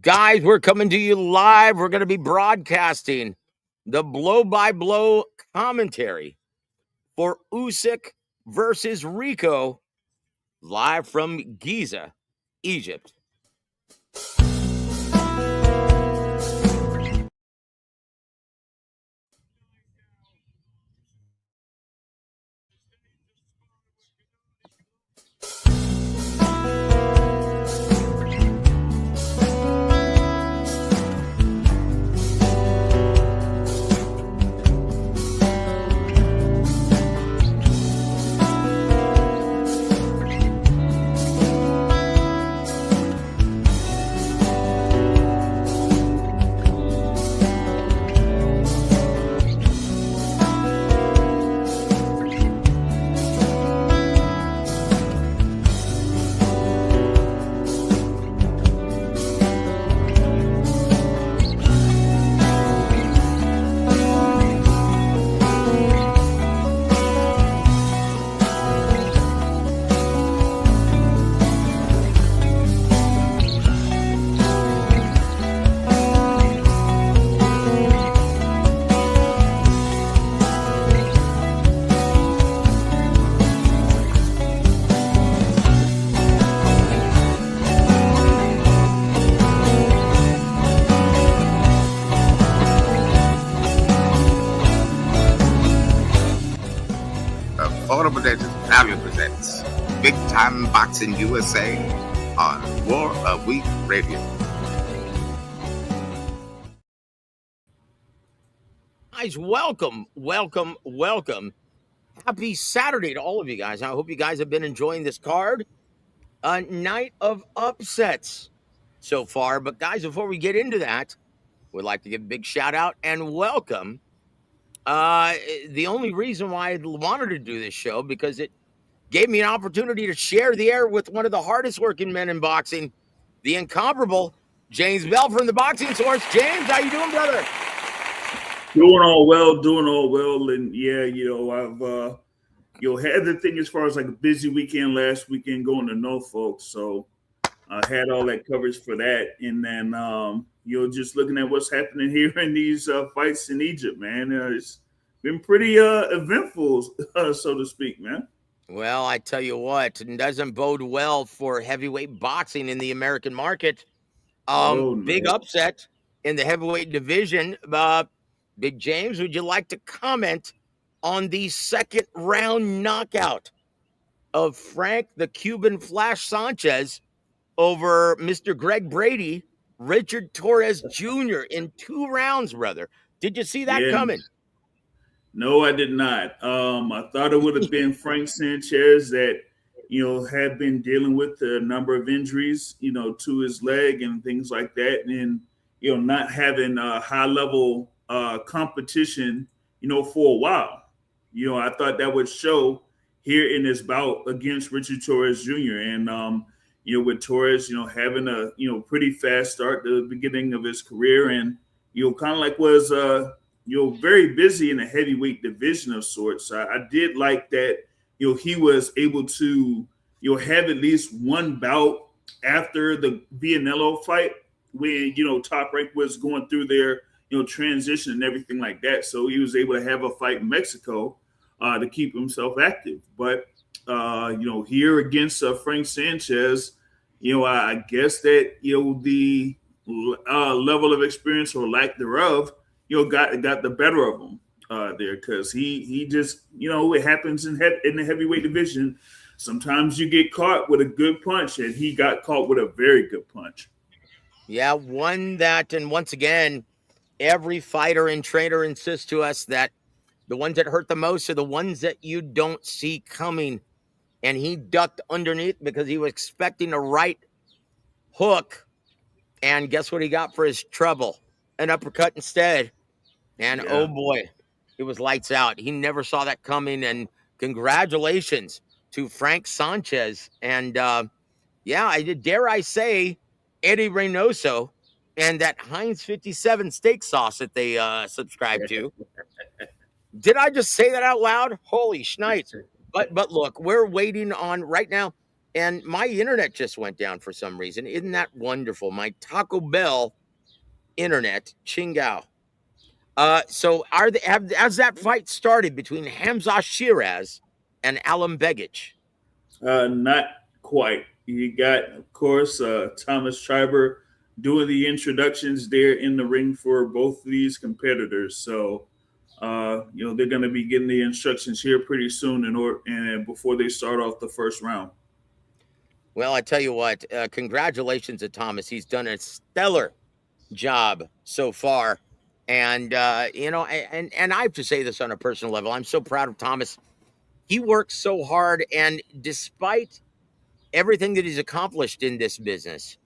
Guys, we're coming to you live. We're going to be broadcasting the blow-by-blow commentary for Usyk versus Rico live from Giza, Egypt. Proudly presents Big Time Boxing USA on War a Week Radio. Guys, welcome. Happy Saturday to all of you guys. I hope you guys have been enjoying this card. A night of upsets so far. But guys, before we get into that, we'd like to give a big shout out and welcome. The only reason why I wanted to do this show, because it gave me an opportunity to share the air with one of the hardest working men in boxing, the incomparable James Bell from the Boxing Source. James, how you doing, brother? Doing all well. And yeah, I've had the thing as far as like a busy weekend last weekend going to Norfolk. So I had all that coverage for that. And then, just looking at what's happening here in these fights in Egypt, man. It's been pretty eventful, so to speak, man. Well, I tell you what, it doesn't bode well for heavyweight boxing in the American market. Big upset in the heavyweight division. Big James, would you like to comment on the second round knockout of Frank the Cuban Flash Sanchez over Mr. Greg Brady, Richard Torres Jr. in 2 rounds, brother? Did you see that coming? No, I did not. I thought it would have been Frank Sanchez that, had been dealing with a number of injuries, to his leg and things like that. And, not having a high level competition, for a while. I thought that would show here in this bout against Richard Torres Jr. And, with Torres, having a, pretty fast start to the beginning of his career and, kind of like was, very busy in a heavyweight division of sorts. I did like that, he was able to, have at least one bout after the Canelo fight when, Top Rank was going through their, transition and everything like that. So he was able to have a fight in Mexico to keep himself active. But, here against Frank Sanchez, I guess that, the level of experience or lack thereof, got the better of him there because he just, it happens in the heavyweight division. Sometimes you get caught with a good punch, and he got caught with a very good punch. Yeah, one that, and once again, every fighter and trainer insists to us that the ones that hurt the most are the ones that you don't see coming. And he ducked underneath because he was expecting a right hook. And guess what he got for his trouble? An uppercut instead. And oh boy, it was lights out. He never saw that coming. And congratulations to Frank Sanchez. And dare I say, Eddie Reynoso and that Heinz 57 steak sauce that they subscribe to. Did I just say that out loud? Holy schnites. But look, we're waiting on right now. And my internet just went down for some reason. Isn't that wonderful? My Taco Bell internet, Chingao. So has that fight started between Hamza Shiraz and Alan Begic? Not quite. You got, of course, Thomas Schreiber doing the introductions there in the ring for both of these competitors. So, they're going to be getting the instructions here pretty soon in order and before they start off the first round. Well, I tell you what, congratulations to Thomas. He's done a stellar job so far. And and I have to say this on a personal level. I'm so proud of Thomas. He works so hard, and despite everything that he's accomplished in this business,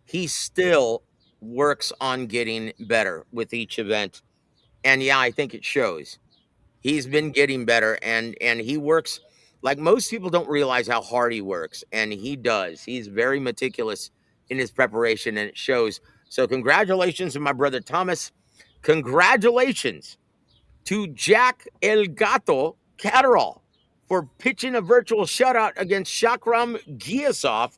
he still works on getting better with each event. And yeah, I think it shows. He's been getting better, and he works like most people don't realize how hard he works, and he does. He's very meticulous in his preparation, and it shows. So congratulations to my brother Thomas. Congratulations to Jack El Gato Catterall for pitching a virtual shutout against Shakram Giasov.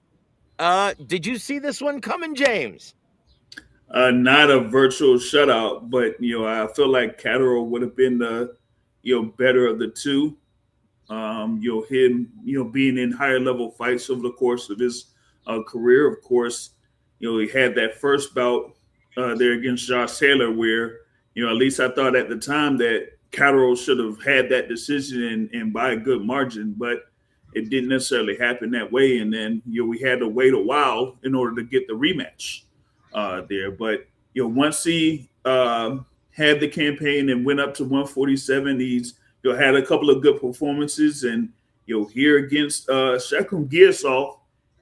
Did you see this one coming, James? Not a virtual shutout, but I feel like Catterall would have been the better of the two. Him being in higher level fights over the course of his career. Of course, he had that first bout there against Josh Taylor, where at least I thought at the time that Catterall should have had that decision and by a good margin, but it didn't necessarily happen that way. And then we had to wait a while in order to get the rematch there. But once he had the campaign and went up to 147, he's had a couple of good performances, and here against Shakram Giasov,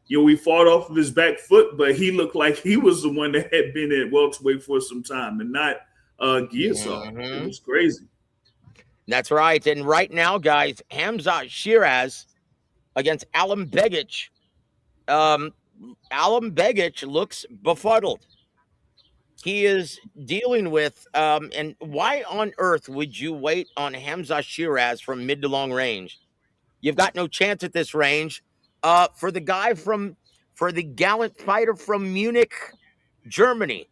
we fought off of his back foot, but he looked like he was the one that had been at welterweight for some time, and not Giasov. Mm-hmm. It was crazy. That's right. And right now, guys, Hamza Shiraz against Alan Begic. Alan Begic looks befuddled. He is dealing with, and why on earth would you wait on Hamza Shiraz from mid to long range? You've got no chance at this range. For the gallant fighter from Munich, Germany,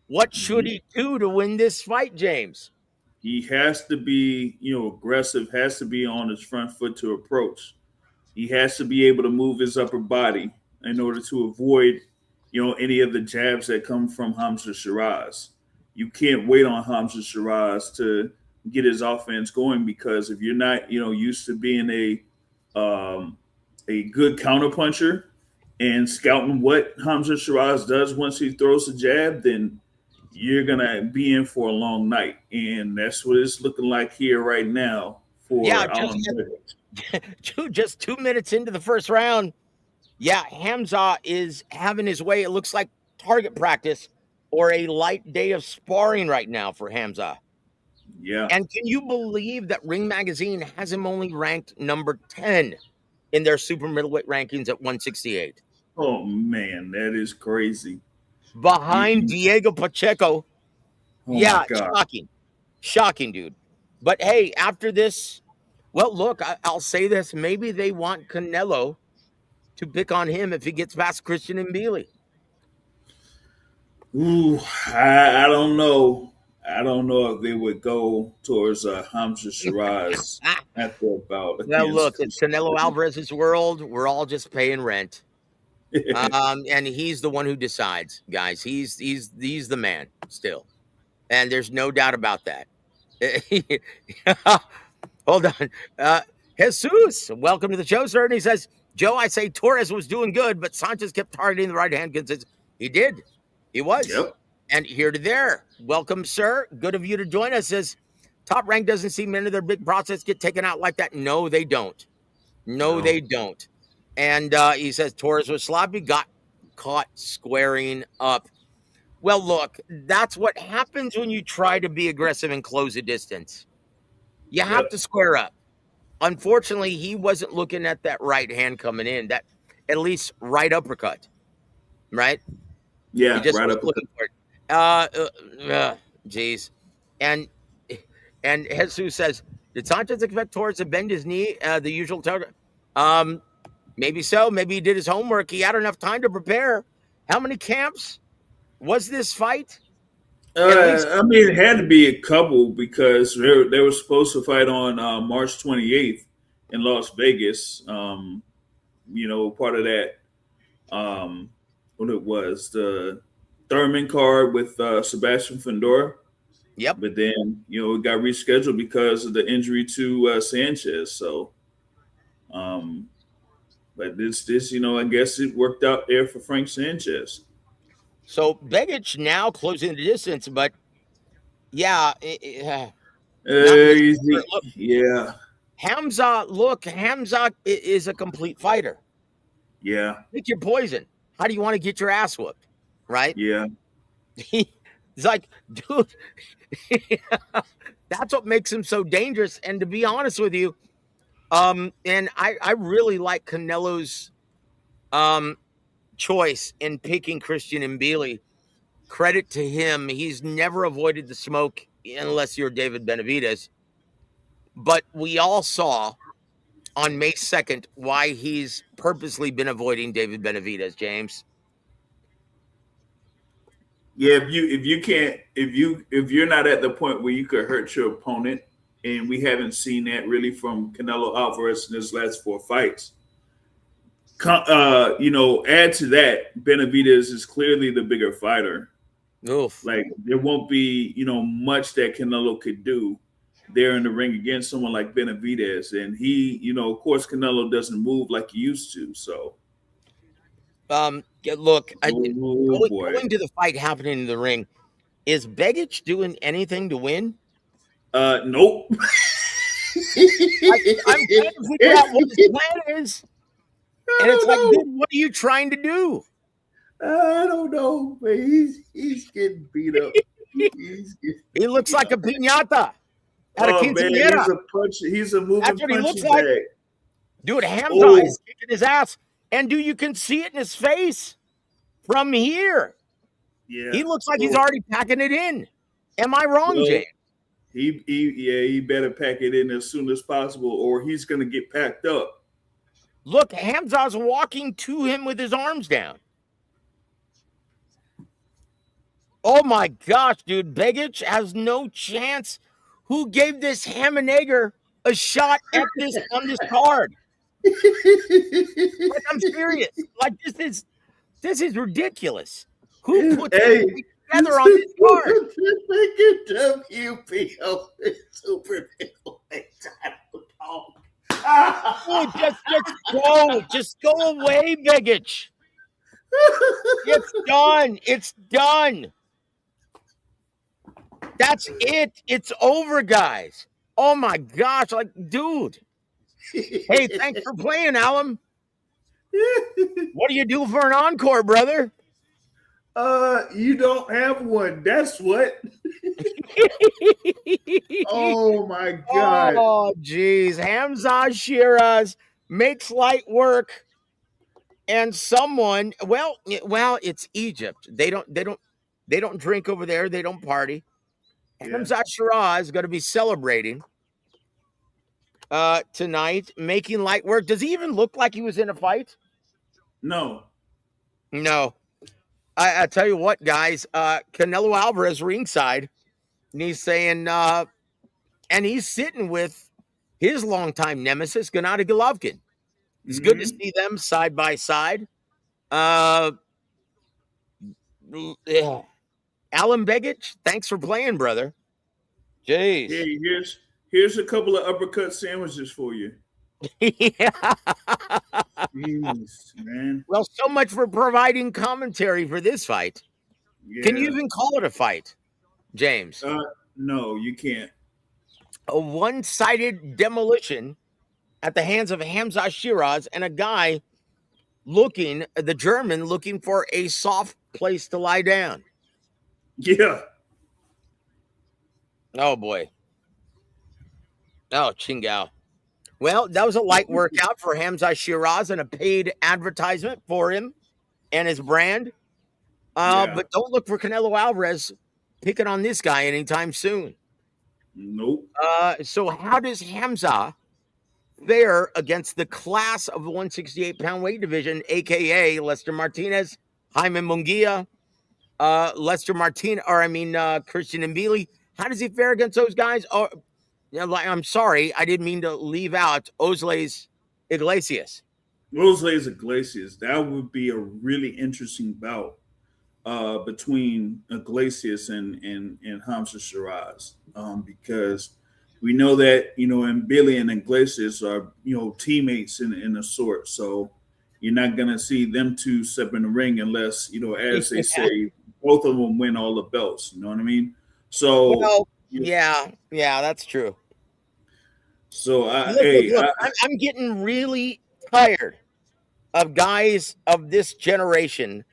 what should he do to win this fight, James? He has to be, aggressive, has to be on his front foot to approach. He has to be able to move his upper body in order to avoid, any of the jabs that come from Hamza Shiraz. You can't wait on Hamza Shiraz to get his offense going, because if you're not, used to being a good counterpuncher and scouting what Hamza Shiraz does once he throws a jab, then you're going to be in for a long night. And that's what it's looking like here right now for Alan Begic. Just 2 minutes into the first round. Yeah, Hamza is having his way. It looks like target practice or a light day of sparring right now for Hamza. Yeah. And can you believe that Ring Magazine has him only ranked number 10 in their super middleweight rankings at 168? Oh, man, that is crazy. Behind Diego Pacheco. Oh, yeah, shocking, dude. But hey, after this, well, look, I'll say this. Maybe they want Canelo to pick on him if he gets past Christian and Mbili. Ooh, I don't know. I don't know if they would go towards Hamza Shiraz after about. Well, look, it's Canelo Alvarez's world. We're all just paying rent. And he's the one who decides, guys. He's the man still. And there's no doubt about that. Hold on. Jesus, welcome to the show, sir. And he says, Joe, I say Torres was doing good, but Sanchez kept targeting the right hand. He did. He was. Yep. And here to there. Welcome, sir. Good of you to join us. Says, Top Rank doesn't see many of their big prospects get taken out like that. No, they don't. No, they don't. And he says Torres was sloppy, got caught squaring up. Well, look, that's what happens when you try to be aggressive and close a distance. You have to square up. Unfortunately, he wasn't looking at that right hand coming in, that at least right uppercut, right? Yeah, he just right wasn't looking for it. Geez. And Jesus says, did Sanchez expect Torres to bend his knee, the usual target? Maybe so. Maybe he did his homework. He had enough time to prepare. How many camps was this fight? At least, I mean, it had to be a couple because they were supposed to fight on March 28th in Las Vegas. Part of that, what it was, the Thurman card with Sebastian Fundora. yep. But then, it got rescheduled because of the injury to Sanchez. So, um, but this, I guess it worked out there for Frank Sanchez. So Begic now closing the distance, but yeah, not in this order. Look, Yeah, Hamza is a complete fighter. yeah, Pick your poison. How do you want to get your ass whooped? Right? yeah. He's like, dude, that's what makes him so dangerous. And to be honest with you, and I really like Canelo's choice in picking Christian Mbili. Credit to him. He's never avoided the smoke unless you're David Benavidez. But we all saw on May 2nd why he's purposely been avoiding David Benavidez, James. Yeah, if you're not at the point where you could hurt your opponent, and we haven't seen that really from Canelo Alvarez in his last 4 fights. Add to that, Benavidez is clearly the bigger fighter. Oof. Like there won't be, much that Canelo could do there in the ring against someone like Benavidez, and he, of course, Canelo doesn't move like he used to. So, Look, boy, going to the fight happening in the ring, is Begic doing anything to win? nope. I'm trying to figure out what his plan is. And it's like, dude, what are you trying to do? I don't know, but he's getting beat up. He looks like a piñata at a quinceañera. He's a moving That's what he looks punching like. bag. Dude, Hamza is kicking his ass. And dude, you can see it in his face from here. Yeah. He looks like he's already packing it in. Am I wrong, James? He better pack it in as soon as possible, or he's gonna get packed up. Look, Hamza's walking to him with his arms down. Oh my gosh, dude. Begic has no chance. Who gave this ham and egger a shot at this on this card? Like, I'm serious. Like this is ridiculous. Who put this together on this card? WBO super Oh, just go away, Begic. It's done. It's done. That's it. It's over, guys. Oh my gosh, like, dude. Hey, thanks for playing, Alan. What do you do for an encore, brother? You don't have one. That's what. Oh my God. Oh, geez. Hamza Shiraz makes light work. And someone, well, it's Egypt. They don't drink over there. They don't party. Yeah. Hamza Shiraz is going to be celebrating tonight, making light work. Does he even look like he was in a fight? No. I tell you what, guys, Canelo Alvarez ringside, and he's saying, and he's sitting with his longtime nemesis, Gennady Golovkin. It's good to see them side by side. Yeah. Alan Begic, thanks for playing, brother. Jeez. Hey, here's a couple of uppercut sandwiches for you. Yeah. Jeez, man. Well, so much for providing commentary for this fight. Yeah. Can you even call it a fight, James? No, you can't. A one-sided demolition at the hands of Hamza Shiraz and a guy the German looking for a soft place to lie down. Yeah. Oh, boy. Oh, Chingao. Well, that was a light workout for Hamza Shiraz and a paid advertisement for him and his brand. But don't look for Canelo Alvarez picking on this guy anytime soon. Nope. So how does Hamza there against the class of the 168-pound weight division, aka Lester Martinez, Jaime Munguia, Lester Martin, or I mean Christian Mbili. How does he fare against those guys? Oh, yeah, I'm sorry, I didn't mean to leave out Oslei's Iglesias. Rosales Iglesias, that would be a really interesting bout between Iglesias and Hamza Shiraz, because we know that and Billy and Iglesias are teammates in a sort. So you're not gonna see them two step in the ring unless as they say, both of them win all the belts. You know what I mean? So Well, yeah, that's true. so Look, I'm getting really tired of guys of this generation,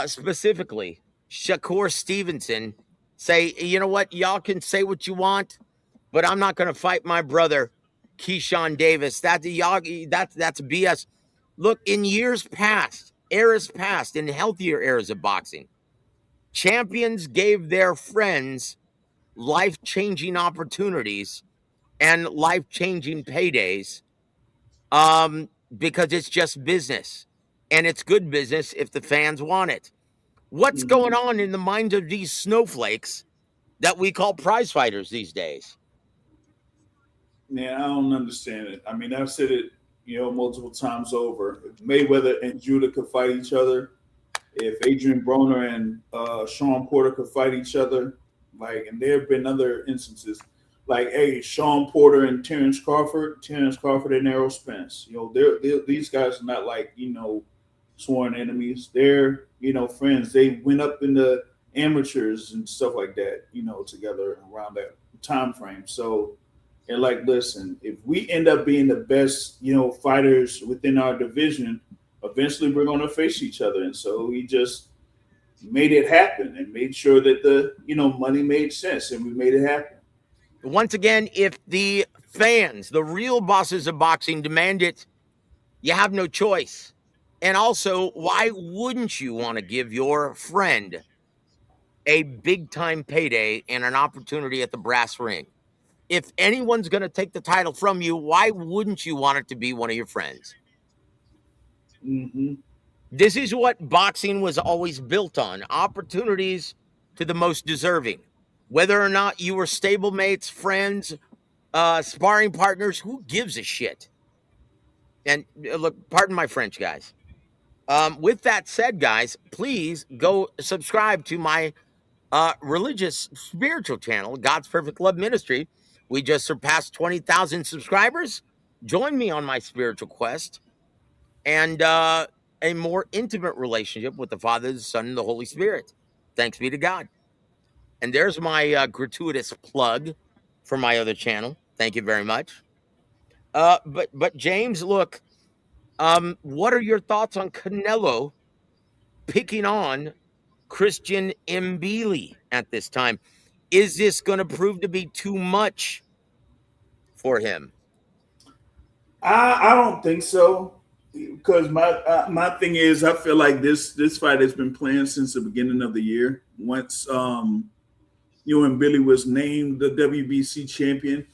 specifically Shakur Stevenson, say, you know what, y'all can say what you want, but I'm not going to fight my brother, Keyshawn Davis. That's BS. Look, in years past, eras past, in healthier eras of boxing, champions gave their friends life-changing opportunities and life-changing paydays, because it's just business, and it's good business if the fans want it. What's going on in the minds of these snowflakes that we call prize fighters these days? Man, I don't understand it. I mean, I've said it, multiple times over. If Mayweather and Judah could fight each other, if Adrian Broner and Sean Porter could fight each other, and there have been other instances, hey, Sean Porter and Terrence Crawford and Errol Spence. These guys are not sworn enemies. They're friends. They went up in the amateurs and stuff like that, together around that time frame. So, and listen, if we end up being the best, fighters within our division, eventually we're going to face each other. And so we just made it happen and made sure that the money made sense, and we made it happen. Once again, if the fans, the real bosses of boxing, demand it, you have no choice. And also, why wouldn't you want to give your friend a big time payday and an opportunity at the brass ring? If anyone's going to take the title from you, why wouldn't you want it to be one of your friends? Mm-hmm. This is what boxing was always built on: opportunities to the most deserving. Whether or not you were stablemates, friends, sparring partners, who gives a shit? And look, pardon my French, guys. With that said, guys, please go subscribe to my religious spiritual channel, God's Perfect Love Ministry. We just surpassed 20,000 subscribers. Join me on my spiritual quest and a more intimate relationship with the Father, the Son, and the Holy Spirit. Thanks be to God. And there's my gratuitous plug for my other channel. Thank you very much. But James, look, what are your thoughts on Canelo picking on Christian Mbili at this time? Is this going to prove to be too much for him? I don't think so, because my thing is, I feel like this fight has been planned since the beginning of the year. Once and Billy was named the WBC champion,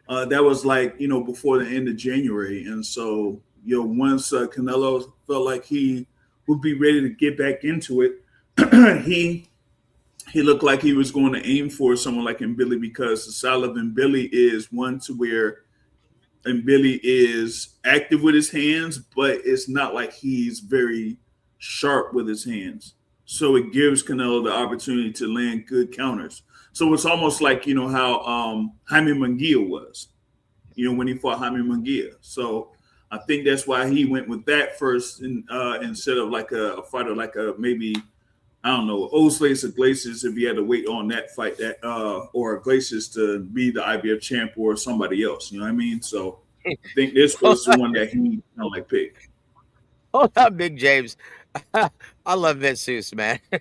that was before the end of January, and so once Canelo felt like he would be ready to get back into it, he looked like he was going to aim for someone like Mbili, because the style of Mbili is one to where Mbili is active with his hands, but it's not like he's very sharp with his hands. So it gives Canelo the opportunity to land good counters. So it's almost like how Jaime Munguia was, when he fought Jaime Munguia. So I think that's why he went with that first, instead of like a fighter like a maybe, I don't know, Oslei's Iglesias, if he had to wait on that fight, that or Iglesias to be the IBF champ or somebody else. You know what I mean? So I think this was the one that he kind of picked. Hold on, Big James. I love Jesus, man. He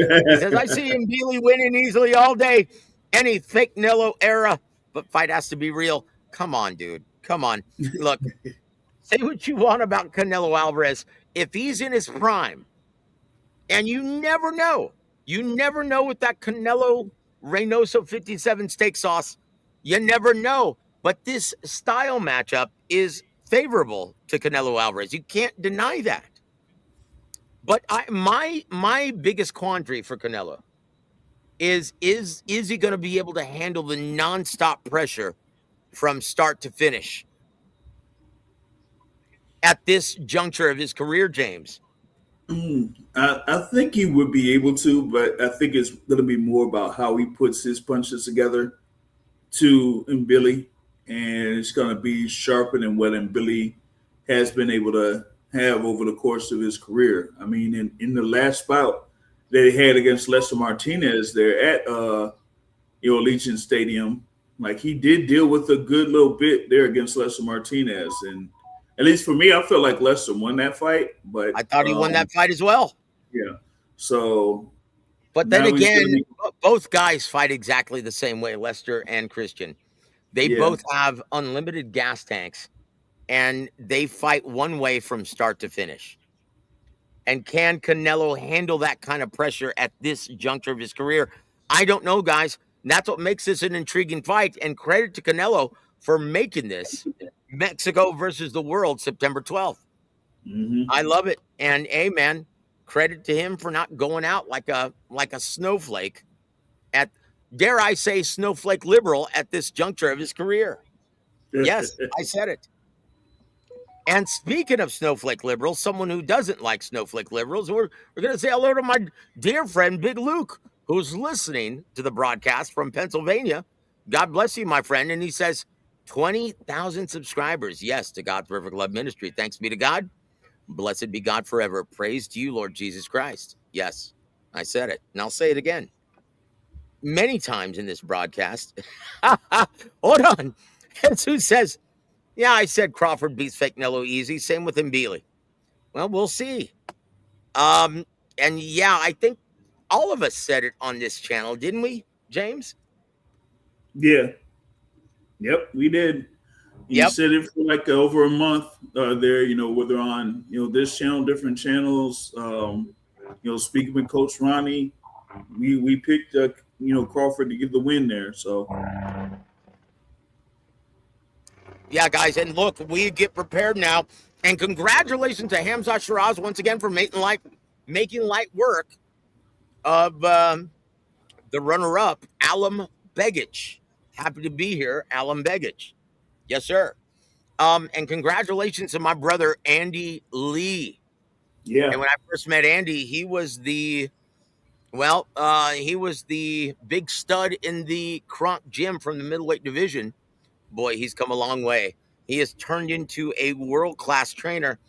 says, I see him Mbili winning easily all day. Any fake Nello era, but fight has to be real. Come on, dude. Come on. Look, say what you want about Canelo Alvarez. If he's in his prime, and you never know with that Canelo Reynoso 57 steak sauce, you never know. But this style matchup is favorable to Canelo Alvarez. You can't deny that. But my biggest quandary for Canelo is he going to be able to handle the nonstop pressure from start to finish at this juncture of his career, James? I think he would be able to, but I think it's going to be more about how he puts his punches together in Billy, and it's going to be sharper than what Billy has been able to have over the course of his career. I mean, in the last bout that he had against Lester Martinez there at Allegiant Stadium, like he did deal with a good little bit there against Lester Martinez, and at least for me, I feel like Lester won that fight. But I thought he won that fight as well. yeah, so But then now he's going to again, be both guys fight exactly the same way, Lester and Christian. They yeah. both have unlimited gas tanks, and they fight one way from start to finish. And can Canelo handle that kind of pressure at this juncture of his career? I don't know, guys. And that's what makes this an intriguing fight. And credit to Canelo for making this Mexico versus the world September 12th. Mm-hmm. I love it. And man, credit to him for not going out like a snowflake at, dare I say, snowflake liberal at this juncture of his career. Yes, I said it. And speaking of snowflake liberals, someone who doesn't like snowflake liberals, we're going to say hello to my dear friend, Big Luke, who's listening to the broadcast from Pennsylvania. God bless you, my friend. And he says, 20,000 subscribers. Yes, to God's Perfect Love Ministry. Thanks be to God. Blessed be God forever. Praise to you, Lord Jesus Christ. Yes, I said it. And I'll say it again. Many times in this broadcast. Hold on. Jesus says, yeah, I said Crawford beats Fake Nello easy. Same with Mbili. Well, we'll see. And yeah, I think all of us said it on this channel, didn't we, James? Yeah. Yep, we did. You said it for like over a month there, whether on, this channel, different channels, speaking with Coach Ronnie, we picked, Crawford to get the win there. So. Yeah, guys, and look, we get prepared now. And congratulations to Hamza Shiraz once again for making light work of the runner-up, Alam Begic. Happy to be here, Alam Begic. Yes, sir. And congratulations to my brother, Andy Lee. Yeah. And when I first met Andy, he was the big stud in the Kronk gym from the middleweight division. Boy, he's come a long way. He has turned into a world-class trainer.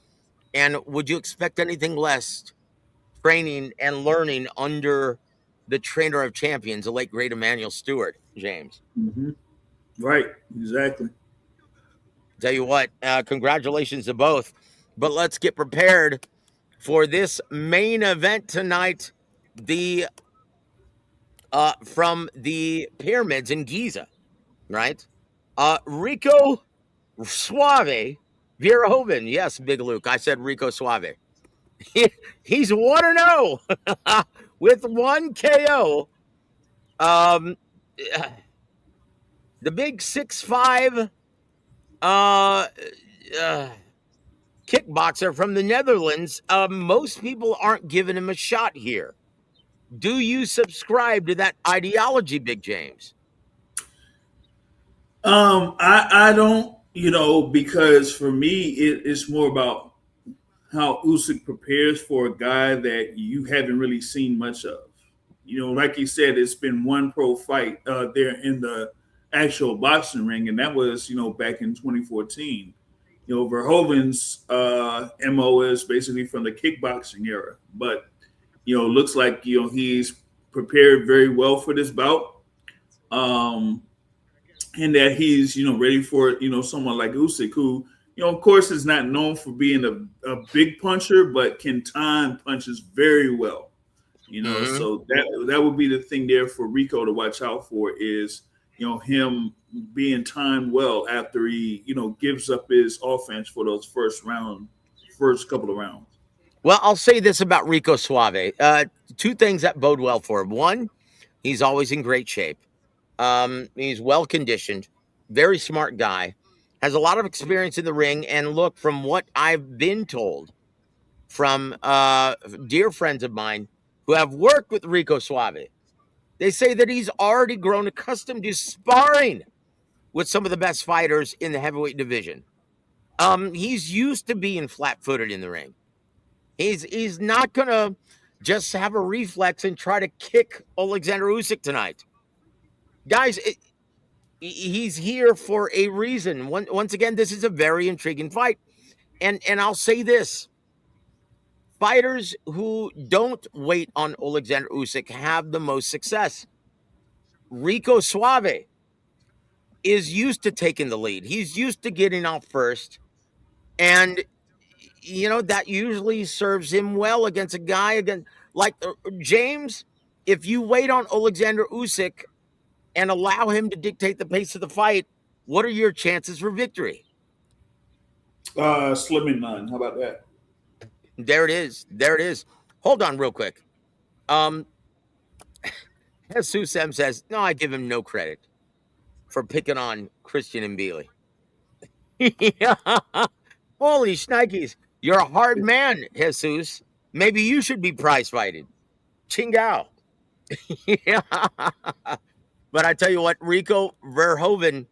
And would you expect anything less training and learning under the trainer of champions, the late great Emmanuel Stewart, James? Mm-hmm. Right, exactly. Tell you what, congratulations to both. But let's get prepared for this main event tonight. The from the pyramids in Giza, right? Rico Suave Verhoeven. Yes, Big Luke. I said Rico Suave. He's 1-0 with 1 KO. The big 6'5" kickboxer from the Netherlands. Most people aren't giving him a shot here. Do you subscribe to that ideology, Big James? I don't, because for me, it's more about how Usyk prepares for a guy that you haven't really seen much of. Like you said, it's been one pro fight there in the actual boxing ring, and that was, back in 2014. Verhoeven's MO is basically from the kickboxing era, but looks like he's prepared very well for this bout. And that he's, ready for, someone like Usyk, who, of course, is not known for being a big puncher, but can time punches very well. So that would be the thing there for Rico to watch out for is, him being timed well after he, gives up his offense for those first couple of rounds. Well, I'll say this about Rico Suave. Two things that bode well for him. One, he's always in great shape. He's well conditioned, very smart guy, has a lot of experience in the ring. And look, from what I've been told from dear friends of mine who have worked with Rico Suave, they say that he's already grown accustomed to sparring with some of the best fighters in the heavyweight division. He's used to being flat-footed in the ring. He's not gonna just have a reflex and try to kick Alexander Usyk tonight, guys. He's here for a reason. Once again, this is a very intriguing fight, and I'll say this: fighters who don't wait on Alexander Usyk have the most success. Rico Suave is used to taking the lead. He's used to getting off first, and that usually serves him well against a guy against like James. If you wait on Alexander Usyk and allow him to dictate the pace of the fight, what are your chances for victory? Slim and none. How about that? There it is. There it is. Hold on real quick. Um, Jesus M says, no, I give him no credit for picking on Christian and Bealey. Holy shnikes. You're a hard man, Jesus. Maybe you should be prize fighting. Chingao. Yeah. But I tell you what, Rico Verhoeven,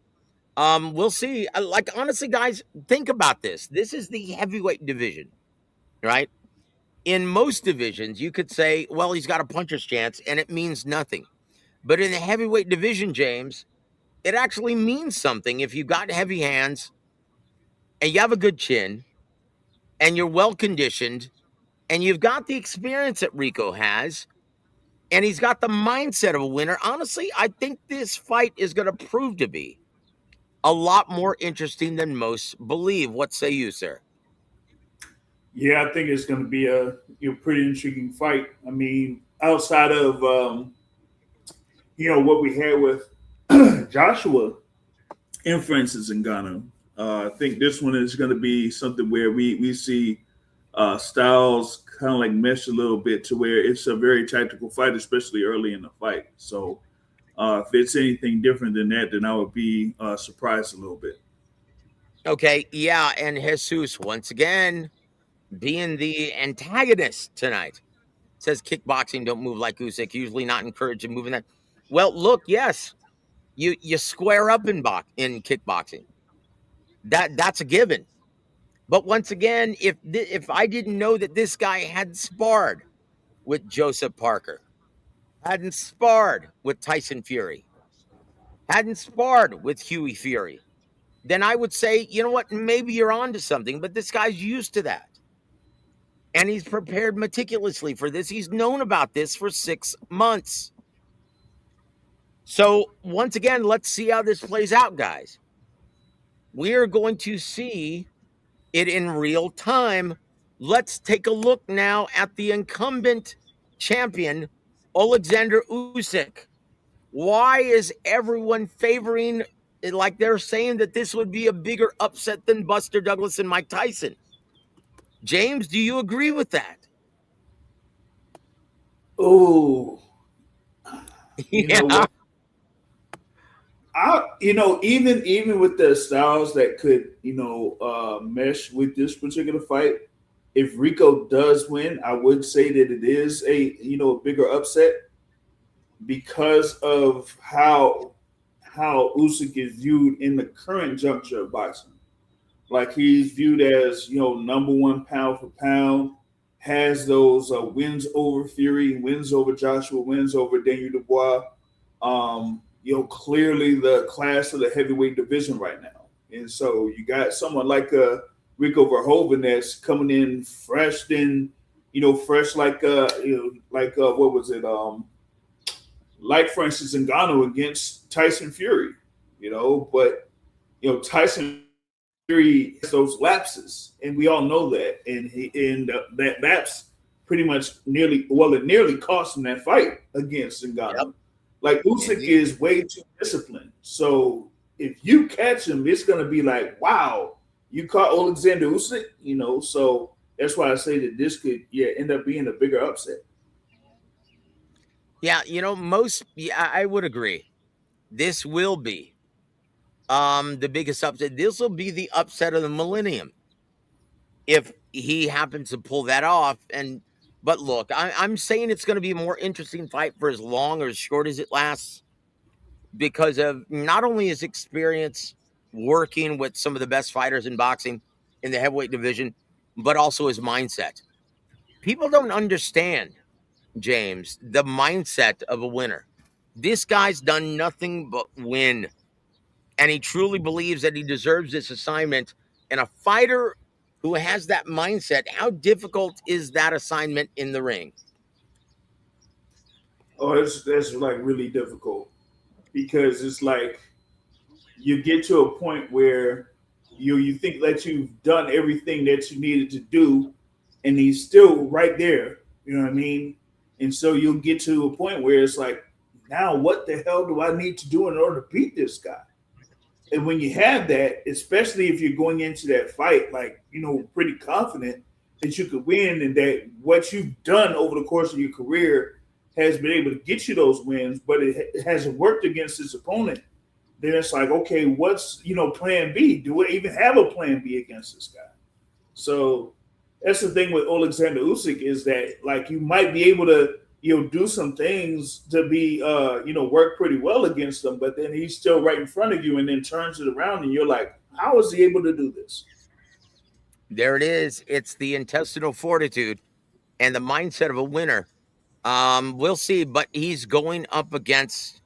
we'll see. Like, honestly, guys, think about this. This is the heavyweight division, right? In most divisions, you could say, well, he's got a puncher's chance, and it means nothing. But in the heavyweight division, James, it actually means something if you've got heavy hands and you have a good chin and you're well conditioned and you've got the experience that Rico has and he's got the mindset of a winner. Honestly, I think this fight is going to prove to be a lot more interesting than most believe. What say you, sir? Yeah, I think it's going to be a pretty intriguing fight. I mean, outside of what we had with Joshua and Francis Ngannou, I think this one is going to be something where we see styles kind of like mesh a little bit to where it's a very tactical fight, especially early in the fight. So if it's anything different than that, then I would be surprised a little bit. Okay, yeah, and Jesus, once again, being the antagonist tonight, says kickboxing don't move like Usyk, usually not encouraged in moving that. Well, look, yes, you square up in kickboxing. That's a given. But once again, if I didn't know that this guy had sparred with Joseph Parker, hadn't sparred with Tyson Fury, hadn't sparred with Huey Fury, then I would say, you know what, maybe you're onto something. But this guy's used to that. And he's prepared meticulously for this. He's known about this for 6 months. So once again, let's see how this plays out, guys. We are going to see it in real time. Let's take a look now at the incumbent champion, Alexander Usyk. Why is everyone favoring, like they're saying that this would be a bigger upset than Buster Douglas and Mike Tyson? James, do you agree with that? Oh, you know Yeah. what? Even with the styles that could mesh with this particular fight, if Rico does win, I would say that it is a bigger upset because of how Usyk is viewed in the current juncture of boxing. Like he's viewed as number one pound for pound, has those wins over Fury, wins over Joshua, wins over Daniel Dubois. Clearly the class of the heavyweight division right now. And so you got someone like Rico Verhoeven that's coming in fresh, what was it? Like Francis Ngannou against Tyson Fury, but Tyson Fury has those lapses, and we all know that, and that lapse pretty much nearly cost him that fight against Ngannou. Yep. Like Usyk is way too disciplined. So if you catch him, it's gonna be like, wow, you caught Alexander Usyk, So that's why I say that this could end up being a bigger upset. Yeah, I would agree. This will be The biggest upset. This will be the upset of the millennium if he happens to pull that off. And but look, I'm saying it's going to be a more interesting fight for as long or as short as it lasts because of not only his experience working with some of the best fighters in boxing in the heavyweight division, but also his mindset. People don't understand, James, the mindset of a winner. This guy's done nothing but win, and he truly believes that he deserves this assignment. And a fighter who has that mindset, how difficult is that assignment in the ring? Oh, that's like really difficult because it's like you get to a point where you think that you've done everything that you needed to do, and he's still right there. You know what I mean? And so you'll get to a point where it's like, now what the hell do I need to do in order to beat this guy? And when you have that, especially if you're going into that fight, like, pretty confident that you could win and that what you've done over the course of your career has been able to get you those wins, but it hasn't worked against his opponent, then it's like, okay, what's, plan B? Do I even have a plan B against this guy? So that's the thing with Alexander Usyk is that, like, you might be able to, do some things to be, work pretty well against them, but then he's still right in front of you and then turns it around and you're like, how is he able to do this? There it is. It's the intestinal fortitude and the mindset of a winner. We'll see, but he's going up against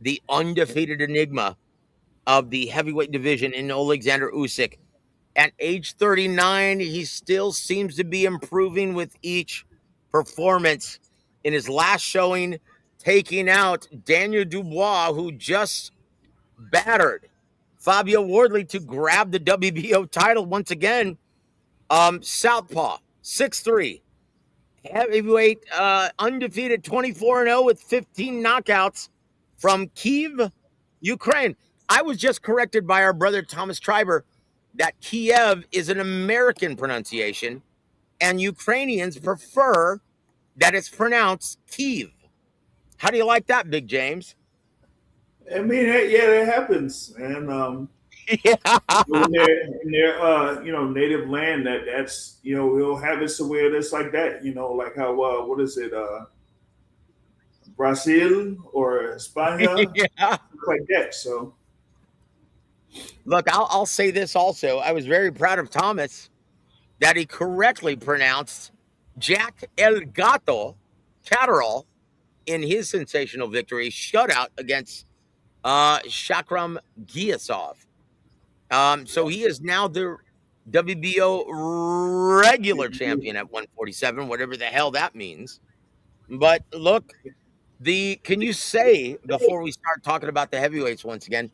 the undefeated enigma of the heavyweight division in Alexander Usyk. At age 39, he still seems to be improving with each performance. In his last showing, taking out Daniel Dubois, who just battered Fabio Wardley to grab the WBO title once again. Southpaw, 6'3", heavyweight, undefeated, 24-0 with 15 knockouts from Kyiv, Ukraine. I was just corrected by our brother Thomas Triber that Kiev is an American pronunciation, and Ukrainians prefer that it's pronounced Kyiv. How do you like that, Big James? I mean, yeah, that happens. And Yeah. in their native land, that's we'll have it somewhere that's like that, like how what is it, Brazil or España, Yeah. like that. So Look, I'll say this also. I was very proud of Thomas that he correctly pronounced Jack El Gato Catterall in his sensational victory shutout against Shakram Giasov. So he is now the WBO regular champion at 147, whatever the hell that means. But look, can you say before we start talking about the heavyweights once again,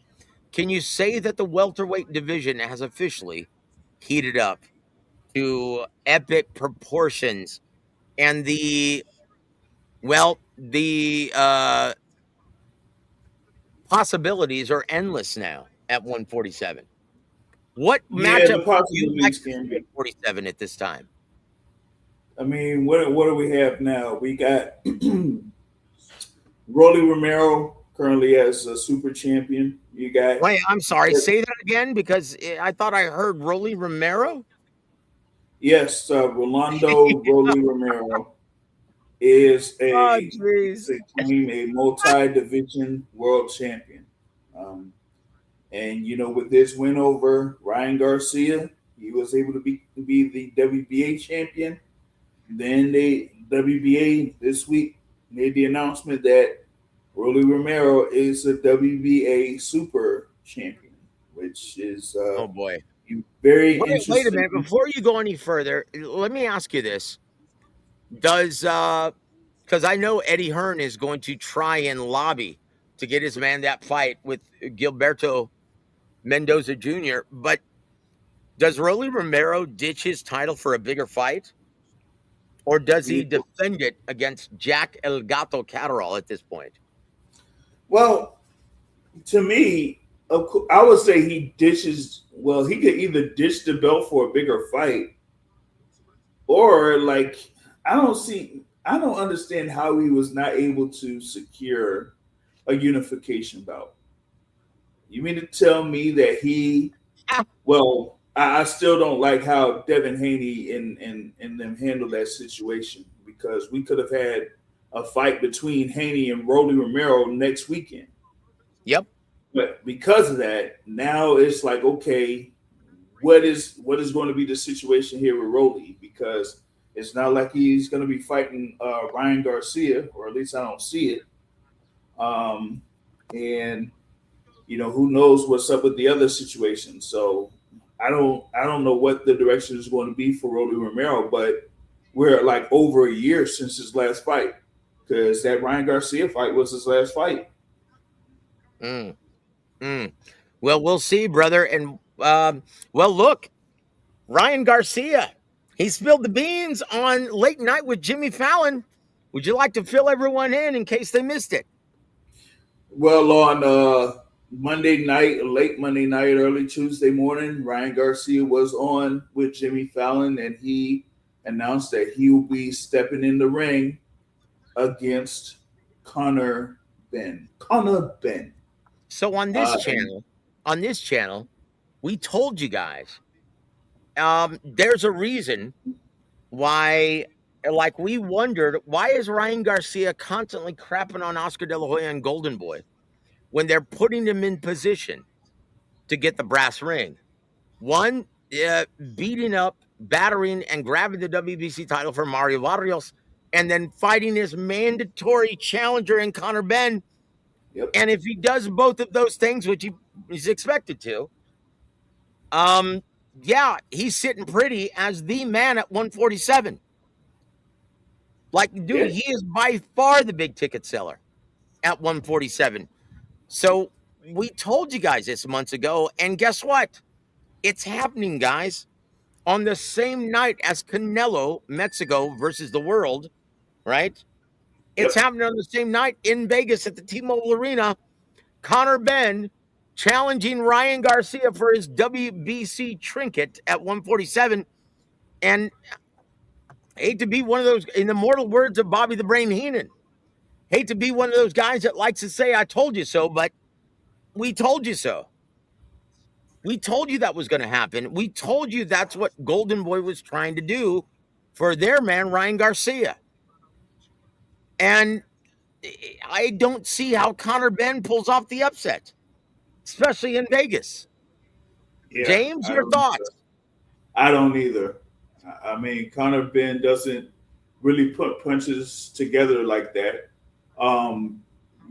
can you say that the welterweight division has officially heated up to epic proportions and the possibilities are endless now at 147? What yeah, matchup the would you like possibilities to can see at be. 47 at this time? I mean, what do we have now? We got Rolly Romero currently as a super champion. You got Wait, I'm sorry. Say that again because I thought I heard Rolly Romero. yes, Rolando Rolly Romero is Oh, a jeez. claim a multi-division world champion. Um, and with this win over Ryan Garcia, he was able to be the WBA champion. Then the WBA this week made the announcement that Rolly Romero is a WBA super champion, which is Oh boy. very Wait a minute. interesting. Before you go any further, let me ask you this: Does because I know Eddie Hearn is going to try and lobby to get his man that fight with Gilberto Mendoza Jr., but does Rolly Romero ditch his title for a bigger fight? Or does he defend it against Jack El Gato Catterall at this point? Well, to me, I would say he dishes. Well, he could either ditch the belt for a bigger fight, or like I don't understand how he was not able to secure a unification belt. You mean to tell me that well, I still don't like how Devin Haney and them handled that situation, because we could have had a fight between Haney and Rolly Romero next weekend. Yep. But because of that, now it's like, okay, what is going to be the situation here with Rolly? Because it's not like he's going to be fighting Ryan Garcia, or at least I don't see it. And who knows what's up with the other situation. So I don't know what the direction is going to be for Rolly Romero, but we're like over a year since his last fight, because that Ryan Garcia fight was his last fight. Mm, mm. Well, we'll see, brother. And well, look, Ryan Garcia, he spilled the beans on Late Night with Jimmy Fallon. Would you like to fill everyone in case they missed it? Well, on Monday night, late Monday night, early Tuesday morning, Ryan Garcia was on with Jimmy Fallon, and he announced that he will be stepping in the ring against Conor Ben. Conor Ben. So on this channel, we told you guys, there's a reason why. Like, we wondered, why is Ryan Garcia constantly crapping on Oscar De La Hoya and Golden Boy when they're putting him in position to get the brass ring? One, beating up, battering, and grabbing the WBC title for Mario Barrios, and then fighting his mandatory challenger in Conor Ben. Yep. And if he does both of those things, which he's expected to, yeah, he's sitting pretty as the man at 147. Like, dude, he is by far the big ticket seller at 147. So we told you guys this months ago, and guess what? It's happening, guys, on the same night as Canelo, Mexico versus the world, right? It's happening on the same night in Vegas at the T-Mobile Arena. Conor Ben challenging Ryan Garcia for his WBC trinket at 147. And I hate to be one of those, in the mortal words of Bobby the Brain Heenan, hate to be one of those guys that likes to say, I told you so, but we told you so. We told you that was going to happen. We told you that's what Golden Boy was trying to do for their man, Ryan Garcia. And I don't see how Conor Ben pulls off the upset, especially in Vegas. Yeah, James, your thoughts? I don't either. I mean, Conor Ben doesn't really put punches together like that. A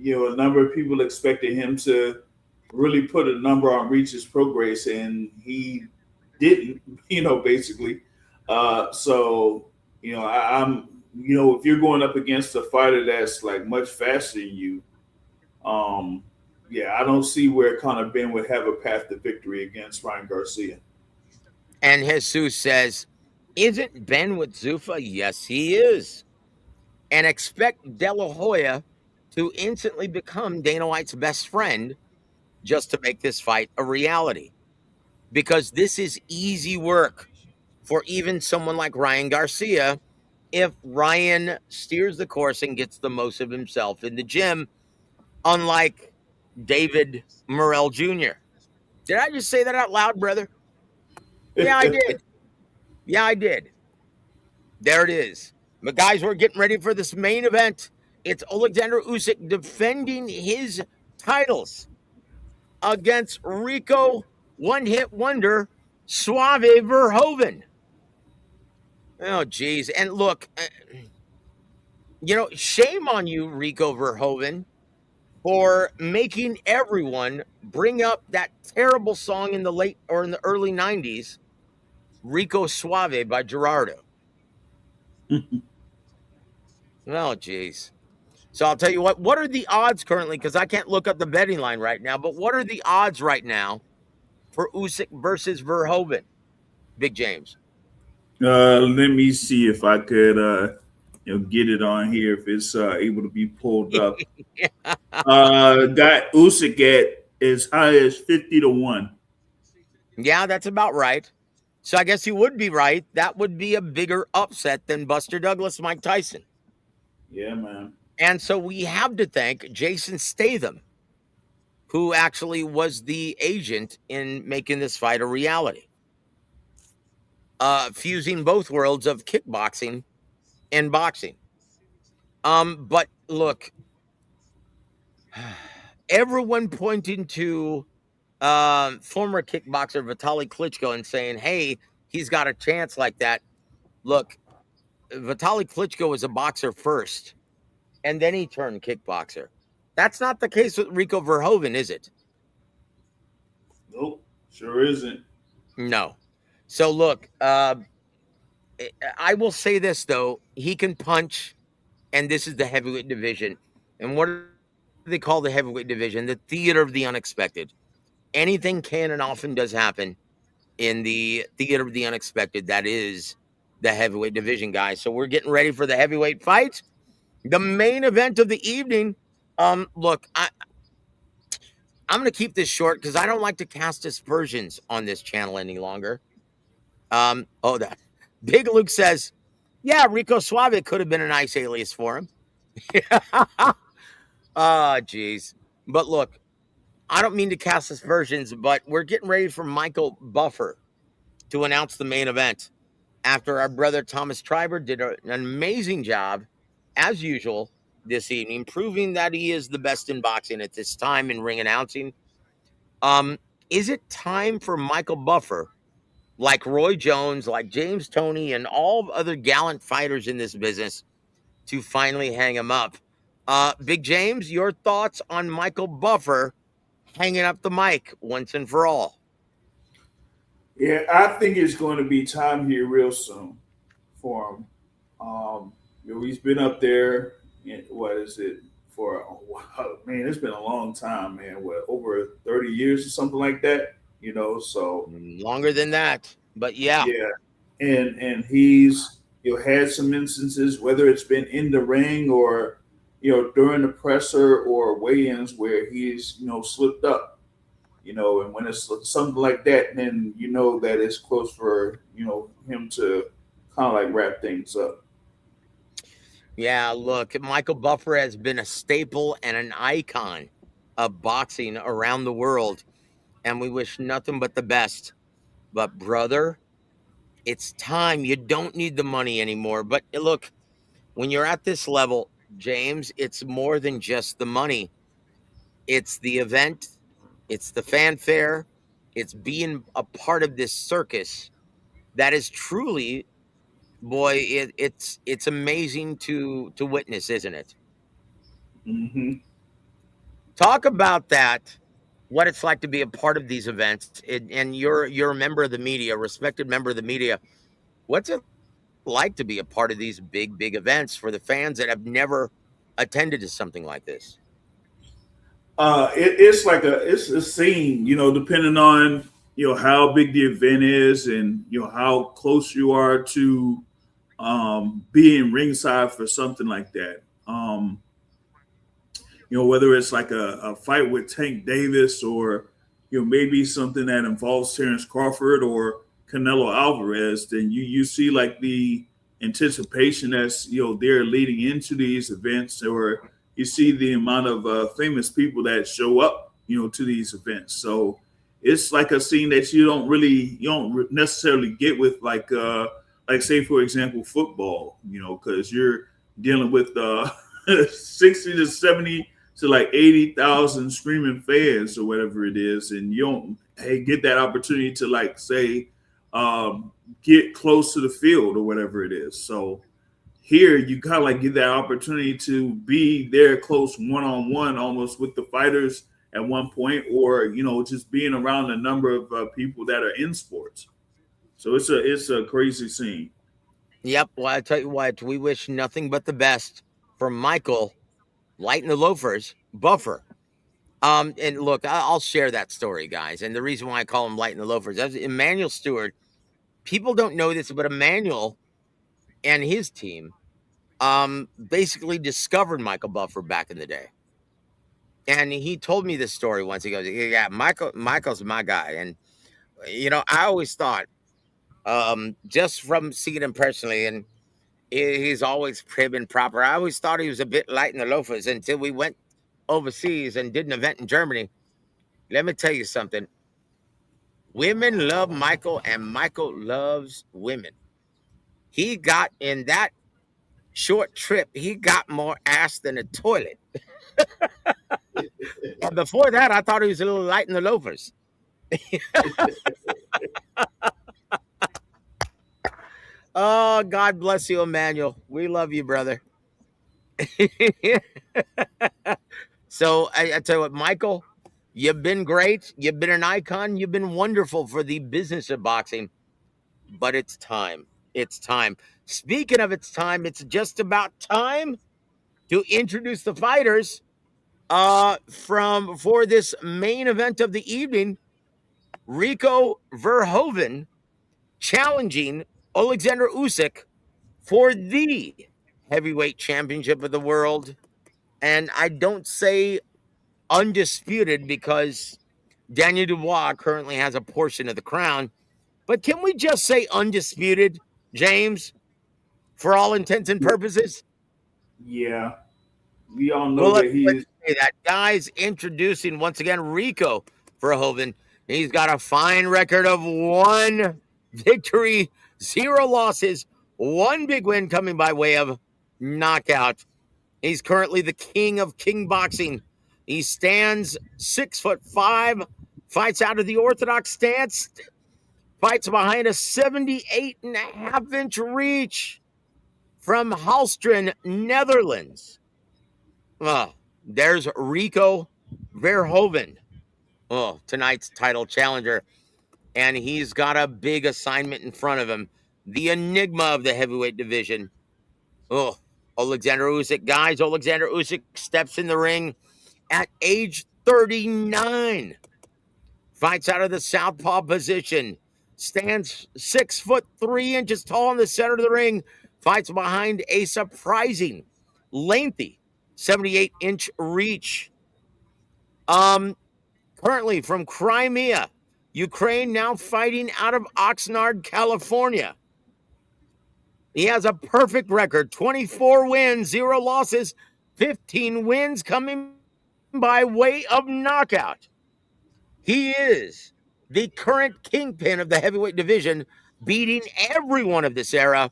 number of people expected him to really put a number on Regis Prograis, and he didn't, basically. So, I'm, if you're going up against a fighter that's like much faster than you, I don't see where Conor Ben would have a path to victory against Ryan Garcia. And Jesus says, isn't Ben with Zuffa? Yes, he is. And expect De La Hoya to instantly become Dana White's best friend just to make this fight a reality. Because this is easy work for even someone like Ryan Garcia if Ryan steers the course and gets the most of himself in the gym, unlike David Morrell Jr. Did I just say that out loud, brother? Yeah, I did. Yeah, I did. There it is. But guys, we're getting ready for this main event. It's Alexander Usyk defending his titles against Rico one-hit wonder Suave Verhoeven. Oh, geez. And look, shame on you, Rico Verhoeven, for making everyone bring up that terrible song in the early 90s, Rico Suave by Gerardo. Oh, geez. So I'll tell you what are the odds currently? Because I can't look up the betting line right now, but what are the odds right now for Usyk versus Verhoeven? Big James. Let me see if I could get it on here, if it's able to be pulled up. Got Usyk at as high as 50-1. Yeah, that's about right. So I guess you would be right. That would be a bigger upset than Buster Douglas, Mike Tyson. Yeah, man. And so we have to thank Jason Statham, who actually was the agent in making this fight a reality, fusing both worlds of kickboxing and boxing. But look, everyone pointing to former kickboxer Vitaly Klitschko and saying, "Hey, he's got a chance like that." Look, Vitaly Klitschko was a boxer first, and then he turned kickboxer. That's not the case with Rico Verhoeven, is it? Nope, sure isn't. No. So look, I will say this though: he can punch, and this is the heavyweight division. And what do they call the heavyweight division? The theater of the unexpected. Anything can and often does happen in the theater of the unexpected. That is the heavyweight division, guys. So we're getting ready for the heavyweight fight, the main event of the evening. Look, I'm going to keep this short because I don't like to cast aspersions on this channel any longer. That Big Luke says, yeah, Rico Suave could have been a nice alias for him. Ah, geez. But look, I don't mean to cast aspersions, but we're getting ready for Michael Buffer to announce the main event after our brother Thomas Triber did an amazing job, as usual, this evening, proving that he is the best in boxing at this time in ring announcing. Um, is it time for Michael Buffer, like Roy Jones, like James Toney, and all other gallant fighters in this business, to finally hang him up? Big James, your thoughts on Michael Buffer hanging up the mic once and for all? Yeah, I think it's going to be time here real soon for him. He's been up there. What is it for? A while. Man, it's been a long time, man. What, over 30 years or something like that? So Longer than that, but yeah. yeah, and he's had some instances, whether it's been in the ring or during the presser or weigh-ins, where he's slipped up. And when it's something like that, then that it's close for him to kind of like wrap things up. Yeah, look, Michael Buffer has been a staple and an icon of boxing around the world, and we wish nothing but the best. But, brother, it's time. You don't need the money anymore. But look, when you're at this level, James, it's more than just the money. It's the event, it's the fanfare, it's being a part of this circus that is truly, boy, it's amazing to witness, isn't it? Hmm. Talk about that, what it's like to be a part of these events, and you're a member of the media, a respected member of the media. What's it like to be a part of these big events for the fans that have never attended to something like this? It's like it's a scene, depending on how big the event is and how close you are to being ringside for something like that. Whether it's like a fight with Tank Davis, or maybe something that involves Terrence Crawford or Canelo Alvarez, then you see like the anticipation that's they're leading into these events, or you see the amount of famous people that show up to these events. So it's like a scene that you don't necessarily get with like say for example football, because you're dealing with 60 to 70 to like 80,000 screaming fans or whatever it is, and you don't get that opportunity to like say get close to the field or whatever it is. So here you kind of like get that opportunity to be there close one on one almost with the fighters at one point, or just being around a number of people that are in sports. So it's a crazy scene. Yep. Well, I tell you what, we wish nothing but the best for Michael Lighten the Loafers Buffer. And look, I'll share that story, guys. And the reason why I call him Lighten the Loafers, that's Emmanuel Stewart. People don't know this, but Emmanuel and his team basically discovered Michael Buffer back in the day. And he told me this story once. He goes, "Yeah, Michael's my guy." And I always thought, just from seeing him personally, and he's always prim and proper. I always thought he was a bit light in the loafers until we went overseas and did an event in Germany. let me tell you something. Women love Michael, and Michael loves women. He got in that short trip, he got more ass than a toilet. And before that, I thought he was a little light in the loafers. Oh, God bless you, Emmanuel. We love you, brother. So I tell you what, Michael, you've been great. You've been an icon. You've been wonderful for the business of boxing. But it's time. It's time. Speaking of it's time, it's just about time to introduce the fighters from for this main event of the evening. Rico Verhoeven challenging Alexander Usyk for the heavyweight championship of the world. And I don't say undisputed because Daniel Dubois currently has a portion of the crown. But can we just say undisputed, James, for all intents and purposes? Yeah, we all Well, know let's, that he let's is. say that. Guys, introducing once again Rico Verhoeven. He's got a fine record of 1 victory, 0 losses, 1 big win coming by way of knockout. He's currently the king of king boxing. He stands 6'5", fights out of the orthodox stance, fights behind a 78.5-inch reach from Halstren, Netherlands. There's Rico Verhoeven, tonight's title challenger, and he's got a big assignment in front of him. The enigma of the heavyweight division. Oh, Alexander Usyk. Guys, Alexander Usyk steps in the ring at age 39. Fights out of the southpaw position. Stands 6'3" tall in the center of the ring. Fights behind a surprising, lengthy 78-inch reach. Currently from Crimea, Ukraine, now fighting out of Oxnard, California. He has a perfect record, 24 wins, 0 losses, 15 wins coming by way of knockout. He is the current kingpin of the heavyweight division, beating everyone of this era,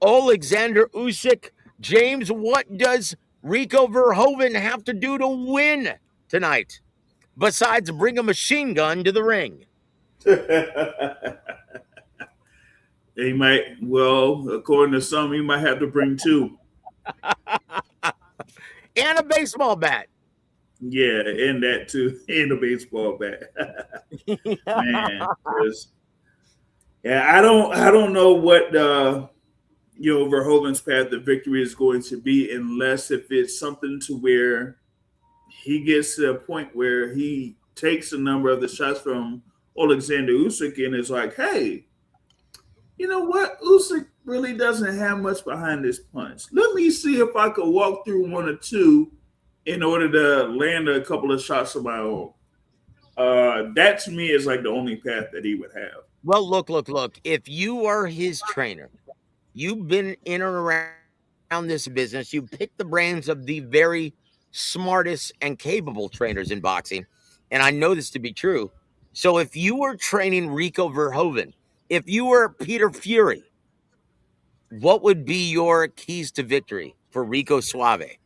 Alexander Usyk. James, what does Rico Verhoeven have to do to win tonight, besides bring a machine gun to the ring? He might, well, according to some, he might have to bring two. And a baseball bat. Yeah, and that too, and a baseball bat. Man, 'cause- yeah, I don't know what Verhoeven's path to victory is going to be, unless if it's something to where he gets to a point where he takes a number of the shots from Alexander Usyk and is like, hey, you know what? Usyk really doesn't have much behind this punch. Let me see if I could walk through one or two in order to land a couple of shots of my own. That to me is like the only path that he would have. Well, look. If you are his trainer, you've been in and around this business, you pick the brains of the very smartest and capable trainers in boxing. And I know this to be true. So if you were training Rico Verhoeven, if you were Peter Fury, what would be your keys to victory for Rico Suave?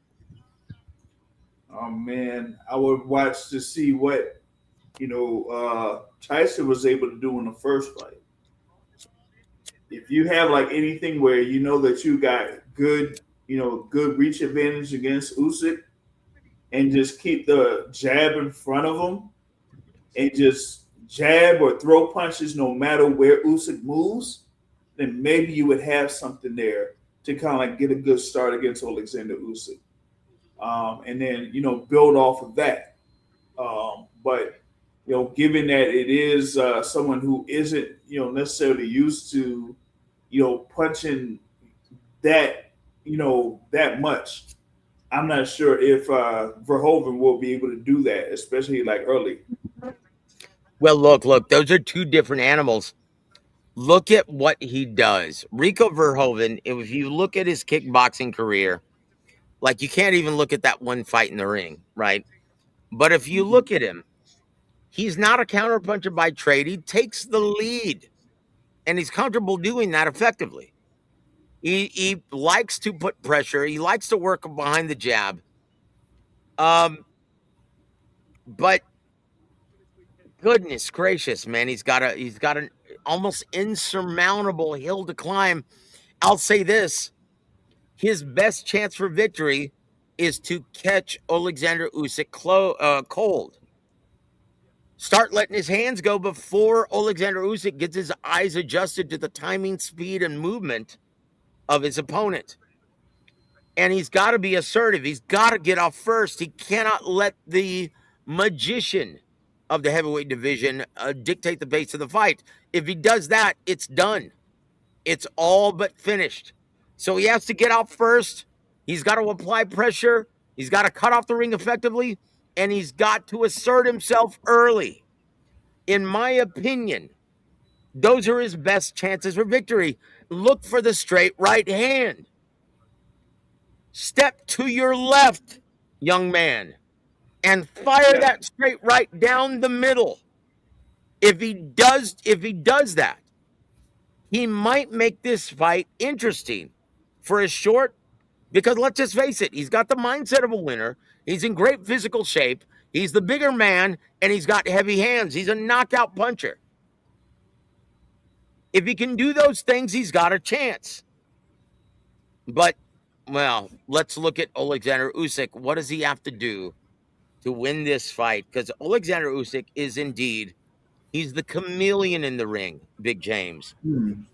Oh man, I would watch to see what Tyson was able to do in the first fight. If you have like anything where you know that you got good reach advantage against Usyk, and just keep the jab in front of him and just jab or throw punches no matter where Usyk moves, then maybe you would have something there to kind of like get a good start against Alexander Usyk. And then, build off of that. But, given that it is someone who isn't, necessarily used to, punching that much, I'm not sure if Verhoeven will be able to do that, especially like early. Well, look, those are two different animals. Look at what he does. Rico Verhoeven, if you look at his kickboxing career, like you can't even look at that one fight in the ring, right? But if you look at him, He's not a counterpuncher by trade. He takes the lead, and he's comfortable doing that effectively. He likes to put pressure. He likes to work behind the jab. But goodness gracious, man, he's got an almost insurmountable hill to climb. I'll say this: his best chance for victory is to catch Alexander Usyk cold. Start letting his hands go before Alexander Usyk gets his eyes adjusted to the timing, speed, and movement of his opponent. And he's got to be assertive. He's got to get off first. He cannot let the magician of the heavyweight division dictate the pace of the fight. If he does that, it's done. It's all but finished. So he has to get out first. He's got to apply pressure. He's got to cut off the ring effectively. And he's got to assert himself early. In my opinion, those are his best chances for victory. Look for the straight right hand. Step to your left, young man, and fire that straight right down the middle. If he does that, he might make this fight interesting for a short, because let's just face it, he's got the mindset of a winner. He's in great physical shape. He's the bigger man, and he's got heavy hands. He's a knockout puncher. If he can do those things, he's got a chance. But, well, let's look at Alexander Usyk. What does he have to do to win this fight? Because Alexander Usyk is indeed, he's the chameleon in the ring, Big James.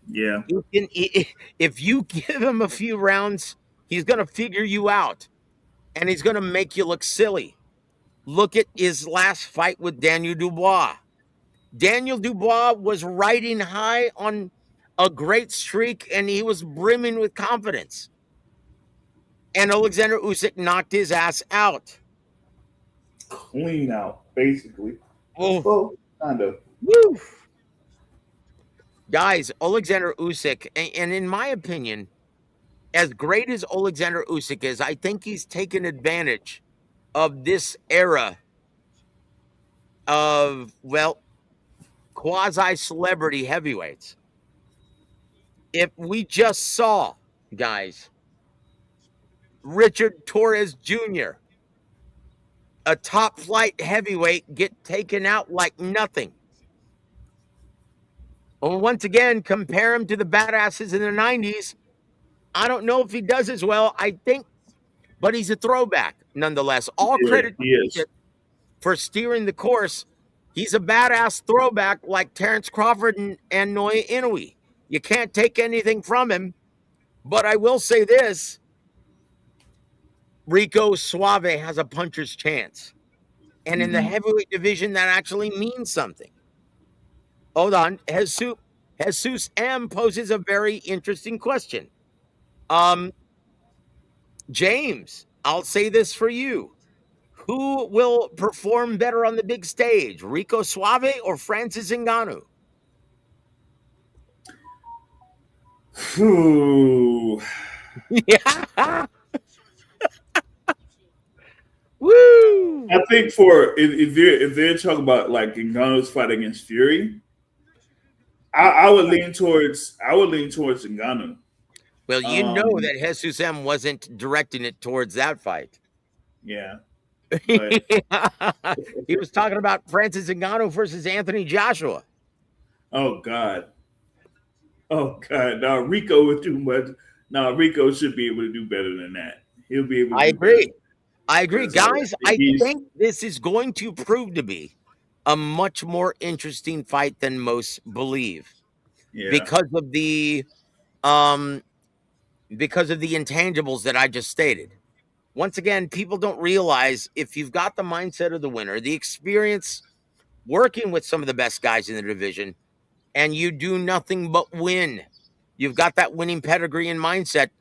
Yeah. If you give him a few rounds, he's going to figure you out, and he's going to make you look silly. Look at his last fight with Daniel Dubois. Daniel Dubois was riding high on a great streak, and he was brimming with confidence. And Alexander Usyk knocked his ass out. Clean out, basically. Oh, Well, kind of. woo. Guys, Alexander Usyk, and in my opinion, as great as Alexander Usyk is, I think he's taken advantage of this era of, well, quasi-celebrity heavyweights. If we just saw, guys, Richard Torres Jr., a top-flight heavyweight, get taken out like nothing. Well, once again, compare him to the badasses in the 90s. I don't know if he does as well, I think, but he's a throwback nonetheless. All credit for steering the course. He's a badass throwback like Terrence Crawford and Naoya Inoue. You can't take anything from him. But I will say this: Rico Suave has a puncher's chance. And in the heavyweight division, that actually means something. Hold on. Jesus M poses a very interesting question. James, I'll say this for you. Who will perform better on the big stage, Rico Suave or Francis Ngannou? Ooh. Yeah. Woo! I think for if they're talking about like Ngannou's fight against Fury, I would lean towards Ngannou. Well, you know that Jesus M wasn't directing it towards that fight. Yeah. But he was talking about Francis Ngannou versus Anthony Joshua. oh God. Now Rico would do much. Now Rico should be able to do better than that. He'll be able to I agree. Guys, I think this is going to prove to be a much more interesting fight than most believe. Yeah. Because of the intangibles that I just stated. Once again, people don't realize, if you've got the mindset of the winner, the experience working with some of the best guys in the division, and you do nothing but win, you've got that winning pedigree and mindset,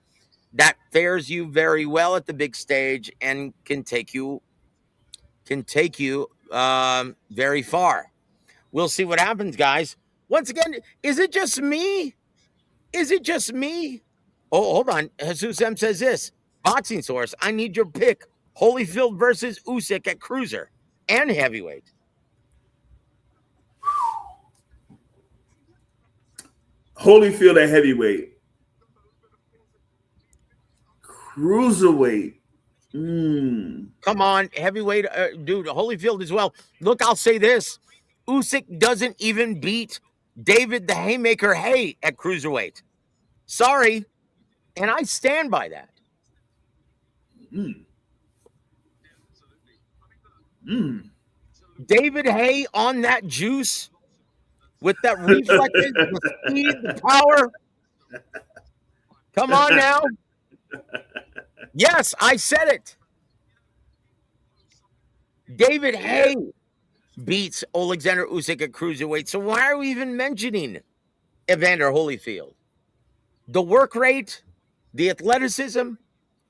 that fares you very well at the big stage and can take you very far. We'll see what happens, guys. Once again, is it just me? Oh, hold on. Jesus M says this: Boxing Source, I need your pick. Holyfield versus Usyk at cruiser and heavyweight. Holyfield at heavyweight. Cruiserweight. Come on, heavyweight, dude, Holyfield as well. Look, I'll say this. Usyk doesn't even beat David the Haymaker Hay at cruiserweight. Sorry, and I stand by that. David Hay on that juice with that reflexes, the speed, the power. Come on now. Yes, I said it. David Hay beats Alexander Usyk at cruiserweight. So why are we even mentioning Evander Holyfield? The work rate, the athleticism,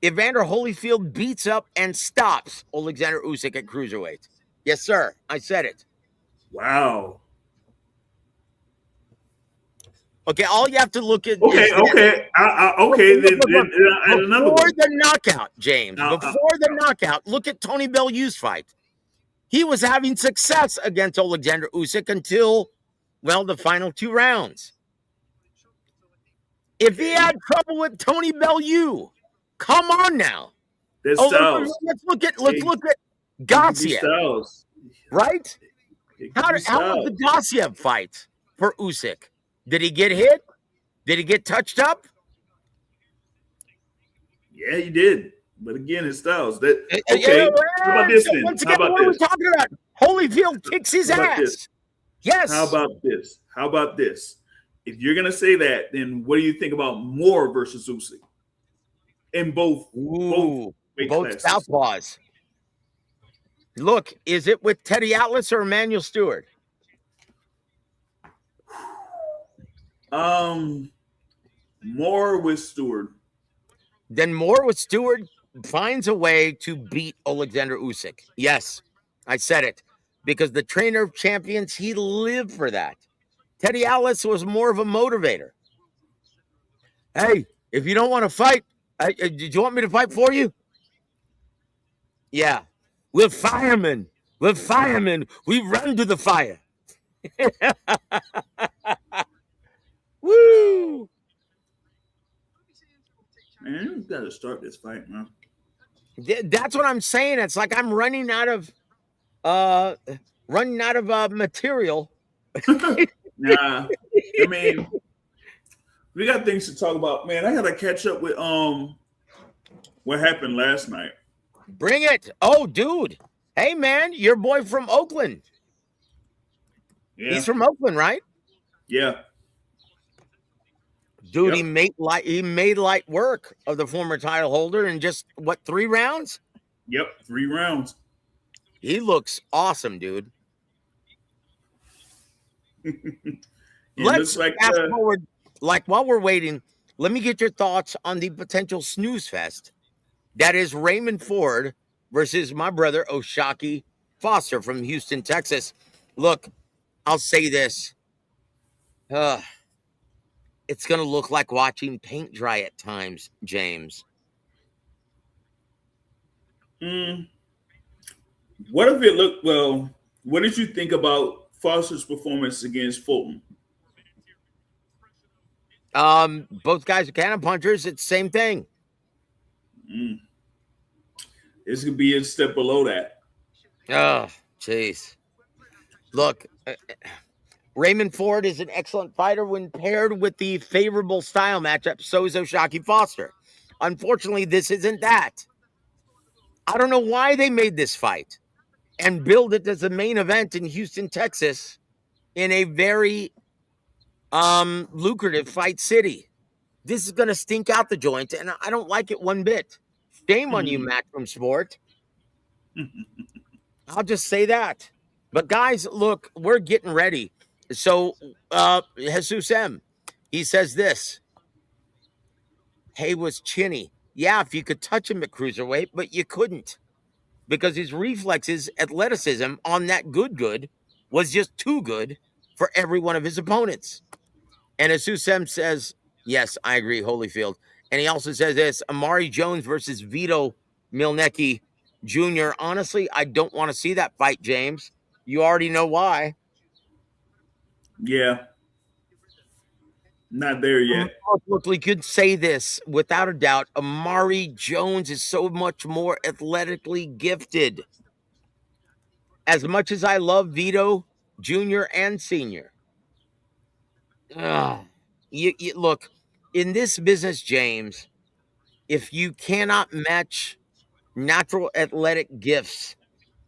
Evander Holyfield beats up and stops Alexander Usyk at cruiserweight. Yes, sir. I said it. Wow. Okay, all you have to look at Okay. is Okay. before the knockout, James. Before the knockout, look at Tony Bellew's fight. He was having success against Alexander Usyk until, well, the final 2 rounds. If he had trouble with Tony Bellew, come on now. Let's look at Godsiev, right? How was the Godsiev fight for Usyk? Did he get hit? Did he get touched up? Yeah, he did. But again, it's Styles. Okay. How about this then? Once again, what are we talking about? Holyfield kicks his ass. Yes. How about this? If you're gonna say that, then what do you think about Moore versus Usyk? In both southpaws. Look, is it with Teddy Atlas or Emmanuel Stewart? Moore with Stewart. Then Moore with Stewart finds a way to beat Alexander Usyk. Yes, I said it. Because the trainer of champions, he lived for that. Teddy Atlas was more of a motivator. Hey, if you don't want to fight, did you want me to fight for you? Yeah. We're firemen. We run to the fire. Woo! Man, you got to start this fight, man. That's what I'm saying. It's like I'm running out of material. Nah, I mean, we got things to talk about. Man, I got to catch up with what happened last night. Bring it. Oh, dude. Hey, man, your boy from Oakland. Yeah. He's from Oakland, right? Yeah. Dude, yep. he made light work of the former title holder in just, 3 rounds? Yep, 3 rounds. He looks awesome, dude. Let's fast forward. Like, while we're waiting, let me get your thoughts on the potential snooze fest that is Raymond Ford versus my brother Oshaki Foster from Houston, Texas. Look, I'll say this. It's going to look like watching paint dry at times, James. What if it looked, well, what did you think about Foster's performance against Fulton? Both guys are cannon punchers. It's the same thing. This could be a step below that. Oh, jeez. Look, Raymond Ford is an excellent fighter when paired with the favorable style matchup. So is Oshaki Foster. Unfortunately, this isn't that. I don't know why they made this fight and build it as a main event in Houston, Texas, in a very lucrative fight city. This is going to stink out the joint, and I don't like it one bit. Shame on you, Matchroom Sport. I'll just say that. But guys, look, we're getting ready. So, Jesus M, he says this. Hay was chinny. Yeah, if you could touch him at cruiserweight, but you couldn't. Because his reflexes, athleticism on that good was just too good for every one of his opponents. And Jesus M says, yes, I agree, Holyfield. And he also says this, Amari Jones versus Vito Milnecki Jr. Honestly, I don't want to see that fight, James. You already know why. Yeah. Not there yet. Look, we could say this without a doubt. Amari Jones is so much more athletically gifted. As much as I love Vito Jr. and Senior, look, in this business, James, if you cannot match natural athletic gifts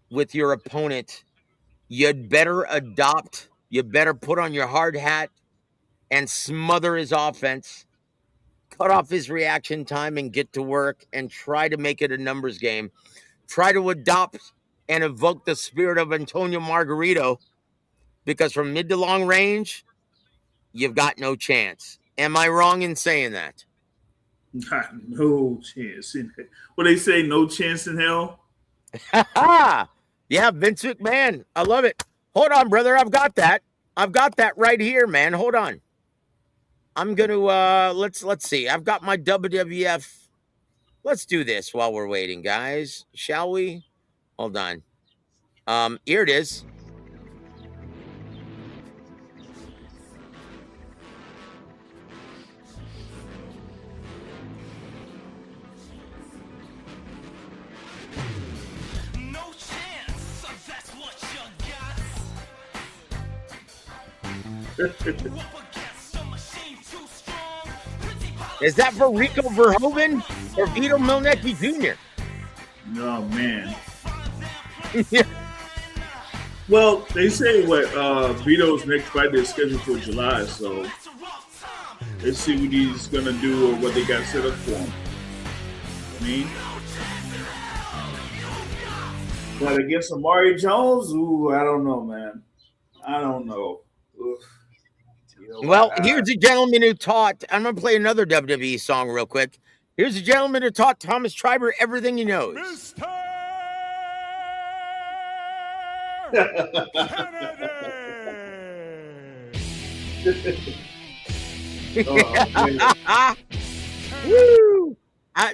with your opponent, you'd better adopt, you better put on your hard hat and smother his offense, cut off his reaction time and get to work and try to make it a numbers game. Try to adopt and evoke the spirit of Antonio Margarito, because from mid to long range, you've got no chance. Am I wrong in saying that? No chance in hell. What they say, no chance in hell? Yeah, Vince McMahon. I love it. Hold on, brother. I've got that. I've got that right here, man. Hold on. I'm gonna let's see. I've got my WWF. Let's do this while we're waiting, guys. Shall we? Hold on. Here it is. No chance, that's what you got. Is that for Rico Verhoeven or Vito Milnecki Jr.? No, man. Yeah. Well, they say what Vito's next fight is scheduled for July, so let's see what he's gonna do or what they got set up for him. I mean, but against Amari Jones, ooh, I don't know, man. I don't know. Oof. You know, Well, here's a gentleman who taught. I'm gonna play another WWE song real quick. Here's a gentleman who taught Thomas Triber everything he knows. Mr. Woo!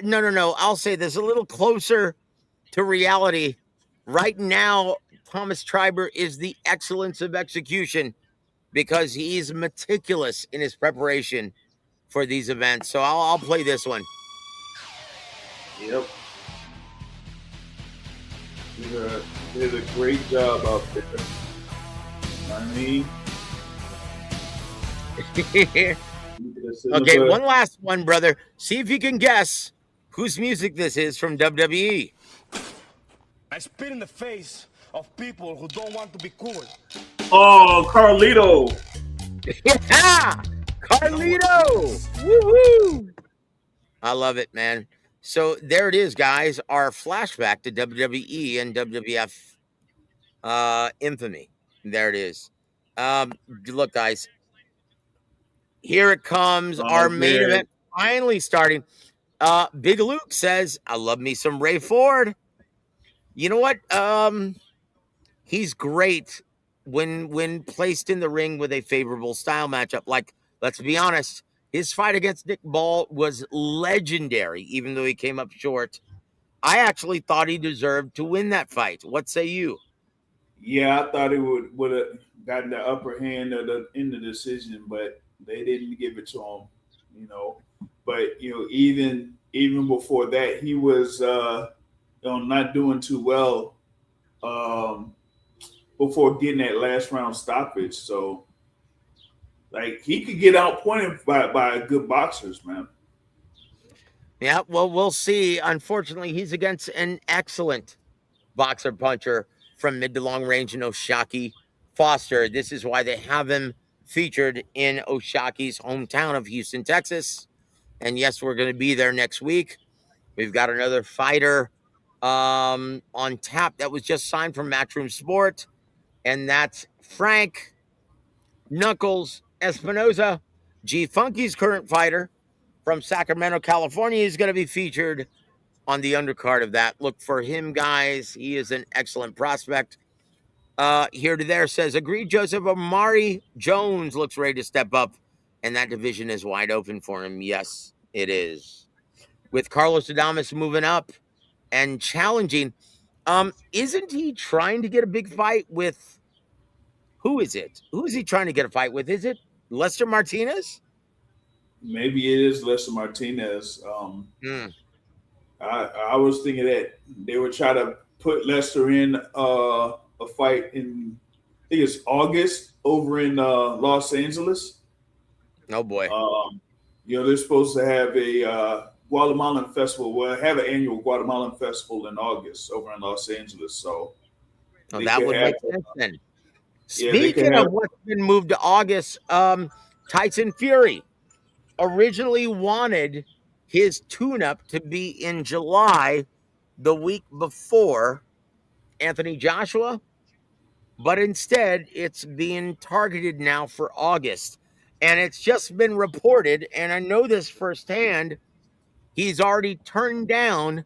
No. I'll say this a little closer to reality. Right now, Thomas Triber is the excellence of execution because he's meticulous in his preparation for these events. So I'll play this one. Yep. Did a great job out there. I mean, Okay, one last one, brother. See if you can guess whose music this is from WWE. I spit in the face of people who don't want to be cool. Oh, Carlito. Yeah, Carlito. Woo-hoo. I love it, man. So there it is, guys. Our flashback to WWE and WWF infamy. There it is. Look, guys. Here it comes. Our main event finally starting. Big Luke says, I love me some Ray Ford. You know what? He's great when placed in the ring with a favorable style matchup. Like, let's be honest, his fight against Nick Ball was legendary, even though he came up short. I actually thought he deserved to win that fight. What say you? Yeah, I thought it would have gotten the upper hand in the decision, but they didn't give it to him. You know, but even before that, he was not doing too well before getting that last round stoppage. So, like, he could get outpointed by good boxers, man. Yeah, well, we'll see. Unfortunately, he's against an excellent boxer puncher from mid to long range in Oshaki Foster. This is why they have him featured in Oshaki's hometown of Houston, Texas. And yes, we're going to be there next week. We've got another fighter on tap that was just signed from Matchroom Sport, and that's Frank Knuckles Espinoza, G Funky's current fighter from Sacramento, California, is going to be featured on the undercard of that. Look for him, guys. He is an excellent prospect. Here to there says, agreed, Joseph. Amari Jones looks ready to step up, and that division is wide open for him. Yes, it is. With Carlos Adames moving up and challenging, isn't he trying to get a big fight with, who is it? Who is he trying to get a fight with? Is it Lester Martinez? Maybe it is Lester Martinez. Hmm. I was thinking that they would try to put Lester in a fight in, I think it's August over in Los Angeles. Oh boy. Um, they're supposed to have a Guatemalan festival. Well, have an annual Guatemalan festival in August over in Los Angeles. So Oh, they that could would have, make sense then. yeah, they could Speaking of have. what's been moved to August, Tyson Fury originally wanted his tune-up to be in July, the week before Anthony Joshua, but instead it's being targeted now for August. And it's just been reported, and I know this firsthand, he's already turned down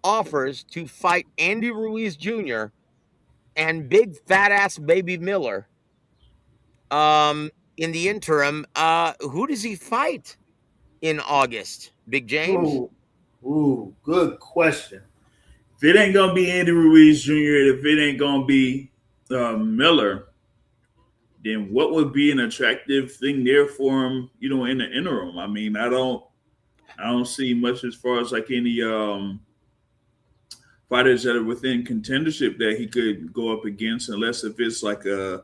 offers to fight Andy Ruiz Jr. and big fat ass baby Miller. In the interim, who does he fight in August? Big James? Ooh, good question. If it ain't gonna be Andy Ruiz Jr., if it ain't gonna be Miller, then what would be an attractive thing there for him? In the interim. I mean, I don't see much as far as like any fighters that are within contendership that he could go up against, unless if it's like I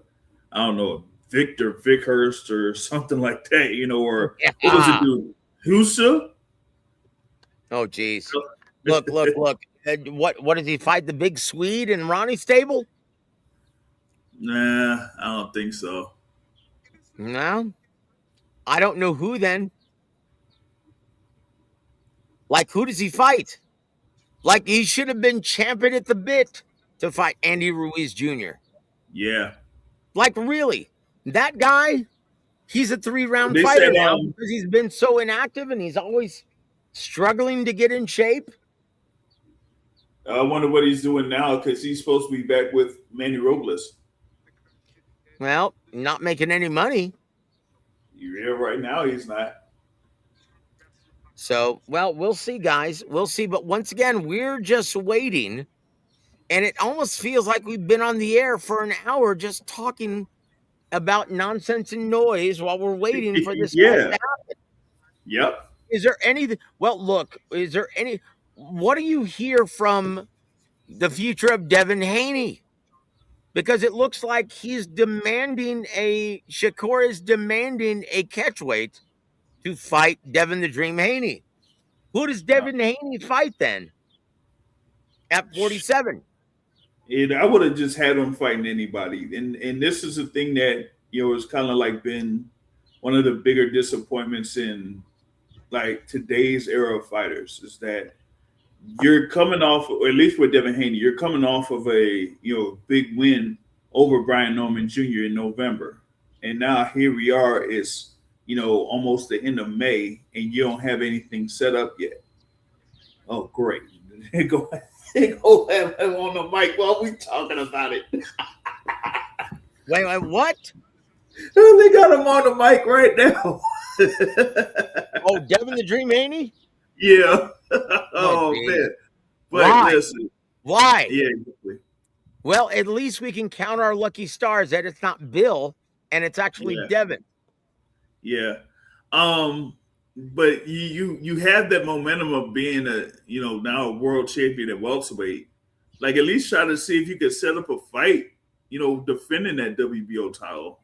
don't know, Victor Vickhurst or something like that, or what was it, Yeah. dude? Husa? Oh, geez. Look. What does he fight? The big Swede in Ronnie Stable? Nah, I don't think so. No. I don't know who then. Like, who does he fight? Like, he should have been champion at the bit to fight Andy Ruiz Jr. Yeah. Like, really? That guy, he's a 3-round They fighter said now because he's been so inactive and he's always struggling to get in shape. I wonder what he's doing now because he's supposed to be back with Manny Robles. Well, not making any money. Yeah, right now he's not. So, well, we'll see, guys. We'll see. But once again, we're just waiting. And it almost feels like we've been on the air for an hour just talking about nonsense and noise while we're waiting for this fight Yeah. to happen. Yep. Is there anything? Well, look, is there any? What do you hear from the future of Devin Haney? Because it looks like he's demanding Shakur is demanding a catchweight to fight Devin the Dream Haney. Who does Devin Haney fight then at 47? And I would have just had him fighting anybody. And this is a thing that, has kind of like been one of the bigger disappointments in like today's era of fighters is that you're coming off, or at least with Devin Haney, you're coming off of a big win over Brian Norman Jr. in November, and now here we are. It's almost the end of May, and you don't have anything set up yet. Oh, great! go have him on the mic while we talking about it. Wait, what? They got him on the mic right now. Oh, Devin the Dream Haney? Yeah. Oh man. But why? Listen. Why? Yeah, exactly. Well, at least we can count our lucky stars that it's not Bill and it's actually Devin. Yeah. But you have that momentum of being now a world champion at welterweight. Like at least try to see if you could set up a fight, defending that WBO title.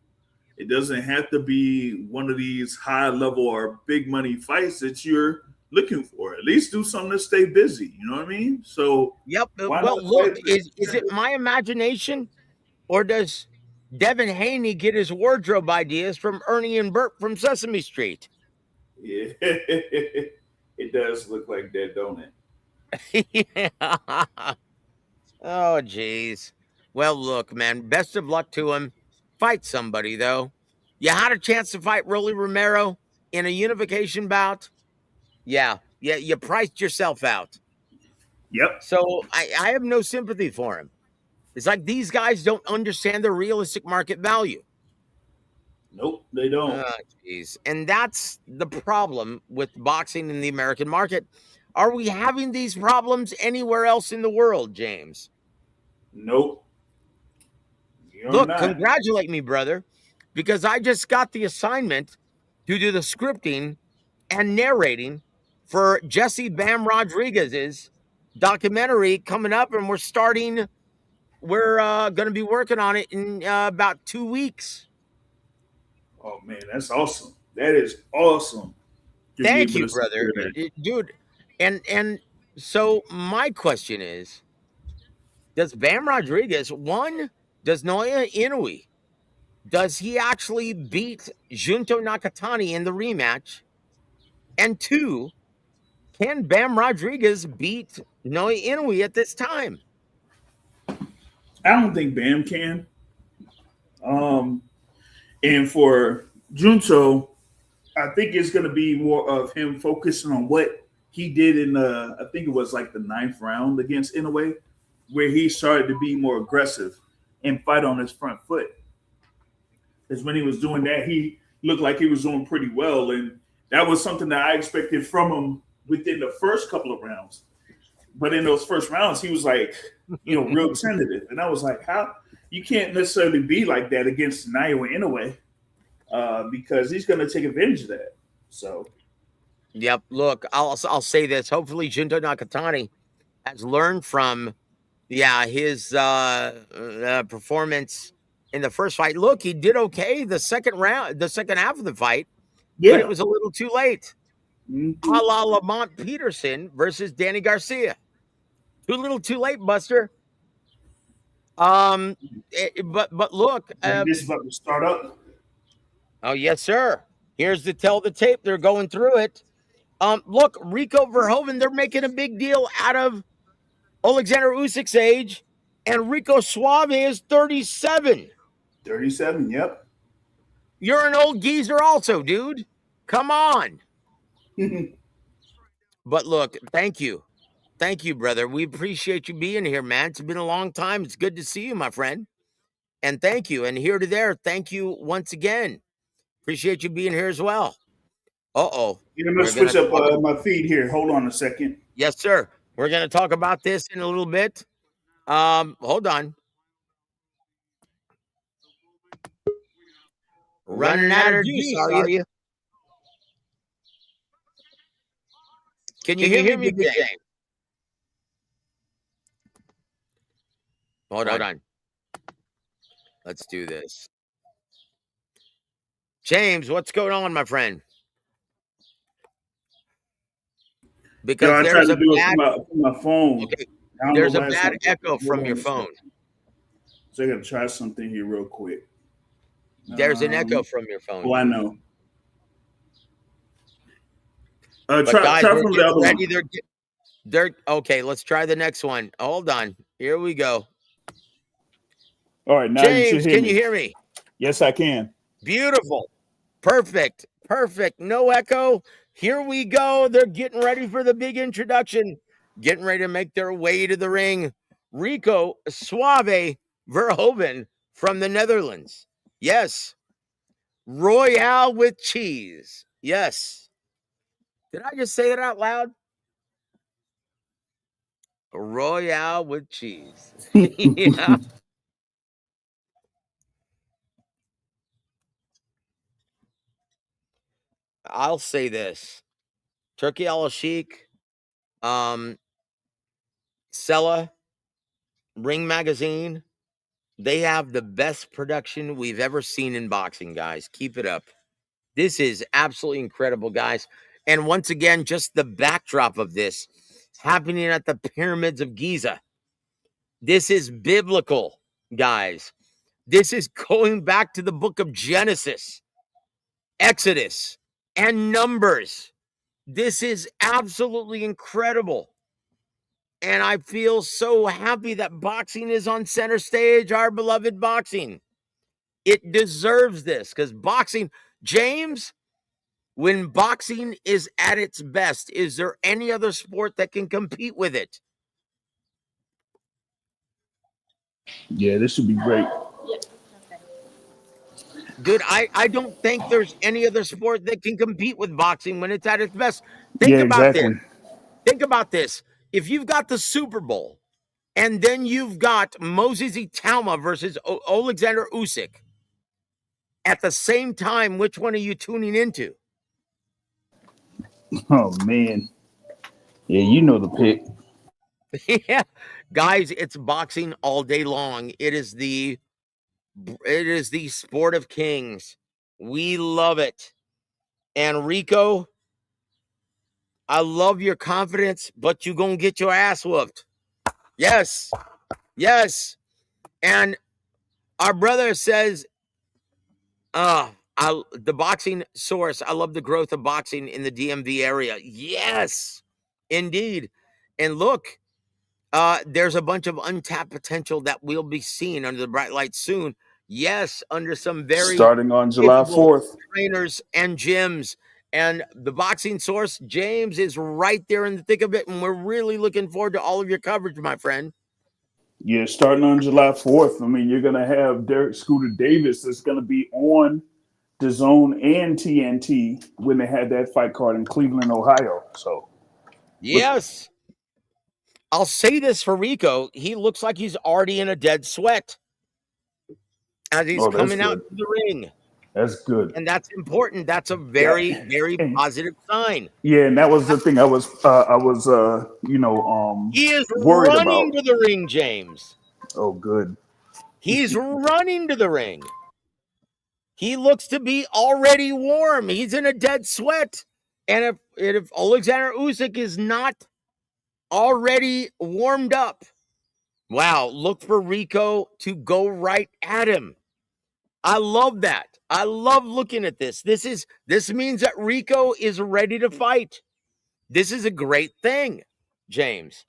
It doesn't have to be one of these high level or big money fights that you're looking for. At least do something to stay busy. You know what I mean? So yep. Well, look, is it my imagination, or does Devin Haney get his wardrobe ideas from Ernie and Bert from Sesame Street? Yeah, it does look like that, don't it? Yeah. Oh, geez. Well, look, man. Best of luck to him. Fight somebody, though. You had a chance to fight Rolly Romero in a unification bout. Yeah, you priced yourself out. Yep. So I have no sympathy for him. It's like these guys don't understand the realistic market value. Nope, they don't. Geez. And that's the problem with boxing in the American market. Are we having these problems anywhere else in the world, James? Nope. Look, congratulate me, brother, because I just got the assignment to do the scripting and narrating for Jesse Bam Rodriguez's documentary coming up, and we're going to be working on it in about 2 weeks. Oh man, that's awesome. That is awesome to be Thank able you, to brother. secure that. Dude. And so my question is, does Bam Rodriguez, one, does Naoya Inoue, does he actually beat Junto Nakatani in the rematch? And two, can Bam Rodriguez beat Naoya Inoue at this time? I don't think Bam can. Um, and for Junto, I think it's going to be more of him focusing on what he did in I think it was like the 9th round against Inoue, where he started to be more aggressive and fight on his front foot. Because when he was doing that, he looked like he was doing pretty well, and that was something that I expected from him within the first couple of rounds. But in those first rounds, he was like, real tentative, and I was like, how you can't necessarily be like that against Naoya Inoue because he's going to take advantage of that. So, Yep. Look, I'll say this. Hopefully, Junto Nakatani has learned from, his performance in the first fight. Look, he did okay the second half of the fight, but it yeah. was a little too late. Mhm. A la Lamont Peterson versus Danny Garcia. Too little, too late, Buster. But look. Like this is about to start up. Oh yes, sir. Here's the tape. They're going through it. Look, Rico Verhoeven. They're making a big deal out of Alexander Usyk's age, and Rico Suave is 37. 37, yep. You're an old geezer, also, dude. Come on. But look, thank you. Thank you, brother. We appreciate you being here, man. It's been a long time. It's good to see you, my friend. And thank you. And here to there, thank you once again. Appreciate you being here as well. Uh-oh. I'm going to We're going switch to up talk. my feed here. Hold on a second. Yes, sir. We're going to talk about this in a little bit. Hold on. Running out of juice, are you? Can you hear me, Big James? Hold on. Let's do this. James, what's going on, my friend? Because I tried there's to a do it bad, from my phone. okay, I don't there's know a why it's bad not echo working. from Hold your on a phone. second. So I got to try something here real quick. There's an echo from your phone. Oh, I know. But Try guys, we're from the other getting ready. one. They're okay. Let's try the next one. Hold on. Here we go. All right, now James, you should hear can me. you hear me? Yes, I can. Beautiful. Perfect. No echo. Here we go. They're getting ready for the big introduction. Getting ready to make their way to the ring. Rico Suave Verhoeven from the Netherlands. Yes. Royale with cheese. Yes. Did I just say it out loud? Royale with cheese. Yeah. I'll say this. Turkey Al Sheikh, Sella, Ring Magazine, they have the best production we've ever seen in boxing, guys. Keep it up. This is absolutely incredible, guys. And once again, just the backdrop of this happening at the pyramids of Giza. This is biblical, guys. This is going back to the book of Genesis, Exodus, and Numbers. This is absolutely incredible. And I feel so happy that boxing is on center stage, our beloved boxing. It deserves this because boxing, James, when boxing is at its best, is there any other sport that can compete with it? Yeah, this should be great. Dude, I don't think there's any other sport that can compete with boxing when it's at its best. Yeah, Think about this. exactly. Think about this. If you've got the Super Bowl and then you've got Moses Itauma versus Alexander Usyk at the same time, which one are you tuning into? Oh man, yeah, you know the pick. Yeah, guys, it's boxing all day long. It is the sport of kings. We love it. And Rico, I love your confidence, but you gonna get your ass whooped. Yes, yes. And our brother says, the boxing source. I love the growth of boxing in the DMV area. Yes, indeed. And look, there's a bunch of untapped potential that we'll be seeing under the bright lights soon. Yes, under some very Starting on July capable 4th. trainers and gyms. And the boxing source, James, is right there in the thick of it. And we're really looking forward to all of your coverage, my friend. Yeah, starting on July 4th. I mean, you're gonna have Derek Scooter Davis that's gonna be on the Zone and TNT when they had that fight card in Cleveland, Ohio. So look, Yes. I'll say this for Rico. He looks like he's already in a dead sweat as he's oh, that's coming out good. to the ring. That's good. And that's important. That's a That very, very and positive sign. yeah, and that was the thing I was He is worried running about. to the ring, James. Oh, good. He's running to the ring. He looks to be already warm. He's in a dead sweat. And if Alexander Usyk is not already warmed up, wow, look for Rico to go right at him. I love that. I love looking at this. This means that Rico is ready to fight. This is a great thing, James.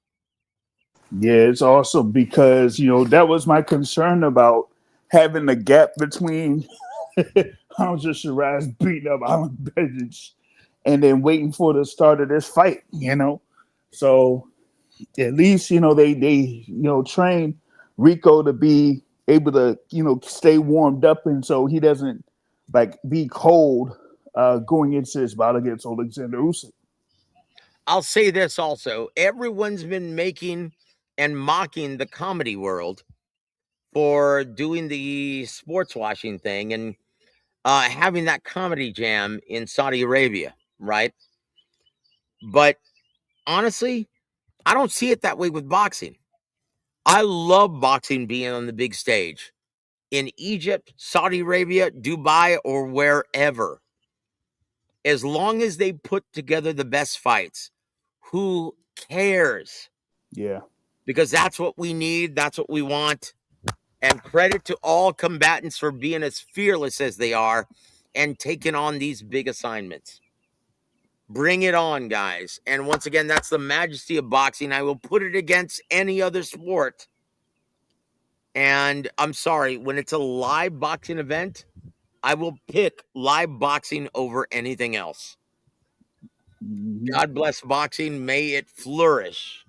Yeah, it's awesome because that was my concern about having the gap between Hamza Shiraz beating up Alan Begic and then waiting for the start of this fight. So at least they train Rico to be able to stay warmed up, and so he doesn't like be cold going into this battle against Alexander Usyk. I'll say this also. Everyone's been making and mocking the comedy world for doing the sports washing thing and having that comedy jam in Saudi Arabia, right? But honestly, I don't see it that way with boxing. I love boxing being on the big stage in Egypt, Saudi Arabia, Dubai, or wherever. As long as they put together the best fights, who cares? Yeah. Because that's what we need. That's what we want. And credit to all combatants for being as fearless as they are and taking on these big assignments. Bring it on, guys. And once again, that's the majesty of boxing. I will put it against any other sport. And I'm sorry, when it's a live boxing event, I will pick live boxing over anything else. Mhm. God bless boxing. May it flourish.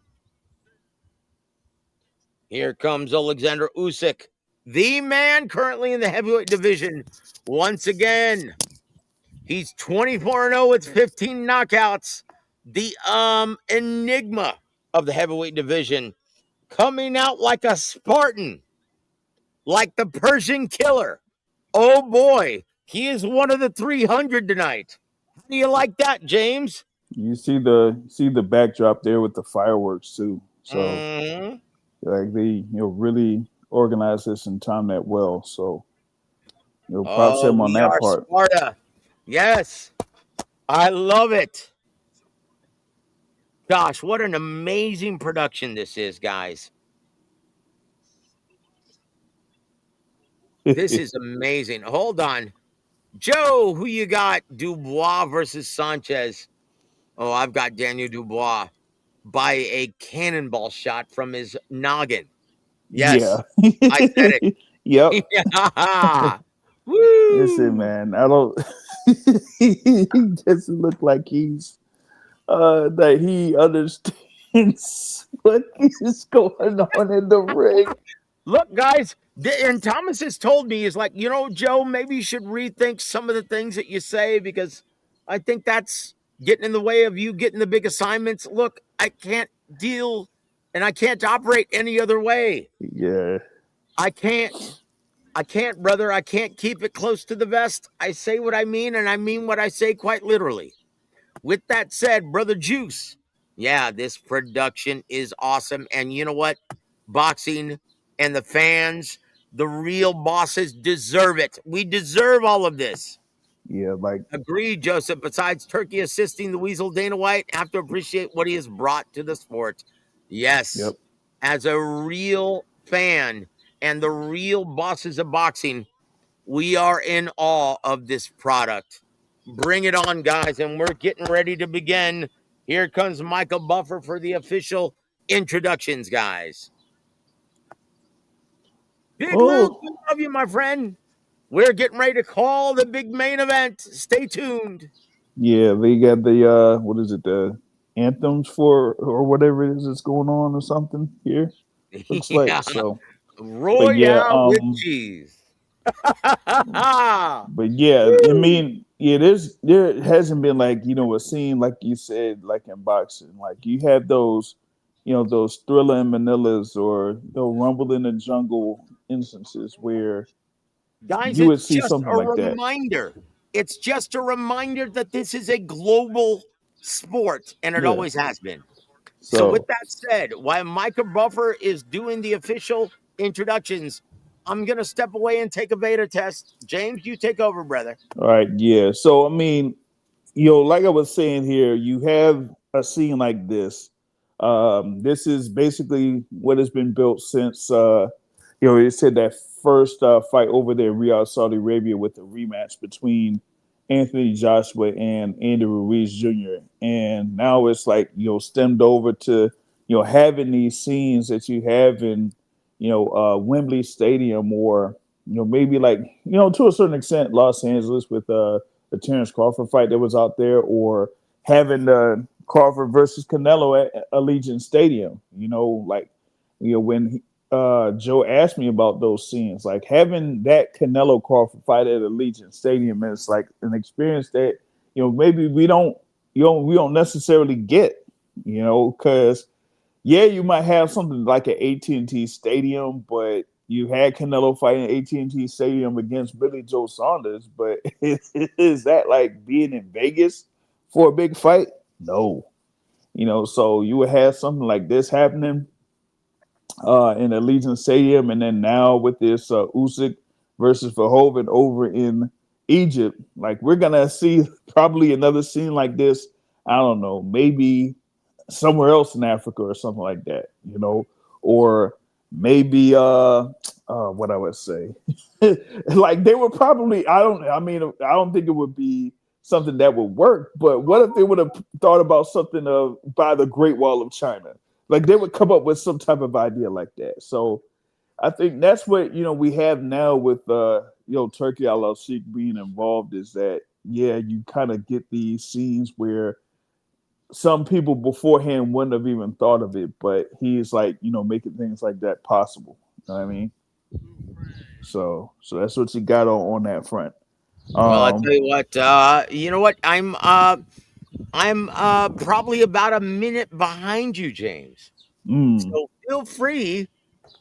Here comes Alexander Usyk, the man currently in the heavyweight division. Once again, he's 24-0 with 15 knockouts. The enigma of the heavyweight division, coming out like a Spartan, like the Persian killer. Oh boy, he is one of the 300 tonight. How do you like that, James? You see the backdrop there with the fireworks too. So Mhm. like they really organized this and timed that well. So props to Oh, him on we that are part. Sparta. Yes, I love it. Gosh, what an amazing production this is, guys. This is amazing. Hold on. Joe, who you got? Dubois versus Sanchez. Oh, I've got Daniel Dubois by a cannonball shot from his noggin. Yeah. Yes, I said Yep. it. Yeah. Listen, Woo! man. I don't. He doesn't look like that he understands what is going on in the ring. Look, guys, and Thomas has told me, he's like, Joe, maybe you should rethink some of the things that you say because I think that's getting in the way of you getting the big assignments. Look, I can't deal and I can't operate any other way. Yeah. I can't. I can't, brother. I can't keep it close to the vest. I say what I mean, and I mean what I say quite literally. With that said, Brother Juice, yeah, this production is awesome. And you know what? Boxing and the fans, the real bosses deserve it. We deserve all of this. Yeah, like, Agreed, Joseph. Besides Turkey assisting the Weasel Dana White, have to appreciate what he has brought to the sport. yep. Yes, as a real fan and the real bosses of boxing, we are in awe of this product. Bring it on, guys, and we're getting ready to begin. Here comes Michael Buffer for the official introductions, guys. Big Luke, Oh, we love you, my friend. We're getting ready to call the big main event. Stay tuned. yeah, they got the what is it, the anthems for or whatever it is that's going on or something here. Looks like Yeah, so. But yeah, Royale with cheese. but yeah, I mean, yeah, there hasn't been like, a scene like you said, like in boxing. Like you have those, those Thriller and Manilas or the Rumble in the Jungle instances where Guys, you would it's see just something a like that. reminder. It's just a reminder that this is a global sport, and it Yeah. always has been. So, with So, that said, while Micah Buffer is doing the official introductions, I'm going to step away and take a beta test. James, you take over, brother. all right, yeah. So I mean, like I was saying here, you have a scene like this. This is basically what has been built since it said that first fight over there in Riyadh, Saudi Arabia, with the rematch between Anthony Joshua and Andy Ruiz Jr. And now it's like, stemmed over to, having these scenes that you have in, Wembley Stadium, or, maybe like, to a certain extent, Los Angeles with the Terrence Crawford fight that was out there, or having the Crawford versus Canelo at Allegiant Stadium. Like, when Joe asked me about those scenes, like having that Canelo Crawford fight at Allegiant Stadium is like an experience that maybe we don't necessarily get, because yeah, you might have something like an AT&T Stadium, but you had Canelo fighting AT&T Stadium against Billy Joe Saunders. But is that like being in Vegas for a big fight? No. So you would have something like this happening in Allegiant Stadium, and then now with this Usyk versus Verhoeven over in Egypt, like we're gonna see probably another scene like this. I don't know, maybe somewhere else in Africa or something like that, or maybe what I would say, like they would probably, I don't think it would be something that would work, but what if they would have thought about something of by the Great Wall of China? Like they would come up with some type of idea like that. So I think that's what we have now with Turkey Al Sheikh being involved, is that yeah, you kind of get these scenes where some people beforehand wouldn't have even thought of it, but he's like, making things like that possible. You know what I mean? So that's what you got on that front. Well, I tell Um, you what, you know what? I'm probably about a minute behind you, James. mm, So feel free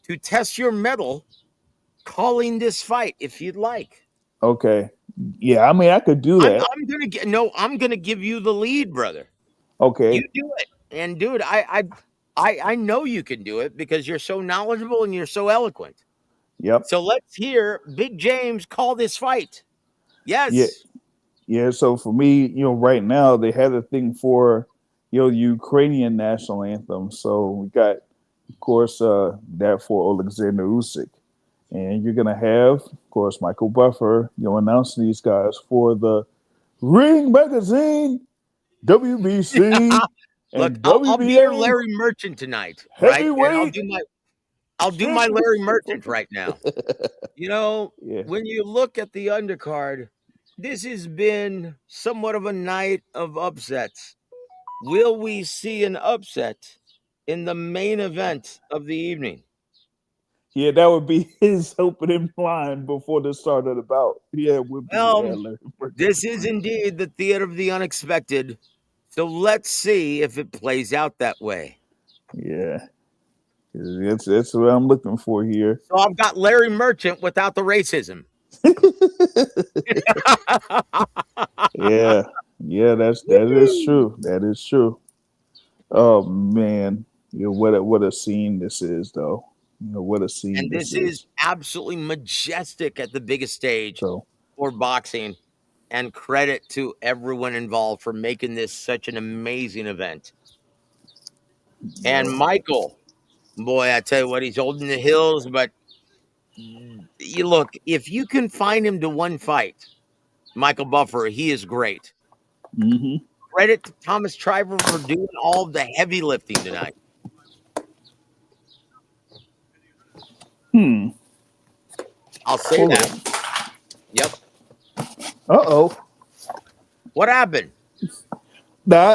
to test your mettle calling this fight if you'd like. okay. Yeah, I mean, I could do that. I'm gonna give you the lead, brother. You Okay. do it. And dude, I know you can do it because you're so knowledgeable and you're so eloquent. Yep. So let's hear Big James call this fight. Yeah. Yes. Yeah. So for me, right now they have a thing for, Ukrainian national anthem. So we got, of course, that for Alexander Usyk. And you're gonna have, of course, Michael Buffer, announcing these guys for the Ring Magazine, WBC, Look, and I'll be your WBA Larry Merchant tonight, right? And heavyweight I'll do my Larry championship. Merchant right now. You know, Yeah. when you look at the undercard, this has been somewhat of a night of upsets. Will we see an upset in the main event of the evening? Yeah, that would be his opening line before the start of the bout. Yeah, it would be Well, Larry Bird. this is indeed the theater of the unexpected. So let's see if it plays out that way. Yeah. That's what I'm looking for here. So I've got Larry Merchant without the racism. Yeah. Yeah, that is true. That is true. Oh man, what a scene this is, though. What a scene And this this is is. absolutely majestic at the biggest stage So, for boxing. And credit to everyone involved for making this such an amazing event. And yo, Michael, boy, I tell you what, he's holding the hills. But you look, if you can find him to one fight, Michael Buffer, he is great. hmm Credit to Thomas Triver for doing all the heavy lifting tonight. hmm. I'll say Hold that. on. Yep. Uh-oh. What happened? Now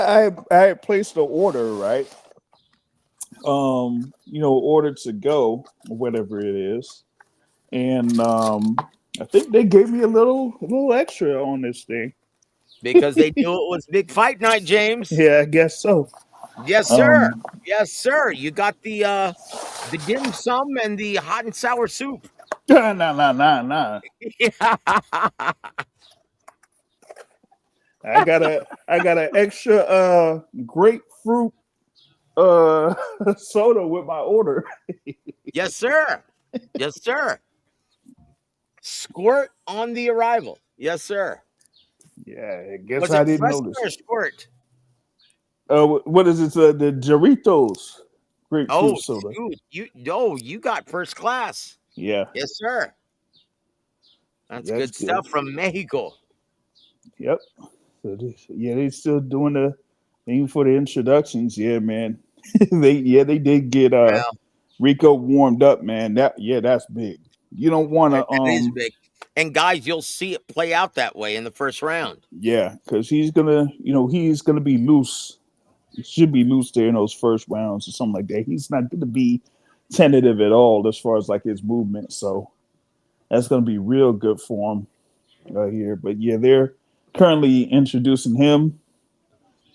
I had placed the order, right? Order to go, or whatever it is. And I think they gave me a little extra on this thing. Because they knew it was big fight night, James. Yeah, I guess so. Yes, sir. Um, Yes, sir. You got the dim sum and the hot and sour soup. nah. Yeah. I got an extra grapefruit soda with my order. Yes, sir. Yes, sir. Squirt on the arrival. Yes, sir. Yeah, I guess Was I it didn't Fresca notice. or Squirt? What is it? The Doritos grapefruit Oh, soda. dude, you got first class. Yeah, Yes, sir. That's that's good good. stuff from Mexico. Yep. They still doing the thing for the introductions. Yeah, man. They did get Well, Rico warmed up, man. That's big. You don't want that to is big. And guys, you'll see it play out that way in the first round. yeah, because he's gonna be loose. He should be loose there in those first rounds or something like that. He's not gonna be tentative at all as far as like his movement. So that's gonna be real good for him here. But yeah, they're currently introducing him,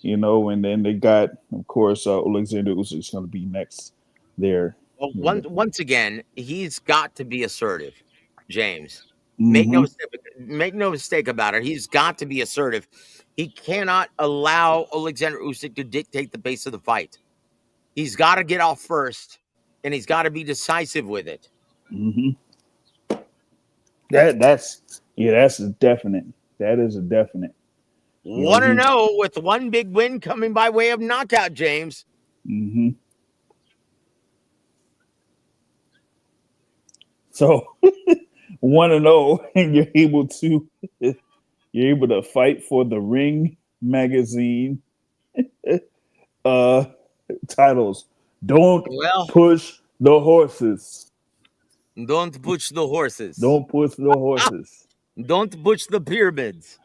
and then they got, of course, Alexander Usyk is going to be next there. Well, once again, he's got to be assertive, James. Mm-hmm. Make no mistake about it. He's got to be assertive. He cannot allow Alexander Usyk to dictate the pace of the fight. He's got to get off first, and he's got to be decisive with it. Mm-hmm. That's a definite. That is a definite. Want to He. know with one big win coming by way of knockout, James. Mm-hmm. So 1-0, and you're able to fight for the Ring magazine uh titles. Don't Well, push the horses. don't push the horses. Don't push the horses. Don't push the pyramids.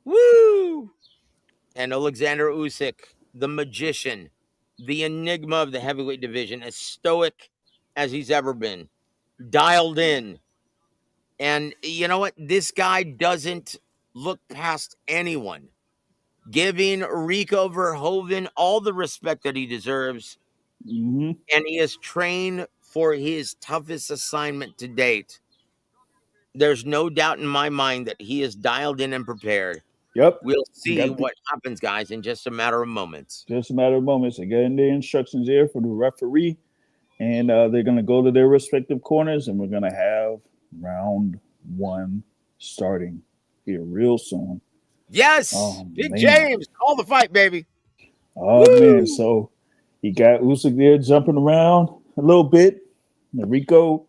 Woo! And Alexander Usyk, the magician, the enigma of the heavyweight division, as stoic as he's ever been, dialed in. And you know what? This guy doesn't look past anyone, giving Rico Verhoeven all the respect that he deserves. Mm-hmm. And he has trained for his toughest assignment to date. There's no doubt in my mind that he is dialed in and prepared. Yep. We'll see Got the, what happens, guys, in just a matter of moments. just a matter of moments. They getting the instructions there for the referee, and they're going to go to their respective corners, and we're going to have round one starting here real soon. Yes, Oh Big man. James, call the fight, baby. Oh man. Woo! So he got Usyk there jumping around a little bit. And Rico,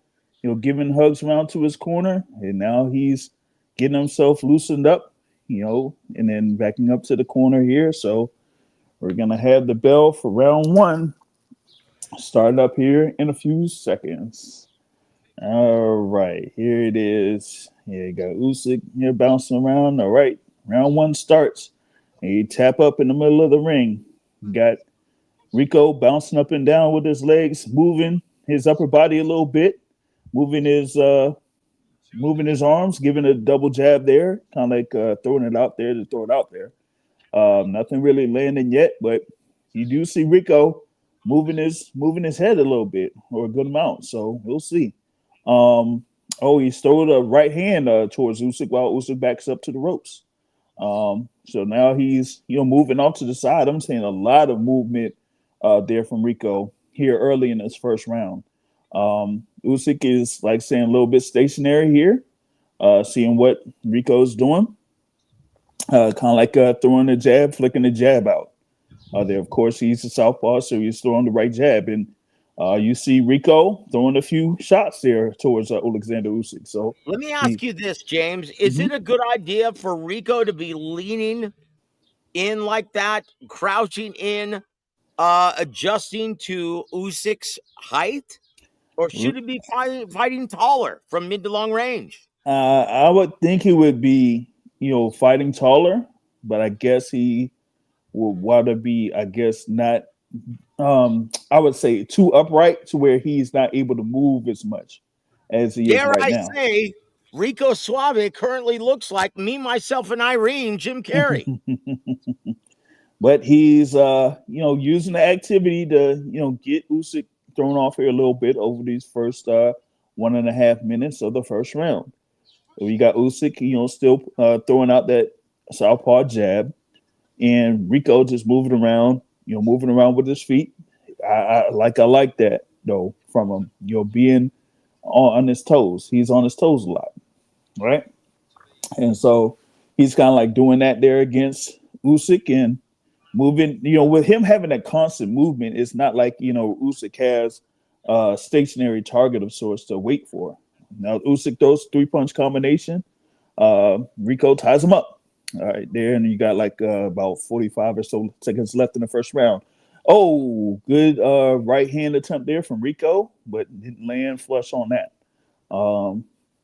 giving hugs around to his corner, and now he's getting himself loosened up, and then backing up to the corner here. So we're gonna have the bell for round one start up here in a few seconds. All right, here it is. Yeah, you got Usyk here bouncing around. All right, round one starts. And you tap up in the middle of the ring. You got Rico bouncing up and down with his legs, moving his upper body a little bit, moving his arms, giving a double jab there, kind of like throwing it out there to throw it out there. Nothing really landing yet, but you do see Rico moving his head a little bit or a good amount. So we'll see. Um, Oh, he's throwing a right hand towards Usyk while Usyk backs up to the ropes. So now he's moving off to the side. I'm seeing a lot of movement there from Rico here early in this first round. Usyk is like saying a little bit stationary here, seeing what Rico's doing, kind of like throwing a jab, flicking the jab out. There, of course, he's a southpaw, so he's throwing the right jab, and you see Rico throwing a few shots there towards Alexander Usyk. So Let me he, ask you this, James. Is Mhm. it a good idea for Rico to be leaning in like that, crouching in, adjusting to Usyk's height? Or should he be fighting taller from mid to long range? I would think he would be, fighting taller, but I guess he would want to be, I guess, not. I would say too upright to where he's not able to move as much as he is Dare right I now. say, Rico Suave currently looks like me, myself, and Irene, Jim Carrey. But he's using the activity to get Usyk thrown off here a little bit over these first 1.5 minutes of the first round. We got Usyk, still throwing out that southpaw jab, and Rico just moving around with his feet. I like that though from him, being on his toes. He's on his toes a lot, right? And so he's kind of like doing that there against Usyk and moving. With him having that constant movement, it's not like Usyk has a stationary target of sorts to wait for. Now Usyk throws 3-punch combination. Rico ties him up. All right, there, and you got like about 45 or so seconds left in the first round. Oh, good right hand attempt there from Rico, but didn't land flush on that.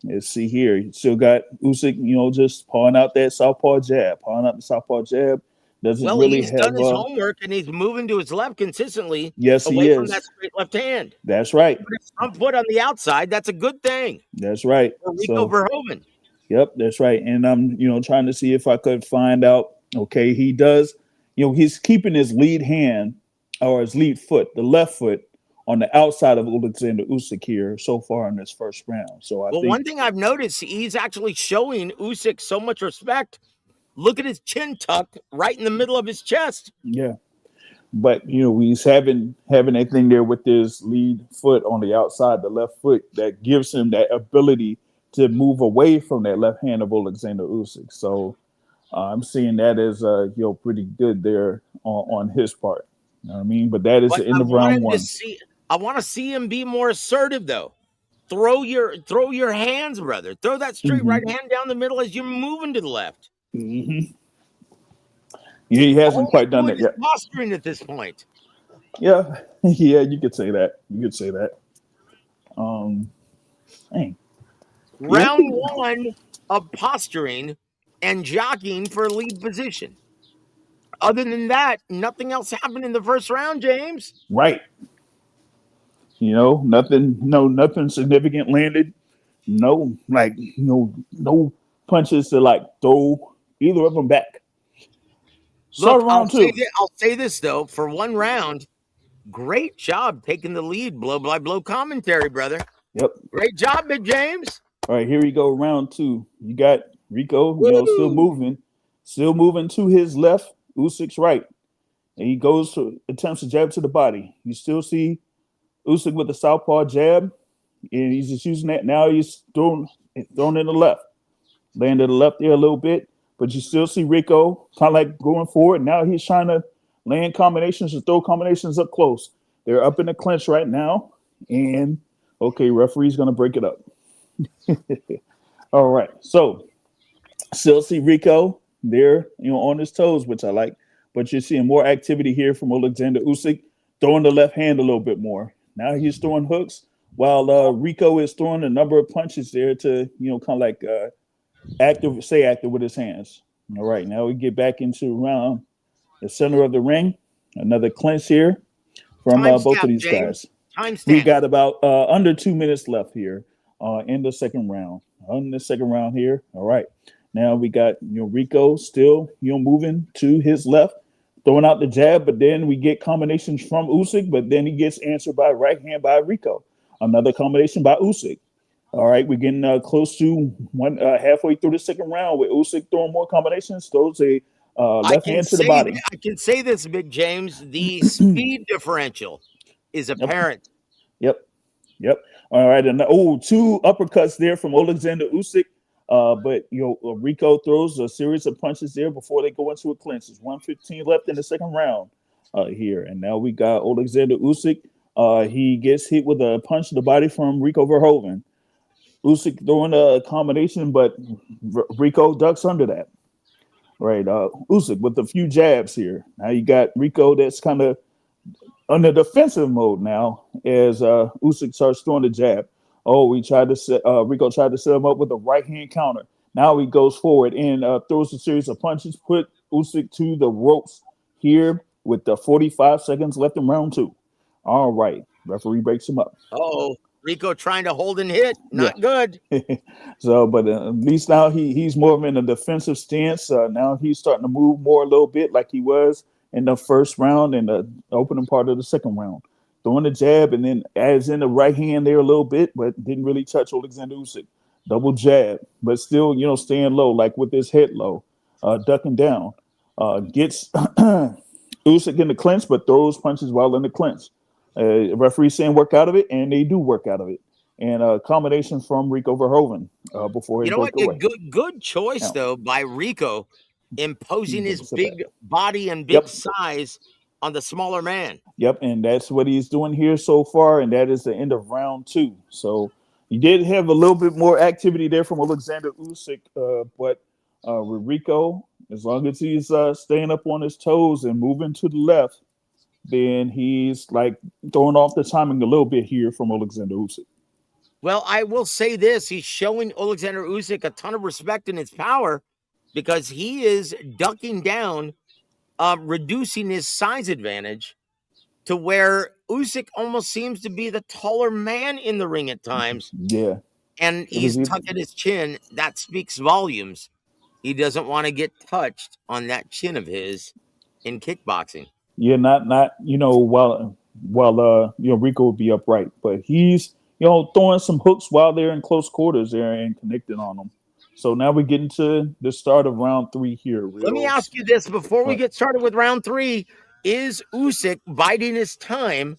Let's see here. You still got Usyk, just pawing out that southpaw jab, pawing out the southpaw jab. Doesn't Well, really he's done have. his homework and he's moving to his left consistently Yes, he away from that is. straight left hand. That's right. But his front foot on the outside, that's a good thing That's right. for Rico So, Verhoeven. yep, that's right. And I'm, trying to see if I could find out. Okay, he does. He's keeping his lead hand or his lead foot, the left foot, on the outside of Alexander Usyk here so far in this first round. So I Well, think, one thing I've noticed, he's actually showing Usyk so much respect. Look at his chin tucked right in the middle of his chest. yeah. But he's having that thing there with his lead foot on the outside, the left foot, that gives him that ability to move away from that left hand of Alexander Usyk. So I'm seeing that as pretty good there on his part. You know what I mean? But that is But the end I of want round him to one. see. I want to see him be more assertive, though. Throw your hands, brother. Throw that straight Mm-hmm. right hand down the middle as you're moving to the left. Mm-hmm. Yeah, he hasn't All he's quite done doing that is yet. posturing at this point. Yeah, yeah, you could say that. You could say that. Dang. Yeah, Round one of posturing and jockeying for lead position. Other than that, nothing else happened in the first round, James. right. Nothing. No, nothing significant landed. No, like no punches to like throw either of them back. Start Look, round two. I'll say this though, for one round, great job taking the lead, blow by blow commentary, brother. Yep. Great job, Big James. All right, here we go. Round two. You got Rico, Woo! still moving to his left, Usyk's right. And he attempts to jab to the body. You still see Usyk with the southpaw jab, and he's just using that. Now he's thrown in the left. Landed the left there a little bit, but you still see Rico kind of like going forward. Now he's trying to land combinations or throw combinations up close. They're up in the clinch right now, and okay, referee's going to break it up. All right, so still see Rico there, on his toes, which I like, but you're seeing more activity here from Alexander Usyk, throwing the left hand a little bit more. Now he's throwing hooks, while Rico is throwing a number of punches there to, kind of like stay active with his hands. All right, now we get back into around the center of the ring. Another clinch here from both of Timestamp, these James. guys. We Timestamp. got about under 2 minutes left here in the second round. Here. All right. Now we got Rico still moving to his left, throwing out the jab, but then we get combinations from Usyk, but then he gets answered by right hand by Rico. Another combination by Usyk. All right, we're getting close to halfway through the second round with Usyk throwing more combinations. Throws a left hand to the body. I can say this, Big James. The speed differential is Yep, apparent. yep, yep. All right, and two uppercuts there from Alexander Usyk. But Rico throws a series of punches there before they go into a clinch. There's 1:15 left in the second round here, and now we got Alexander Usyk. He gets hit with a punch to the body from Rico Verhoeven. Usyk throwing a combination, but Rico ducks under that. Right, Usyk with a few jabs here. Now you got Rico that's kind of under defensive mode now as Usyk starts throwing the jab. Oh, Rico tried to set him up with a right hand counter. Now he goes forward and throws a series of punches, put Usyk to the ropes here with the 45 seconds left in round two. All right, referee breaks him up. Oh, Rico trying to hold and hit, Yeah. not good. So, but at least now he's more in a defensive stance. Now he's starting to move more a little bit like he was in the first round and the opening part of the second round. Throwing the jab and then adds in the right hand there a little bit, but didn't really touch Alexander Usyk. Double jab, but still, staying low, like with his head low, ducking down. Gets Usyk in the clinch, but throws punches while in the clinch. Referee saying work out of it, and they do work out of it. And a combination from Rico Verhoeven before he You know broke what? away. Good choice, Now, though, by Rico imposing his step back. big body and big Yep. size on the smaller man. Yep, and that's what he's doing here so far, and that is the end of round two. So he did have a little bit more activity there from Alexander Usyk, but with Rico, as long as he's staying up on his toes and moving to the left, then he's like throwing off the timing a little bit here from Alexander Usyk. Well, I will say this. He's showing Alexander Usyk a ton of respect in his power because he is ducking down, reducing his size advantage to where Usyk almost seems to be the taller man in the ring at times. Yeah. And he's tucking his chin. That speaks volumes. He doesn't want to get touched on that chin of his in kickboxing. Yeah, not while Rico would be upright, but he's throwing some hooks while they're in close quarters there and connecting on them. So now we get into the start of round three here. Let me ask you this before we get started with round three. Is Usyk biding his time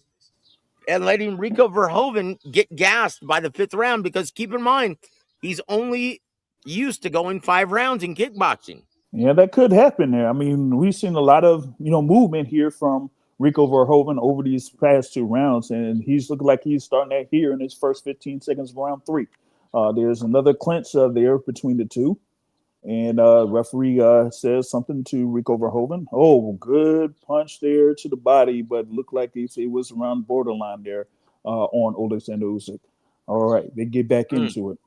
and letting Rico Verhoeven get gassed by the fifth round? Because keep in mind, he's only used to going 5 rounds in kickboxing. Yeah, that could happen there. I mean, we've seen a lot of movement here from Rico Verhoeven over these past 2 rounds, and he's looking like he's starting that here in his first 15 seconds of round three. There's another clinch there between the two, and referee says something to Rico Verhoeven. Oh, good punch there to the body, but looked like it was around borderline there on Alexander Usyk. All right, they get back into it.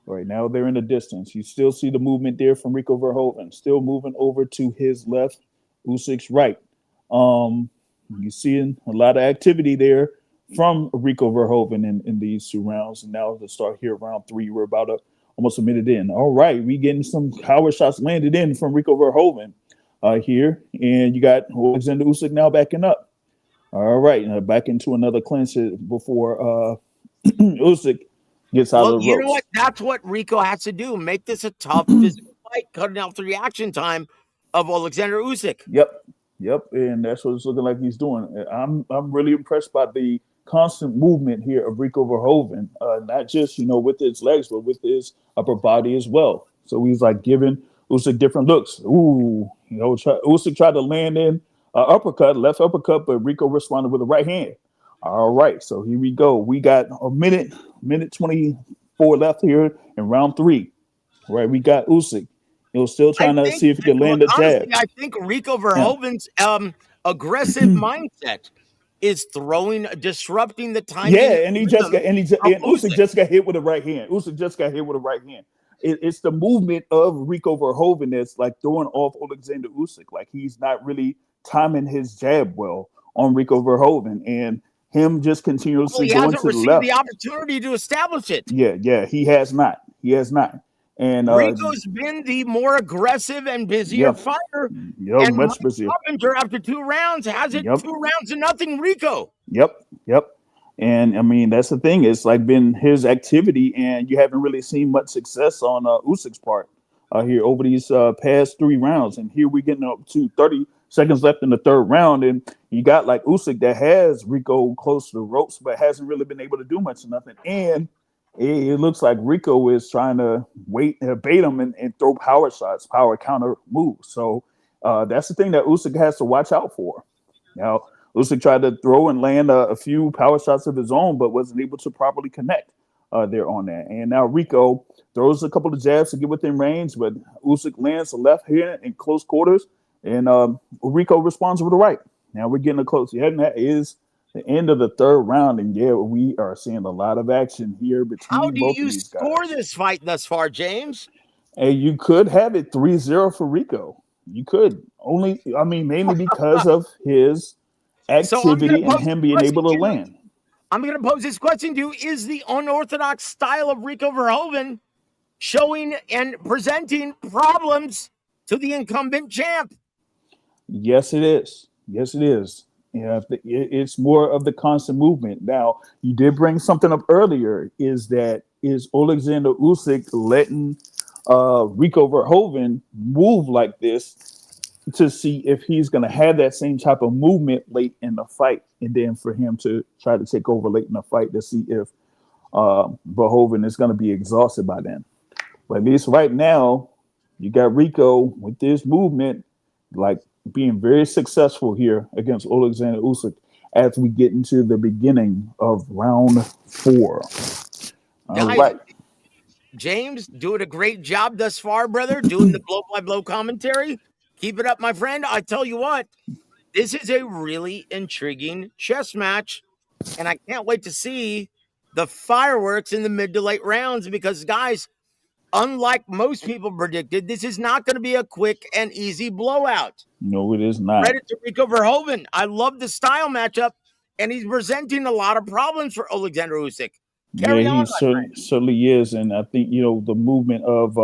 Right now they're in the distance. You still see the movement there from Rico Verhoeven, still moving over to his left, Usyk's right. You seeing a lot of activity there from Rico Verhoeven in these 2 rounds. And now to start here, round three, we're about almost a minute in. All right, we getting some power shots landed in from Rico Verhoeven here, and you got Alexander Usyk now backing up. All right, back into another clinch before Usyk gets out of the ropes. You know what? That's what Rico has to do. Make this a tough physical fight, cutting out the reaction time of Alexander Usyk. Yep, and that's what it's looking like he's doing. I'm really impressed by the constant movement here of Rico Verhoeven, not just with his legs, but with his upper body as well. So he's like giving Usyk different looks. Usyk tried to land in left uppercut, but Rico responded with a right hand. All right, so here we go. We got a minute 24 left here in round three. All right, we got Usyk. Still trying to see if he can land a jab. I think Rico Verhoeven's aggressive mindset is disrupting the timing. Yeah, and Usyk just got hit with a right hand. It's the movement of Rico Verhoeven that's like throwing off Alexander Usyk. Like he's not really timing his jab well on Rico Verhoeven, and him just continuously going to the left. He hasn't received the opportunity to establish it. Yeah, he has not. And Rico's been the more aggressive and busier fighter. And much busier. Coppinger, after 2 rounds, has it 2 rounds to nothing, Rico. Yep. And I mean, that's the thing. It's like been his activity, and you haven't really seen much success on Usyk's part here over these past 3 rounds. And here we're getting up to 30 seconds left in the third round, and you got like Usyk that has Rico close to the ropes, but hasn't really been able to do much of nothing. And it looks like Rico is trying to wait and bait him and throw power shots, power counter moves. So that's the thing that Usyk has to watch out for. Now, Usyk tried to throw and land a few power shots of his own, but wasn't able to properly connect there on that. And now Rico throws a couple of jabs to get within range, but Usyk lands a left hand in close quarters, and Rico responds with a right. Now we're getting a close. Yeah, and that is the end of the third round, and yeah, we are seeing a lot of action here How between do both of you these score guys. this fight thus far, James? And you could have it 3-0 for Rico. You could only, I mean, mainly because of his So I'm going to activity and pose him this being question able to to you. land. I'm going to pose this question to you. Is the unorthodox style of Rico Verhoeven showing and presenting problems to the incumbent champ? Yes, it is. Yes, it is. Yeah, it's more of the constant movement. Now, you did bring something up earlier. Is Alexander Usyk letting Rico Verhoeven move like this to see if he's going to have that same type of movement late in the fight, and then for him to try to take over late in the fight to see if Verhoeven is going to be exhausted by then. But at least right now, you got Rico with this movement, like being very successful here against Alexander Usyk as we get into the beginning of round 4. All Guys, right. James, doing a great job thus far, brother, doing the blow by blow commentary. Keep it up, my friend. I tell you what, this is a really intriguing chess match, and I can't wait to see the fireworks in the mid to late rounds because, guys, unlike most people predicted, this is not going to be a quick and easy blowout. No, it is not. Credit to Rico Verhoeven. I love the style matchup, and he's presenting a lot of problems for Alexander Usyk. Yeah, Carry on, he my friend. certainly is, and I think the movement of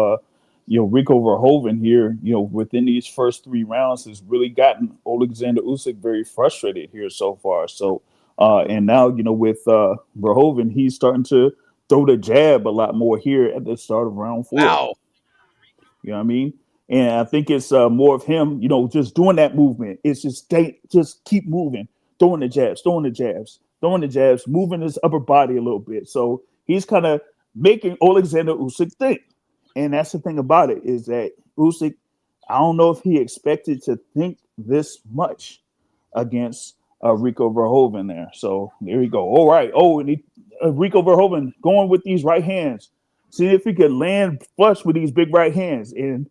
Rico Verhoeven here, within these first 3 rounds has really gotten Alexander Usyk very frustrated here so far. So, and now with Verhoeven, he's starting to throw the jab a lot more here at the start of round 4. Wow. You know what I mean? And I think it's more of him, just doing that movement. It's just keep moving, throwing the jabs, throwing the jabs, throwing the jabs, moving his upper body a little bit. So he's kind of making Alexander Usyk think. And that's the thing about it is that Usyk, I don't know if he expected to think this much against Rico Verhoeven there. So there we go. All right. Oh, and Rico Verhoeven going with these right hands. See if he could land flush with these big right hands. And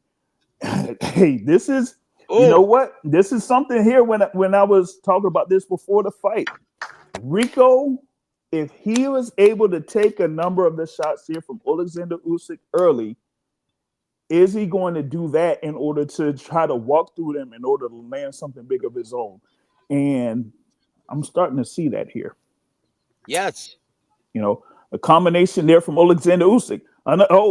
hey, this is, you know Oh, what? This is something here when I was talking about this before the fight. Rico, if he was able to take a number of the shots here from Alexander Usyk early, is he going to do that in order to try to walk through them in order to land something big of his own? And I'm starting to see that here. yes. A combination there from Alexander Usyk.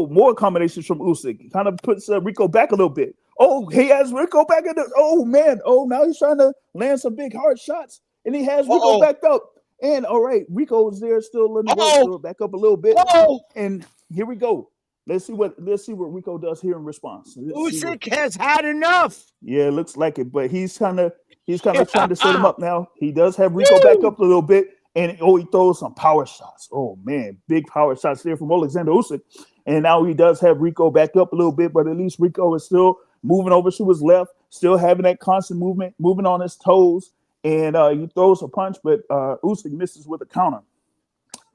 More combinations from Usyk. Kind of puts Rico back a little bit. Oh, he has Rico back in the. Oh man. Oh, now he's trying to land some big hard shots, and he has Rico Uh-oh. backed up. And all right, Rico is there still in the ropes, Uh-oh. still back up a little bit. Whoa. And here we go. Let's see what Rico does here in response. Usyk has had enough. Yeah, it looks like it, but he's kind of trying to set him Yeah. up now. He does have Rico back Woo. up a little bit, and he throws some power shots. Oh man, big power shots there from Alexander Usyk, and now he does have Rico back up a little bit, but at least Rico is still moving over to his left, still having that constant movement, moving on his toes, and he throws a punch, but Usyk misses with a counter.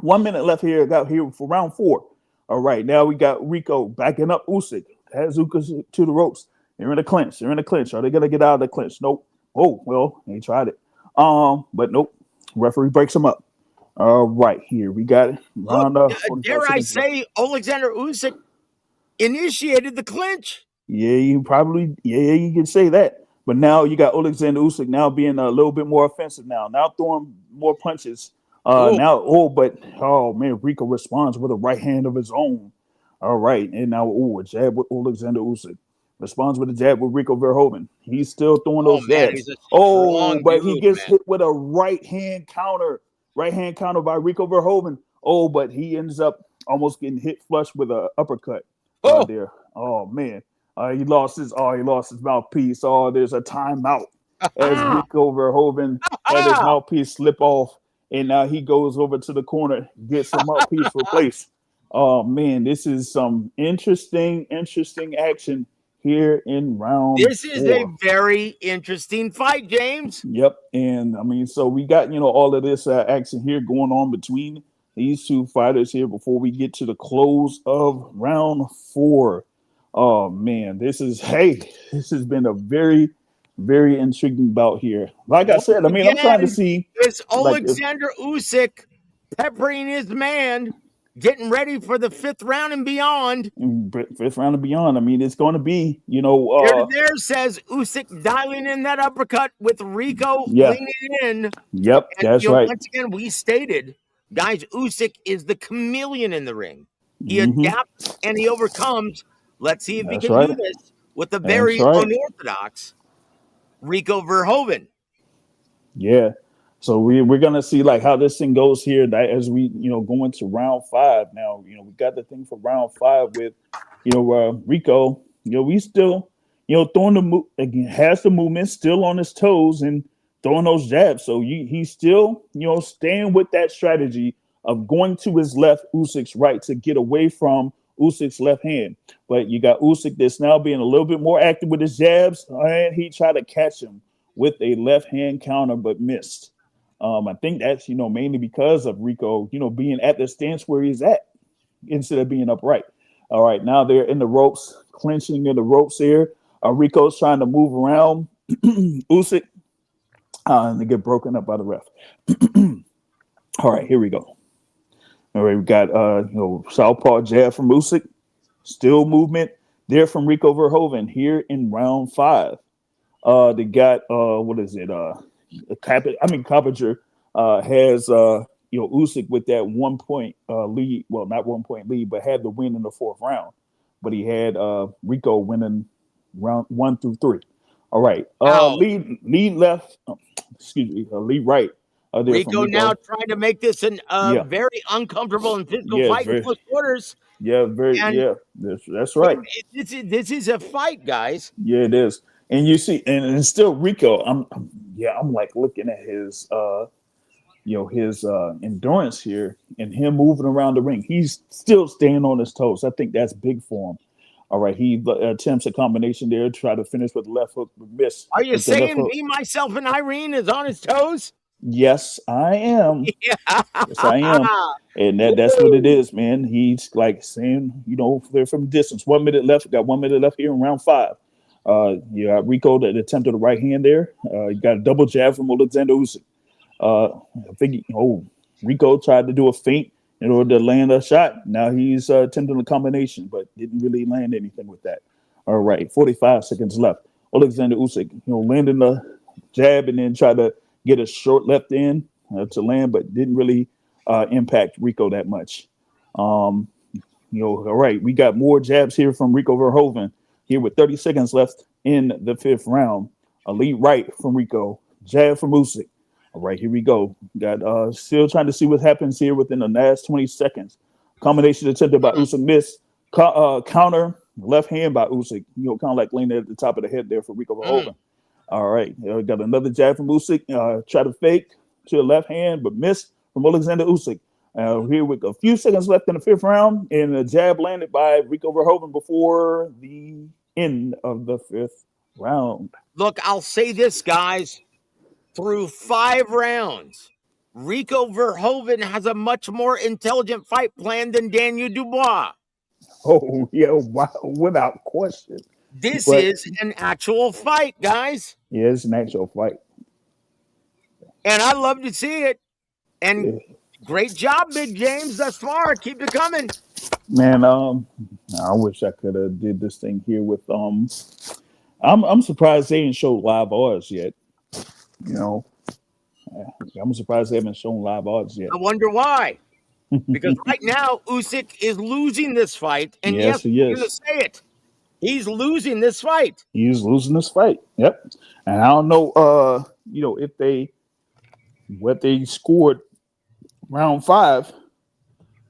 1 minute left here, got here for round 4. All right, now we got Rico backing up Usyk, has Usyk to the ropes. They're in a clinch. They're in a clinch. Are they gonna get out of the clinch? Nope. Oh well, they tried it. But nope. Referee breaks him up. All right, here we got it. Look, Round 45 dare I seconds left. say, Alexander Usyk initiated the clinch. Yeah, you can say that. But now you got Alexander Usyk now being a little bit more offensive now throwing more punches. Oh, Oh man, Rico responds with a right hand of his own. All right, and now a jab with Alexander Usyk. Responds with a jab with Rico Verhoeven. He's still throwing oh those man, jabs. he's a Oh, strong but he dude, gets man. hit with a right hand counter. right hand counter by Rico Verhoeven. Oh, but he ends up almost getting hit flush with an uppercut Oh, there. Oh man, he lost his mouthpiece. Oh, there's a timeout as Rico Verhoeven had his mouthpiece slip off, and now he goes over to the corner, gets the mouthpiece replaced. Oh man, this is some interesting action here in round this is a 4. very interesting fight, James. Yep, and I mean, so we got all of this action here going on between these two fighters here before we get to the close of round 4. Oh man, this has been a very intriguing bout here. Like I Once said, I mean, I'm trying to again, see it's like if Alexander Usyk peppering his man, getting ready for the 5th round and beyond. fifth round and beyond. I mean, it's going to be There says Usyk dialing in that uppercut with Rico yeah, leaning in. yep, And that's right. once again, we stated, guys, Usyk is the chameleon in the ring. He Hmm. adapts and he overcomes. Let's see if he That's can do right. this with the That's very right. unorthodox Rico Verhoeven. Yeah. So we're gonna see like how this thing goes here that as we go into round 5 now. We got the thing for round 5 with Rico. We still throwing the again, has the movement, still on his toes and throwing those jabs. So he's still staying with that strategy of going to his left, Usyk's right, to get away from Usyk's left hand. But you got Usyk that's now being a little bit more active with his jabs, and he tried to catch him with a left hand counter, but missed. I think that's mainly because of Rico, being at the stance where he's at instead of being upright. All right, now they're in the ropes, clinching in the ropes here. Rico's trying to move around Usyk, and they get broken up by the ref. All right, here we go. All right, we got southpaw jab from Usyk, still movement there from Rico Verhoeven here in round 5. They got what is it? Coppinger has Usyk with that 1 point lead. Well, not 1 point lead, but had the win in the 4th round. But he had Rico winning round 1 through 3. All right. Lead left. Lead right. There from Rico Rico. now trying to make this a Yeah. very uncomfortable and physical Yeah. fight in close quarters. Yeah. Very. And Yeah. That's right. this is a fight, guys. Yeah, it is. And you see, and it's still Rico. I'm like looking at his his endurance here and him moving around the ring. He's still staying on his toes. I think that's big for him. All right, he attempts a combination there, try to finish with the left hook, but miss. Are you with the left saying hook. me, myself, and Irene is on his toes? Yes, I am. Yeah. Yes, I am. And that's what it is, man. He's like saying, they're from distance. 1 minute left. Got 1 minute left here in round 5. You got Rico that attempted the right hand there. You got a double jab from Alexander Usyk. I think Rico tried to do a feint in order to land a shot. Now he's attempting a combination, but didn't really land anything with that. All right, 45 seconds left. Alexander Usyk, landing the jab and then try to get a short left in to land, but didn't really impact Rico that much. All right, we got more jabs here from Rico Verhoeven here with 30 seconds left in the 5th round. A lead right from Rico, jab from Usyk. All right, here we go. Got still trying to see what happens here within the last 20 seconds. Combination attempted by Usyk, miss. Counter left hand by Usyk. Kind of like laying at the top of the head there for Rico Verhoeven. All right, got another jab from Usyk. Try to fake to the left hand, but missed from Alexander Usyk. Here with a few seconds left in the 5th round, and a jab landed by Rico Verhoeven before the end of the 5th round. Look, I'll say this, guys. Through 5 rounds, Rico Verhoeven has a much more intelligent fight plan than Daniel Dubois. Oh, yeah, wow, without question. This is an actual fight, guys. Yeah, it's an actual fight. And I love to see it. And great job, Big James, thus far. Keep it coming. Man, I wish I could have did this thing here with I'm surprised they didn't show live odds yet. I'm surprised they haven't shown live odds yet. I wonder why. Because right now, Usyk is losing this fight. And yes, he I'm is. going to say it. He's losing this fight. He's losing this fight. Yep. And I don't know, if what they scored round 5,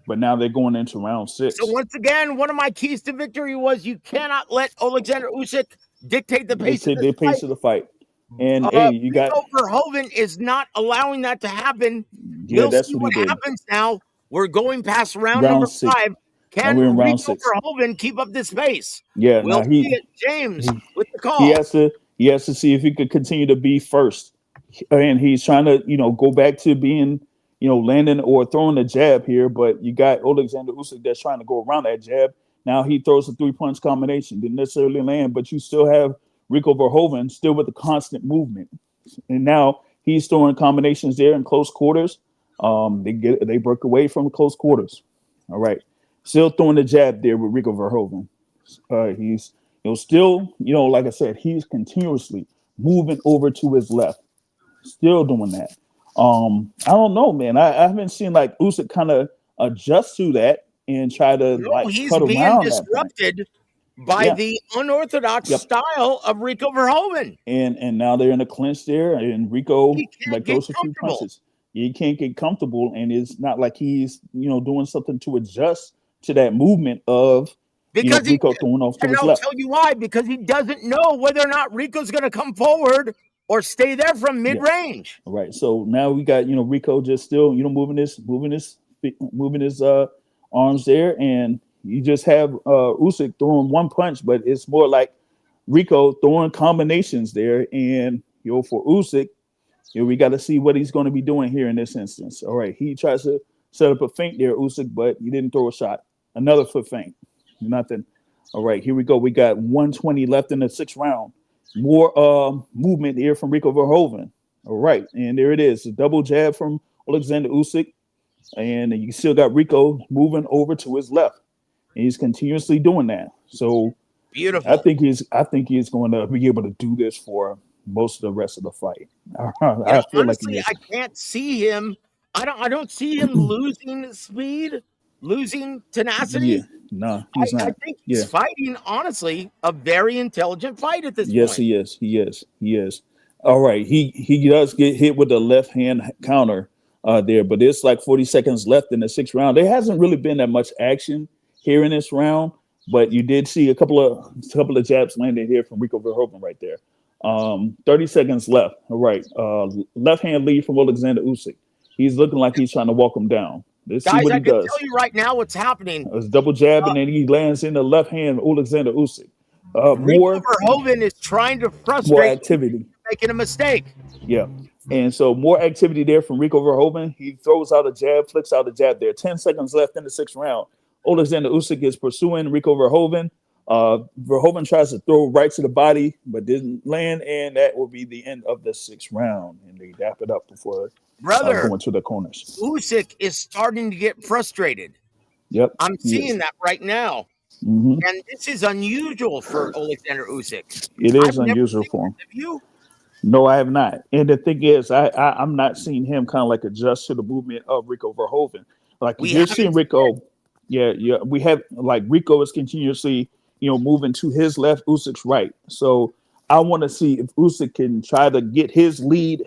but now they're going into round 6. So once again, one of my keys to victory was you cannot let Alexander Usyk dictate the pace of Dictate the this pace fight. of the fight. And hey, you got Rico Verhoeven is not allowing that to happen. yeah, We'll that's see what he what did. happens now. We're going past round number Round 6. 5. Now Can we're in round Rico 6. Verhoeven keep up this pace? Yeah, We'll now see it. James with the he call. has to see if he could continue to be first. And he's trying to, go back to being, landing or throwing a jab here, but you got Alexander Usyk that's trying to go around that jab. Now he throws a 3-punch combination, didn't necessarily land, but you still have Rico Verhoeven still with the constant movement. And now he's throwing combinations there in close quarters. They break away from the close quarters. All right. Still throwing the jab there with Rico Verhoeven. He's still, like I said, he's continuously moving over to his left, still doing that. I don't know, man. I haven't seen like Usyk kind of adjust to that and try to No, like he's cut being around that point. disrupted by Yeah. the unorthodox Yep. style of Rico Verhoeven. And now they're in a clinch there, and Rico He can't like get throws a few comfortable. punches. He can't get comfortable, and it's not like he's doing something to adjust to that movement of Because Rico throwing off to and his I'll left. tell you why, because he doesn't know whether or not Rico's going to come forward or stay there from mid-range. All right. So now we got Rico just still moving his arms there, and you just have Usyk throwing one punch, but it's more like Rico throwing combinations there, and for Usyk, we got to see what he's going to be doing here in this instance. All right, he tries to set up a feint there, Usyk, but he didn't throw a shot. Another foot feint, nothing. All right, here we go. We got 120 left in the 6th round. More movement here from Rico Verhoeven. All right, and there it is, a double jab from Alexander Usyk, and you still got Rico moving over to his left, and he's continuously doing that. So beautiful. I think he's going to be able to do this for most of the rest of the fight. I feel honestly, like he is. I can't see him. I don't see him losing speed, losing tenacity. Yeah, no, he's not. I think he's fighting, honestly, a very intelligent fight at this Yes, point. he is. All right, he does get hit with the left hand counter there, but it's like 40 seconds left in the 6th round. There hasn't really been that much action here in this round, but you did see a couple of jabs landed here from Rico Verhoeven right there. 30 seconds left. All right, left hand lead from Alexander Usyk. He's looking like he's trying to walk him down. Let's see Guys, what I he can does. tell you right now what's happening. It's double jab, and then he lands in the left hand of Alexander Usyk. Rico Verhoeven is trying to frustrate more activity. Making a mistake. Yeah. And so more activity there from Rico Verhoeven. He throws out a jab, flicks out a jab there. 10 seconds left in the 6th round. Alexander Usyk is pursuing Rico Verhoeven. Verhoeven tries to throw right to the body, but didn't land, and that will be the end of the 6th round. And they wrap it up before going to the corners. Usyk is starting to get frustrated. Yep. I'm seeing that right now. Mm-hmm. And this is unusual for Alexander Usyk. It is unusual for him. Have you? No, I have not. And the thing is, I'm not seeing him kind of like adjust to the movement of Rico Verhoeven. Like you're seeing Rico, we have like Rico is continuously, moving to his left, Usyk's right. So I want to see if Usyk can try to get his lead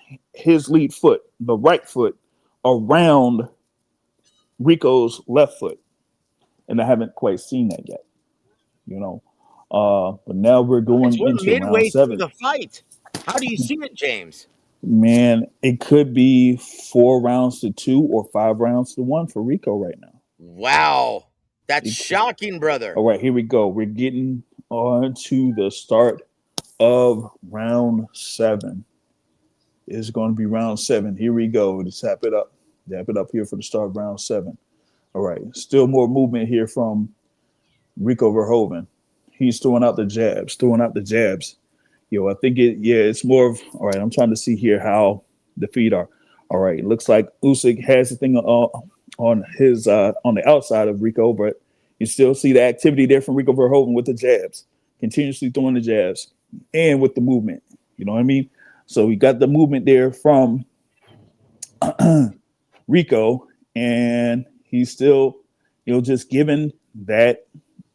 foot, the right foot, around Rico's left foot. And I haven't quite seen that yet, But now we're going into midway round 7. Through the fight. How do you see it, James? Man, it could be 4 rounds to 2 or 5 rounds to 1 for Rico right now. Wow. That's shocking, brother. All right, here we go. We're getting on to the start of round 7. It's going to be round 7. Here we go. Let's tap it up. Tap it up here for the start of round 7. All right. Still more movement here from Rico Verhoeven. He's throwing out the jabs. I think it's more of, all right, I'm trying to see here how the feet are. All right, it looks like Usyk has the thing on his on the outside of Rico, but you still see the activity there from Rico Verhoeven with the jabs, continuously throwing the jabs and with the movement. You know what I mean? So we got the movement there from Rico, and he's still, just given that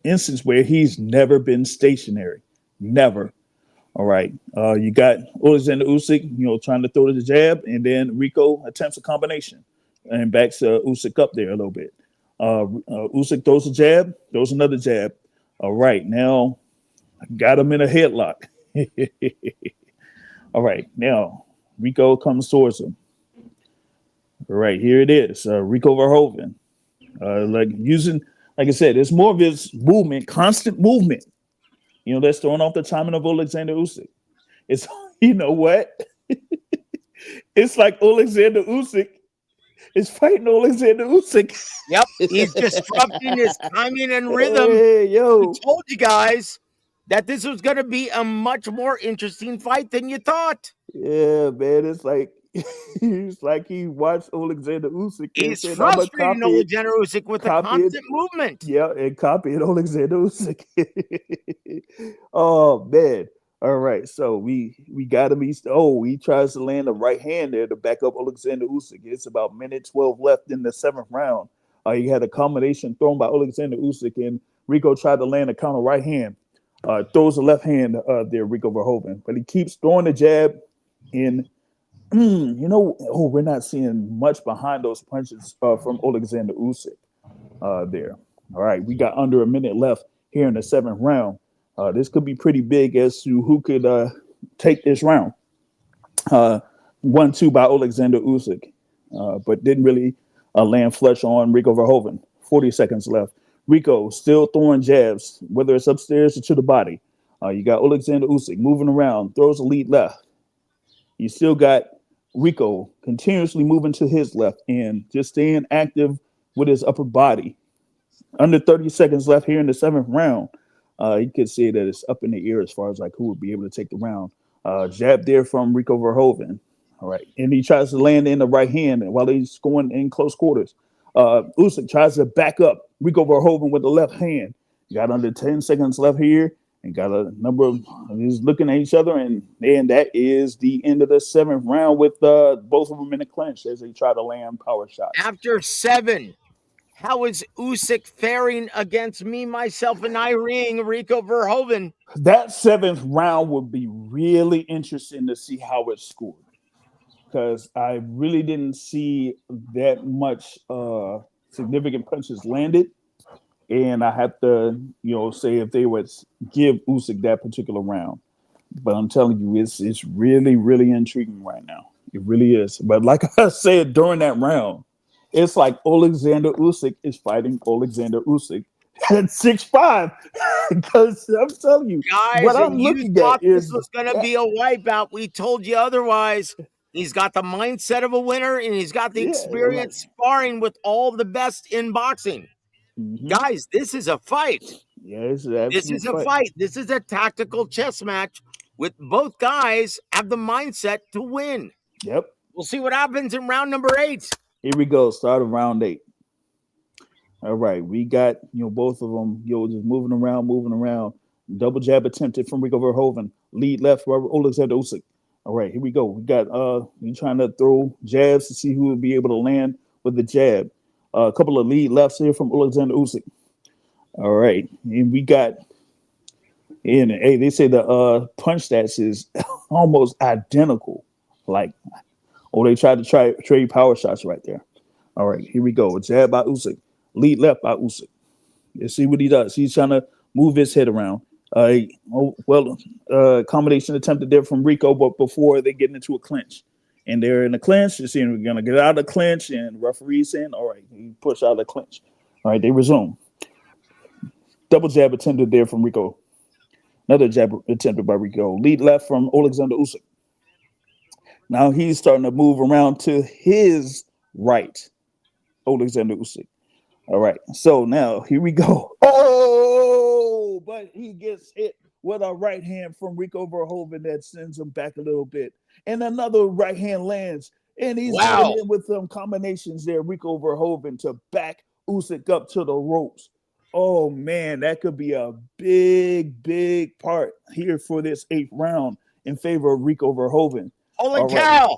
instance where he's never been stationary, never. All right. You got Alexander Usyk, trying to throw the jab, and then Rico attempts a combination. and backs Usyk up there a little bit. Usyk throws a jab, throws another jab. All right, now got him in a headlock. All right, now Rico comes towards him. All right, here it is. Rico Verhoeven. Like I said, it's more of his movement, constant movement. That's throwing off the timing of Alexander Usyk. It's, you know what? It's like Alexander Usyk is fighting Alexander Usyk. Yep, he's disrupting his timing and rhythm. Hey, We yo. told you guys that this was going to be a much more interesting fight than you thought. Yeah, man. It's like he watched Alexander Usyk and He's said, I'm gonna frustrating Alexander Usyk with the copy it. constant movement. Yeah, and copy it Alexander Usyk. Oh man. All right. So we got him. He tries to land a right hand there to back up Alexander Usyk. It's about minute 12 left in the seventh round. He had a combination thrown by Alexander Usyk, and Rico tried to land a counter right hand. Throws the left hand there, Rico Verhoeven, but he keeps throwing the jab in. We're not seeing much behind those punches from Alexander Usyk there. All right, we got under a minute left here in the seventh round. This could be pretty big as to who could take this round. 1-2 by Alexander Usyk, but didn't really land flush on Rico Verhoeven. 40 seconds left. Rico still throwing jabs, whether it's upstairs or to the body. You got Alexander Usyk moving around, throws a lead left. You still got Rico continuously moving to his left and just staying active with his upper body. Under 30 seconds left here in the seventh round. You could say that it's up in the air as far as like who would be able to take the round. Jab there from Rico Verhoeven. All right. And he tries to land in the right hand while he's going in close quarters. Usyk tries to back up Rico Verhoeven with the left hand. Got under 10 seconds left here and got a number of just looking at each other. And that is the end of the seventh round with both of them in a clinch as they try to land power shots. After 7, how is Usyk faring against me, myself, and Irene, Rico Verhoeven? That seventh round would be really interesting to see how it's scored. Because I really didn't see that much significant punches landed. And I have to, say if they would give Usyk that particular round. But I'm telling you, it's really, really intriguing right now. It really is. But like I said during that round, it's like Alexander Usyk is fighting Alexander Usyk at 6'5". Because I'm telling you, guys, what I'm looking at this is was going to be a wipeout. We told you otherwise. He's got the mindset of a winner, and he's got the experience sparring with all the best in boxing. Mm-hmm. Guys, this is a fight. Yeah, this is a fight. This is a tactical chess match with both guys have the mindset to win. Yep. We'll see what happens in round number 8. Here we go. Start of round 8. All right. We got, both of them, just moving around. Double jab attempted from Rico Verhoeven. Lead left for Alexander Usyk. All right, here we go. We got we trying to throw jabs to see who would be able to land with the jab. A couple of lead lefts here from Alexander Usyk. All right, and we got, and hey, they say the punch stats is almost identical. Like, they tried to trade power shots right there. All right, here we go. A jab by Usyk. Lead left by Usyk. Let's see what he does. He's trying to move his head around. Combination attempted there from Rico, but before they get into a clinch. And they're in a clinch. You're seeing we're going to get out of the clinch, and the referee's saying, all right, he push out of the clinch. All right, they resume. Double jab attempted there from Rico. Another jab attempted by Rico. Lead left from Alexander Usyk. Now he's starting to move around to his right, Alexander Usyk. All right, so now here we go. Oh, but he gets hit with a right hand from Rico Verhoeven that sends him back a little bit. And another right hand lands. And he's getting in with some combinations there, Rico Verhoeven, to back Usyk up to the ropes. Oh, man, that could be a big, big part here for this 8th round in favor of Rico Verhoeven. Holy cow! Right.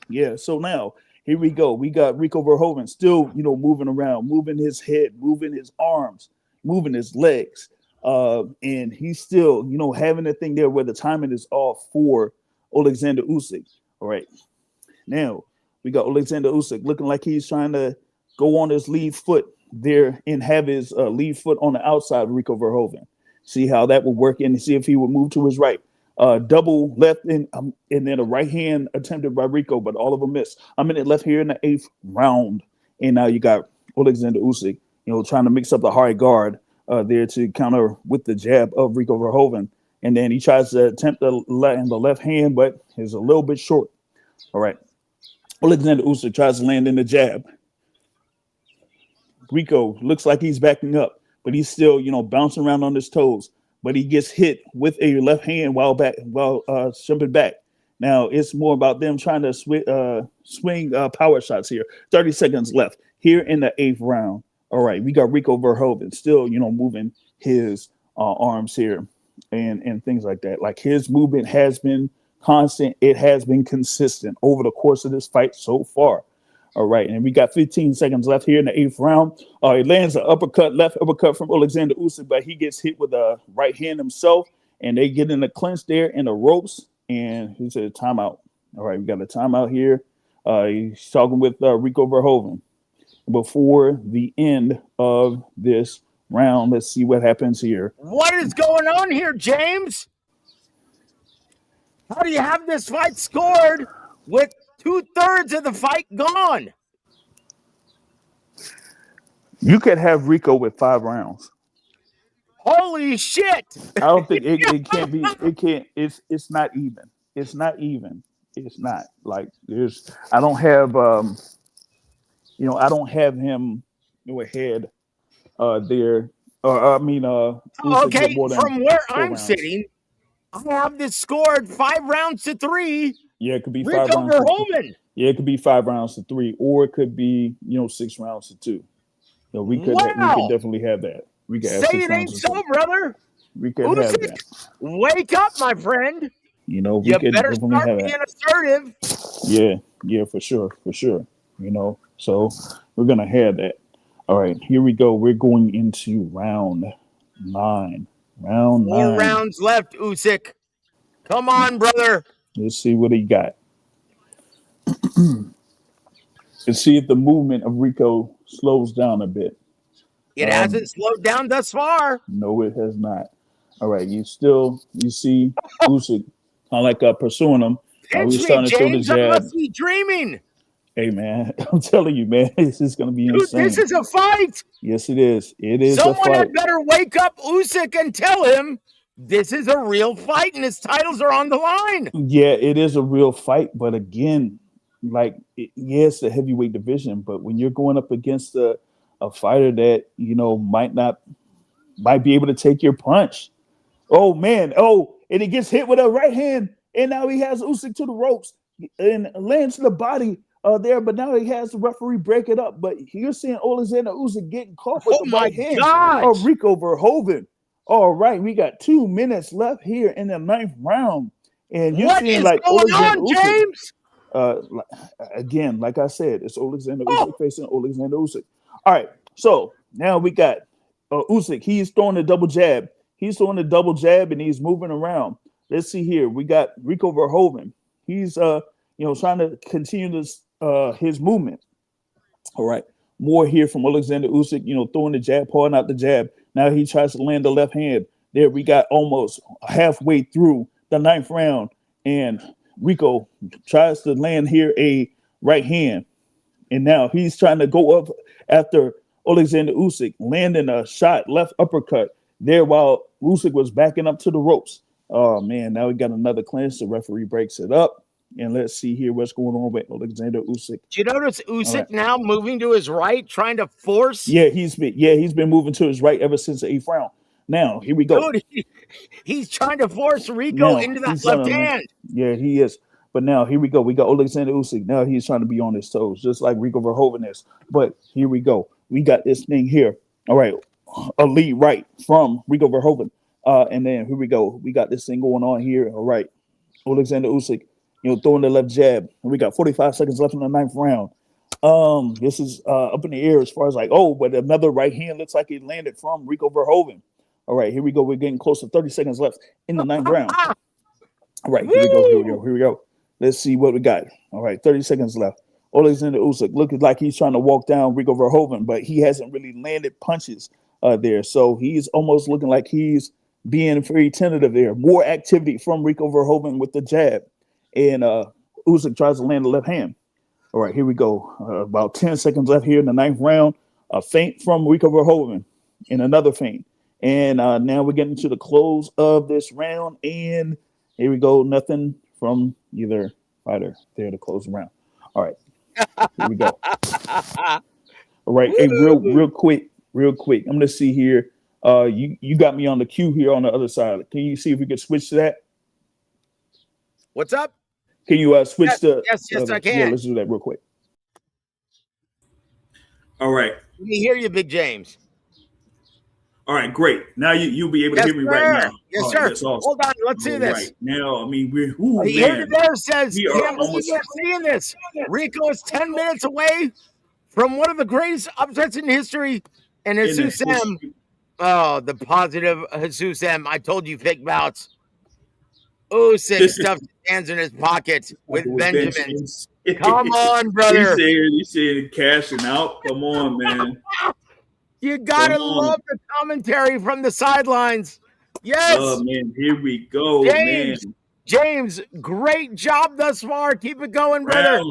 Yeah, so now here we go. We got Rico Verhoeven still, moving around, moving his head, moving his arms, moving his legs. And he's still, having a thing there where the timing is off for Alexander Usyk. All right. Now, We got Alexander Usyk looking like he's trying to go on his lead foot there and have his lead foot on the outside of Rico Verhoeven. See how that would work and see if he would move to his right. Double left and then a right hand attempted by Rico, but all of them missed. I'm in it left here in the 8th round. And now you got Alexander Usyk, trying to mix up the hard guard there to counter with the jab of Rico Verhoeven. And then he tries to attempt the left hand, but is a little bit short. All right. Alexander Usyk tries to land in the jab. Rico looks like he's backing up, but he's still, bouncing around on his toes. But he gets hit with a left hand while jumping back. Now it's more about them trying to swing power shots here. 30 seconds left here in the 8th round. All right, we got Rico Verhoeven still, moving his arms here and things like that. Like his movement has been constant. It has been consistent over the course of this fight so far. All right, and we got 15 seconds left here in the 8th round. He lands an left uppercut from Alexander Usyk, but he gets hit with a right hand himself, and they get in a clinch there in the ropes, and he said timeout. All right, we got a timeout here. He's talking with Rico Verhoeven before the end of this round. Let's see what happens here. What is going on here, James? How do you have this fight scored with 2/3 of the fight gone? You could have Rico with 5 rounds. Holy shit! I don't think it can't be. It can't. It's not even. It's not even. It's not like there's. I don't have. I don't have him ahead. There. Usyk Okay, with more than from where 4 I'm rounds. sitting, I have this scored 5 rounds to 3. Yeah, it could be Rico 5 rounds. Verhoeven. Yeah, it could be 5 rounds to 3, or it could be 6 rounds to 2. We could definitely have that. We could have Say 6 it rounds ain't to so, 2. brother. We could have Usyk, that. wake up, my friend. We You could better definitely start have being that. assertive. Yeah, for sure. So we're gonna have that. All right, here we go. We're going into round 9. Round 4 9. rounds left, Usyk. Come on, brother. Let's see what he got. Let's see if the movement of Rico slows down a bit. It hasn't slowed down thus far. No, it has not. All right, you see Usyk kind of like pursuing him. Pinch He's me, starting to throw the James. I jab. must be dreaming. Hey, man, I'm telling you, man, this is going to be Dude, insane. this is a fight. Yes, it is. It is Someone a fight. had better wake up Usyk and tell him this is a real fight and his titles are on the line. Yeah, it is a real fight. But again, it's the heavyweight division. But when you're going up against a fighter that, might be able to take your punch. Oh, man. Oh, and he gets hit with a right hand. And now he has Usyk to the ropes and lands to the body there. But now he has the referee break it up. But you're seeing Alexander Usyk getting caught with the right hand of Rico Verhoeven. All right, we got 2 minutes left here in the 9th round. And you're seeing going Alexander on, Usyk, James? again, like I said, it's Alexander Usyk facing Alexander Usyk. All right, so now we got Usyk. He's throwing a double jab. And he's moving around. Let's see here. We got Rico Verhoeven. He's trying to continue this his movement. All right, more here from Alexander Usyk. Throwing the jab, pulling out the jab. Now he tries to land the left hand. There we got almost halfway through the 9th round, and Rico tries to land here a right hand. And now he's trying to go up after Alexander Usyk, landing a shot left uppercut there while Usyk was backing up to the ropes. Oh, man, now we got another clinch. The referee breaks it up. And let's see here what's going on with Alexander Usyk. Do you notice Usyk now moving to his right, trying to force? Yeah, he's been moving to his right ever since the 8th round. Now, here we go. Dude, he's trying to force Rico into that left hand. Yeah, he is. But now, here we go. We got Alexander Usyk. Now he's trying to be on his toes, just like Rico Verhoeven is. But here we go. We got this thing here. All right, a lead right from Rico Verhoeven. And then here we go. We got this thing going on here. All right, Alexander Usyk, throwing the left jab. And we got 45 seconds left in the 9th round. This is up in the air as far as but another right hand looks like it landed from Rico Verhoeven. All right, here we go. We're getting close to 30 seconds left in the 9th round. All right, here we go. Let's see what we got. All right, 30 seconds left. Alexander Usyk looking like he's trying to walk down Rico Verhoeven, but he hasn't really landed punches there. So he's almost looking like he's being very tentative there. More activity from Rico Verhoeven with the jab. And Usyk tries to land the left hand. All right, here we go. About 10 seconds left here in the ninth round. A feint from Rico Verhoeven and another feint. And now we're getting to the close of this round. And here we go. Nothing from either fighter there to close the round. All right, here we go. All right, hey, real quick. I'm gonna see here. You got me on the queue here on the other side. Can you see if we could switch to that? What's up? Can you switch to? Yes, I can. Yeah, let's do that real quick. All right. Let me hear you, Big James. All right, great. Now you'll be able to hear me right now. Yes, sir. That's awesome. Hold on, let's see this. Right. Now, I mean, we're Here there says, we are can't believe almost we're seeing this. Rico is 10 minutes away from one of the greatest upsets in history. And Jesus M. Oh, the positive Jesus M. I told you, fake bouts. Usyk stuffed his hands in his pockets with Benjamins. Come on, brother. He said cashing out. Come on, man. You gotta love the commentary from the sidelines. Yes. Oh man, here we go, man. James, great job thus far. Keep it going, brother.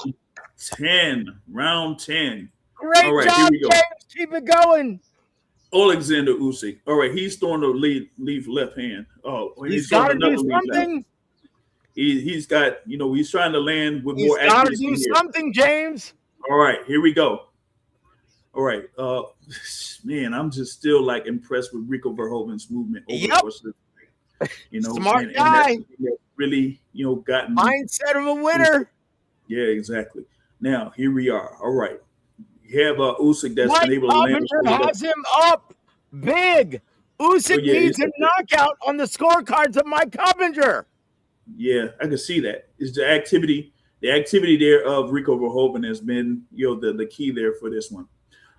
Round 10. Great job, James. Keep it going. Alexander Usyk. All right, he's throwing the leave left hand. Oh, he's got to do something. He's got, he's trying to land with more accuracy. He's got to do something, James. All right, here we go. All right, man, I'm just still like impressed with Rico Verhoeven's movement. Smart guy. And really, gotten mindset of a winner. Yeah, exactly. Now here we are. All right, you have Usyk that's been able to land. Has him up big. Usyk needs a knockout on the scorecards of Mike Coppinger. Yeah, I can see that. It's the activity. The activity there of Rico Verhoeven has been, the key there for this one.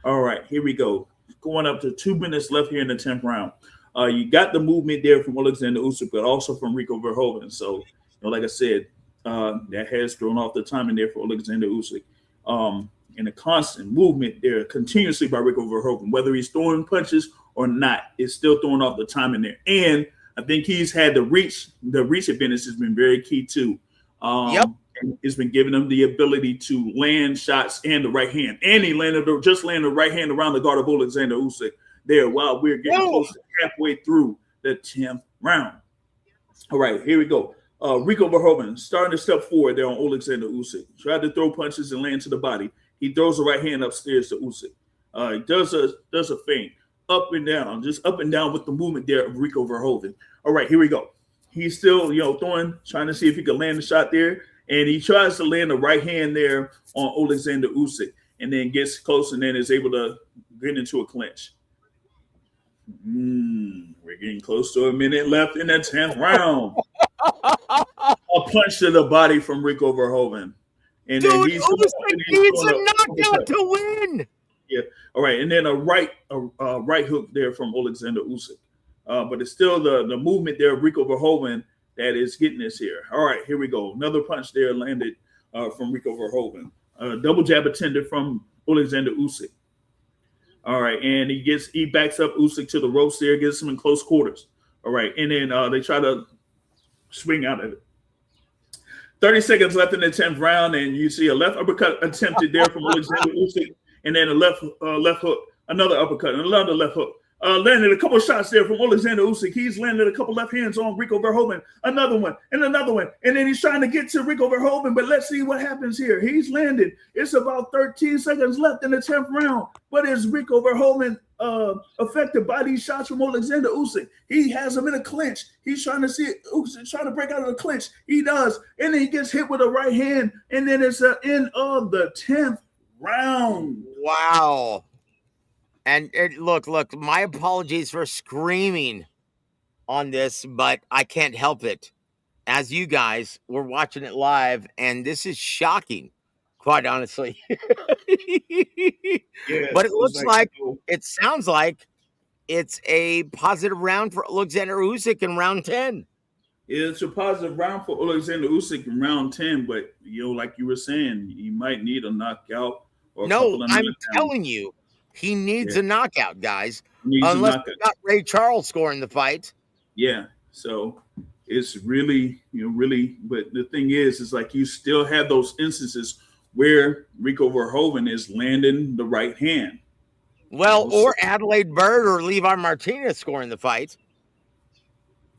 All right, here we go. Going up to 2 minutes left here in the 10th round. You got the movement there from Alexander Usyk, but also from Rico Verhoeven. So, like I said, that has thrown off the timing there for Alexander Usyk. And a constant movement there continuously by Rico Verhoeven, whether he's throwing punches or not, it's still throwing off the timing there. And I think he's had the reach advantage has been very key too. And it's been giving him the ability to land shots and the right hand. And he landed the right hand around the guard of Alexander Usyk there while we're getting close to halfway through the 10th round. All right, here we go. Rico Verhoeven starting to step forward there on Alexander Usyk. Tried to throw punches and land to the body. He throws the right hand upstairs to Usyk. He does a feint. Up and down with the movement there of Rico Verhoeven. All right, here we go. He's still, trying to see if he can land the shot there. And he tries to land the right hand there on Alexander Usyk and then gets close and then is able to get into a clinch. We're getting close to a minute left in the 10th round. A punch to the body from Rico Verhoeven. And then Usyk needs a knockout to win. Yeah. All right. And then a right hook there from Alexander Usyk. But it's still the movement there of Rico Verhoeven that is getting us here. All right, here we go. Another punch there landed from Rico Verhoeven. Double jab attended from Alexander Usyk. All right, and he backs up Usyk to the ropes there, gets him in close quarters. All right, and then they try to swing out of it. 30 seconds left in the 10th round, and you see a left uppercut attempted there from Alexander Usyk, and then a left hook, another uppercut, and another left hook. Landed a couple shots there from Alexander Usyk. He's landed a couple left hands on Rico Verhoeven. Another one. And then he's trying to get to Rico Verhoeven, but let's see what happens here. He's landed. It's about 13 seconds left in the 10th round. But is Rico Verhoeven affected by these shots from Alexander Usyk? He has him in a clinch. He's trying to see Usyk trying to break out of the clinch. He does. And then he gets hit with a right hand. And then it's the end of the 10th round. Wow. And look, my apologies for screaming on this, but I can't help it. As you guys were watching it live, and this is shocking, quite honestly. But it looks it sounds like it's a positive round for Alexander Usyk in round 10. It's a positive round for Alexander Usyk in round 10, but like you were saying, he might need a knockout or a No, couple of I'm knockdowns. telling you, he needs Yeah, a knockout, guys. he needs a Unless knockout. we got Ray Charles scoring the fight. Yeah. So it's really, really, but the thing is like you still have those instances where Rico Verhoeven is landing the right hand. Well, or Adelaide Bird or Levi Martinez scoring the fight.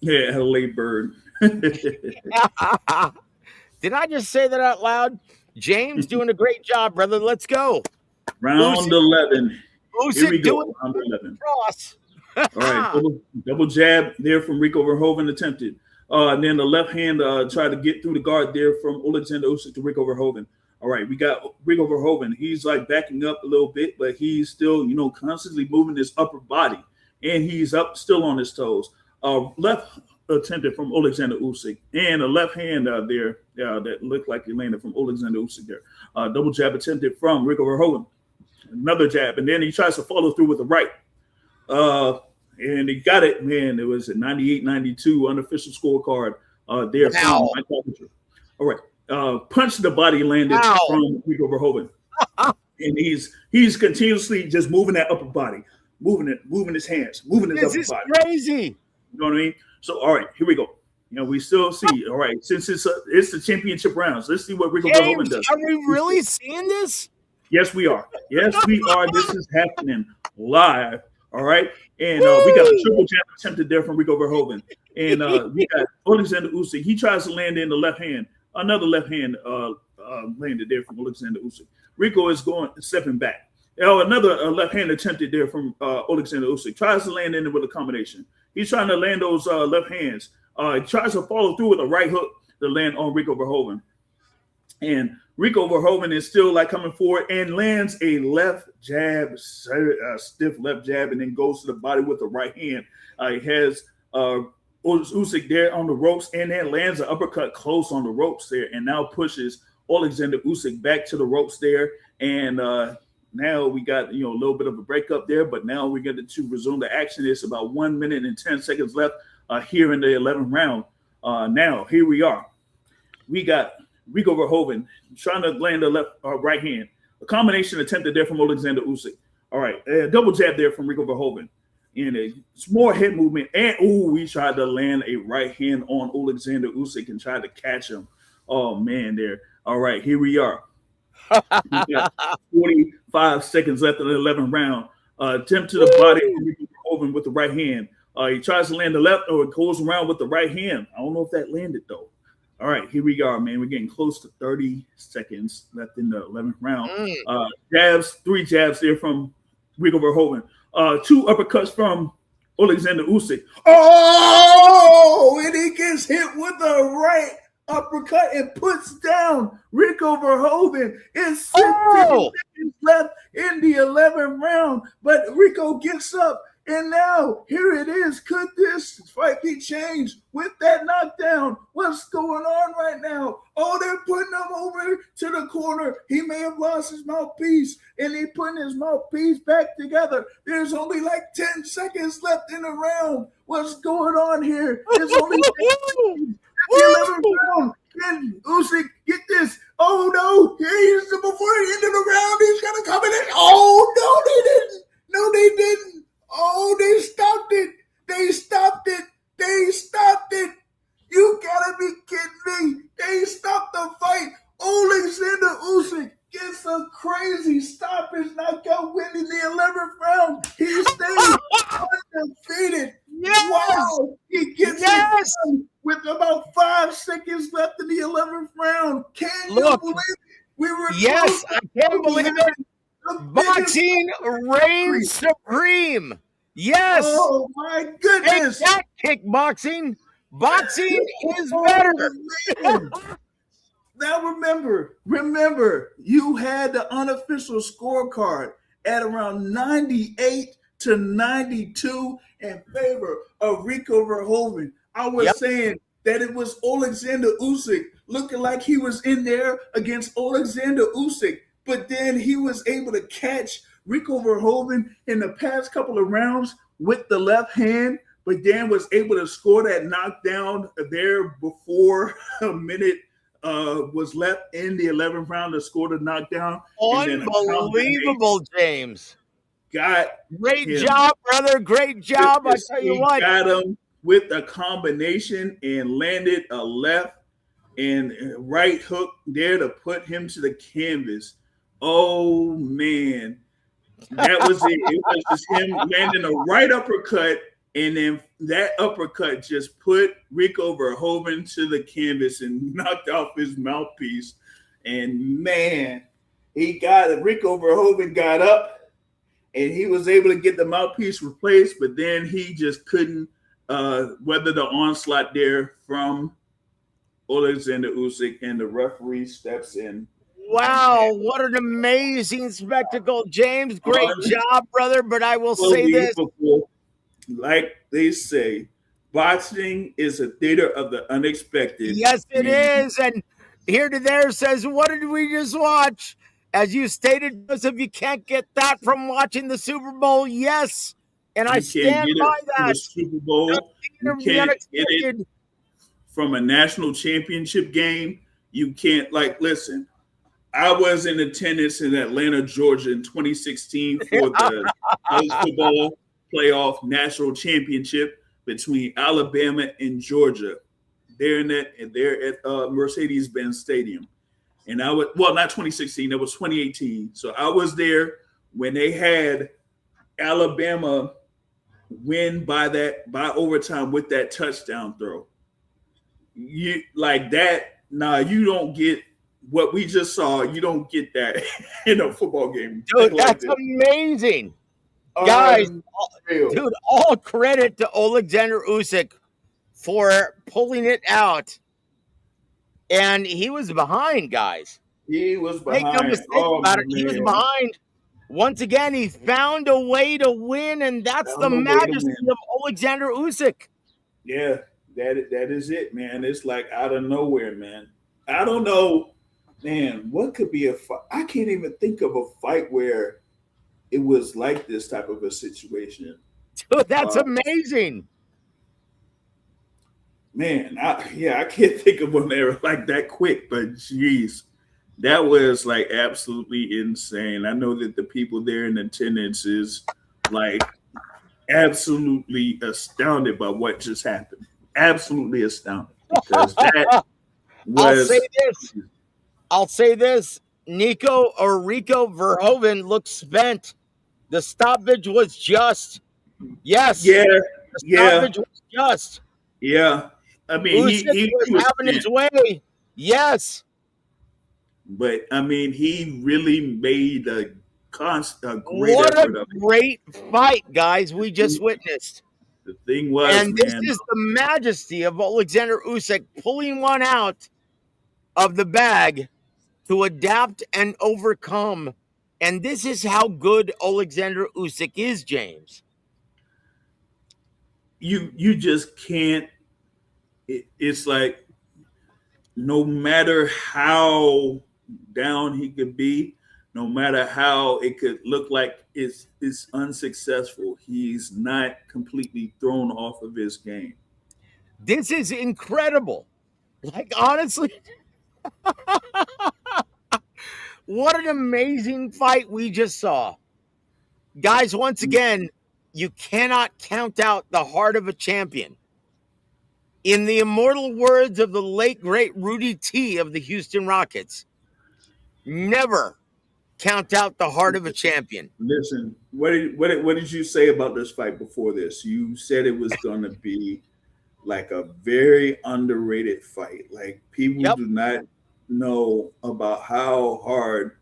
Yeah, Adelaide Bird. Did I just say that out loud? James doing a great job, brother. Let's go. Round 11. Here we go. Round 11. Cross. All right, double jab there from Rico Verhoeven attempted. And then the left hand tried to get through the guard there from Alexander Usyk to Rico Verhoeven. All right, we got Rico Verhoeven. He's like backing up a little bit, but he's still, constantly moving his upper body, and he's up still on his toes. Left attempted from Alexander Usyk, and a left hand there that looked like he landed from Alexander Usyk there. Double jab attempted from Rico Verhoeven. Another jab, and then he tries to follow through with the right. And he got it, man. It was a 98-92 unofficial scorecard there from Mike Alcantara. All right. Punch to the body landed from Rico Verhoeven. And he's continuously just moving that upper body, moving his hands, moving his upper body. This is crazy. You know what I mean? So, all right, here we go. We still see, all right, since it's the championship rounds, let's see what Rico Verhoeven does. Are we really seeing this? Yes, we are. Yes, we are. This is happening live. All right. And we got a triple jab attempted there from Rico Verhoeven. And we got Alexander Usyk. He tries to land in the left hand. Another left hand landed there from Alexander Usyk. Rico is stepping back. Another left hand attempted there from Alexander Usyk. Tries to land in it with a combination. He's trying to land those left hands. He tries to follow through with a right hook to land on Rico Verhoeven. And Rico Verhoeven is still like coming forward and lands a left jab, stiff left jab, and then goes to the body with the right hand. He has Usyk there on the ropes, and then lands an uppercut close on the ropes there, and now pushes Alexander Usyk back to the ropes there. And now we got a little bit of a breakup there, but now we get to resume the action. It's about 1 minute and 10 seconds left here in the 11th round. Now here we are. We got Rico Verhoeven trying to land the right hand. A combination attempted there from Alexander Usyk. All right, double jab there from Rico Verhoeven. And it's more head movement. And, we tried to land a right hand on Alexander Usyk and tried to catch him. Oh, man, there. All right, here we are. We got 45 seconds left in the 11th round. Attempt to the body from Rico Verhoeven with the right hand. He tries to land the left or goes around with the right hand. I don't know if that landed, though. All right, here we are, man. We're getting close to 30 seconds left in the 11th round. Three jabs there from Rico Verhoeven. 2 uppercuts from Alexander Usyk. Oh, and he gets hit with a right uppercut and puts down Rico Verhoeven. It's 16 seconds left in the 11th round, but Rico gets up. And now, here it is. Could this fight be changed with that knockdown? What's going on right now? Oh, they're putting him over to the corner. He may have lost his mouthpiece, and they're putting his mouthpiece back together. There's only like 10 seconds left in the round. What's going on here? There's only 10 seconds. The 11th round. Can Usyk get this? Oh, no. Here he is before the end of the round. He's going to come in. Oh, no, they didn't. No, they didn't. Oh, they stopped it. They stopped it. They stopped it. You gotta be kidding me. They stopped the fight. Alexander Usyk gets a crazy stoppage knockout win in the 11th round. He stays undefeated. Yes. Wow. He gets it done with about 5 seconds left in the 11th round. Can you believe it? We were close. I can't believe it. Boxing reigns supreme. Yes. Oh my goodness. Take that, kickboxing. Boxing is better. Now remember, you had the unofficial scorecard at around 98-92 in favor of Rico Verhoeven. I was saying that it was Alexander Usyk looking like he was in there against Alexander Usyk. But then he was able to catch Rico Verhoeven in the past couple of rounds with the left hand, but Dan was able to score that knockdown there before a minute was left in the 11th round to score the knockdown. And then Unbelievable, James. Got Great him. job, brother. Great job. I tell you He what. got him with a combination and landed a left and right hook there to put him to the canvas. Oh, man. That was it. It was just him landing a right uppercut, and then that uppercut just put Rico Verhoeven to the canvas and knocked off his mouthpiece. And man, Rico Verhoeven got up, and he was able to get the mouthpiece replaced, but then he just couldn't weather the onslaught there from Alexander Usyk, and the referee steps in. Wow, what an amazing spectacle, James. Great job, brother. But I will say this. Like they say, boxing is a theater of the unexpected. Yes, it is. And Here to There says, what did we just watch? As you stated, Joseph, you can't get that from watching the Super Bowl. Yes. And I stand by that. The Super Bowl. You can't get it from a national championship game. You can't, listen. I was in attendance in Atlanta, Georgia in 2016 for the football playoff national championship between Alabama and Georgia. They're at Mercedes-Benz Stadium. And I was, not 2016, that was 2018. So I was there when they had Alabama win by overtime with that touchdown throw. You like that? Nah, you don't get what we just saw. You don't get that in a football game. Dude, that's amazing. Guys, dude, all credit to Alexander Usyk for pulling it out. And he was behind, guys. He was behind. Make no mistake about it. He was behind. Once again, he found a way to win, and that's the majesty of Alexander Usyk. Yeah, that is it, man. It's like out of nowhere, man. I don't know, man, what could be a fight? I can't even think of a fight where it was like this type of a situation. Dude, that's amazing. Man, I can't think of one there like that quick, but geez, that was like absolutely insane. I know that the people there in attendance is like absolutely astounded by what just happened. Absolutely astounded because that was. I'll say this. Rico Verhoeven looked spent. The stoppage was just. Yes. Yeah. The stoppage was just. Yeah. I mean, he was having his way. Yes. But I mean, he really made a great what effort. A great fight, guys, we just witnessed. The thing was, and this is the majesty of Alexander Usyk pulling one out of the bag to adapt and overcome. And this is how good Alexander Usyk is, James. You just can't. It's like no matter how down he could be, no matter how it could look like it's unsuccessful, he's not completely thrown off of his game. This is incredible. Like, honestly, what an amazing fight we just saw. Guys, once again, you cannot count out the heart of a champion. In the immortal words of the late, great Rudy T of the Houston Rockets, never count out the heart of a champion. Listen, what did you say about this fight before this? You said it was going to be like a very underrated fight. Like people do not know about how hard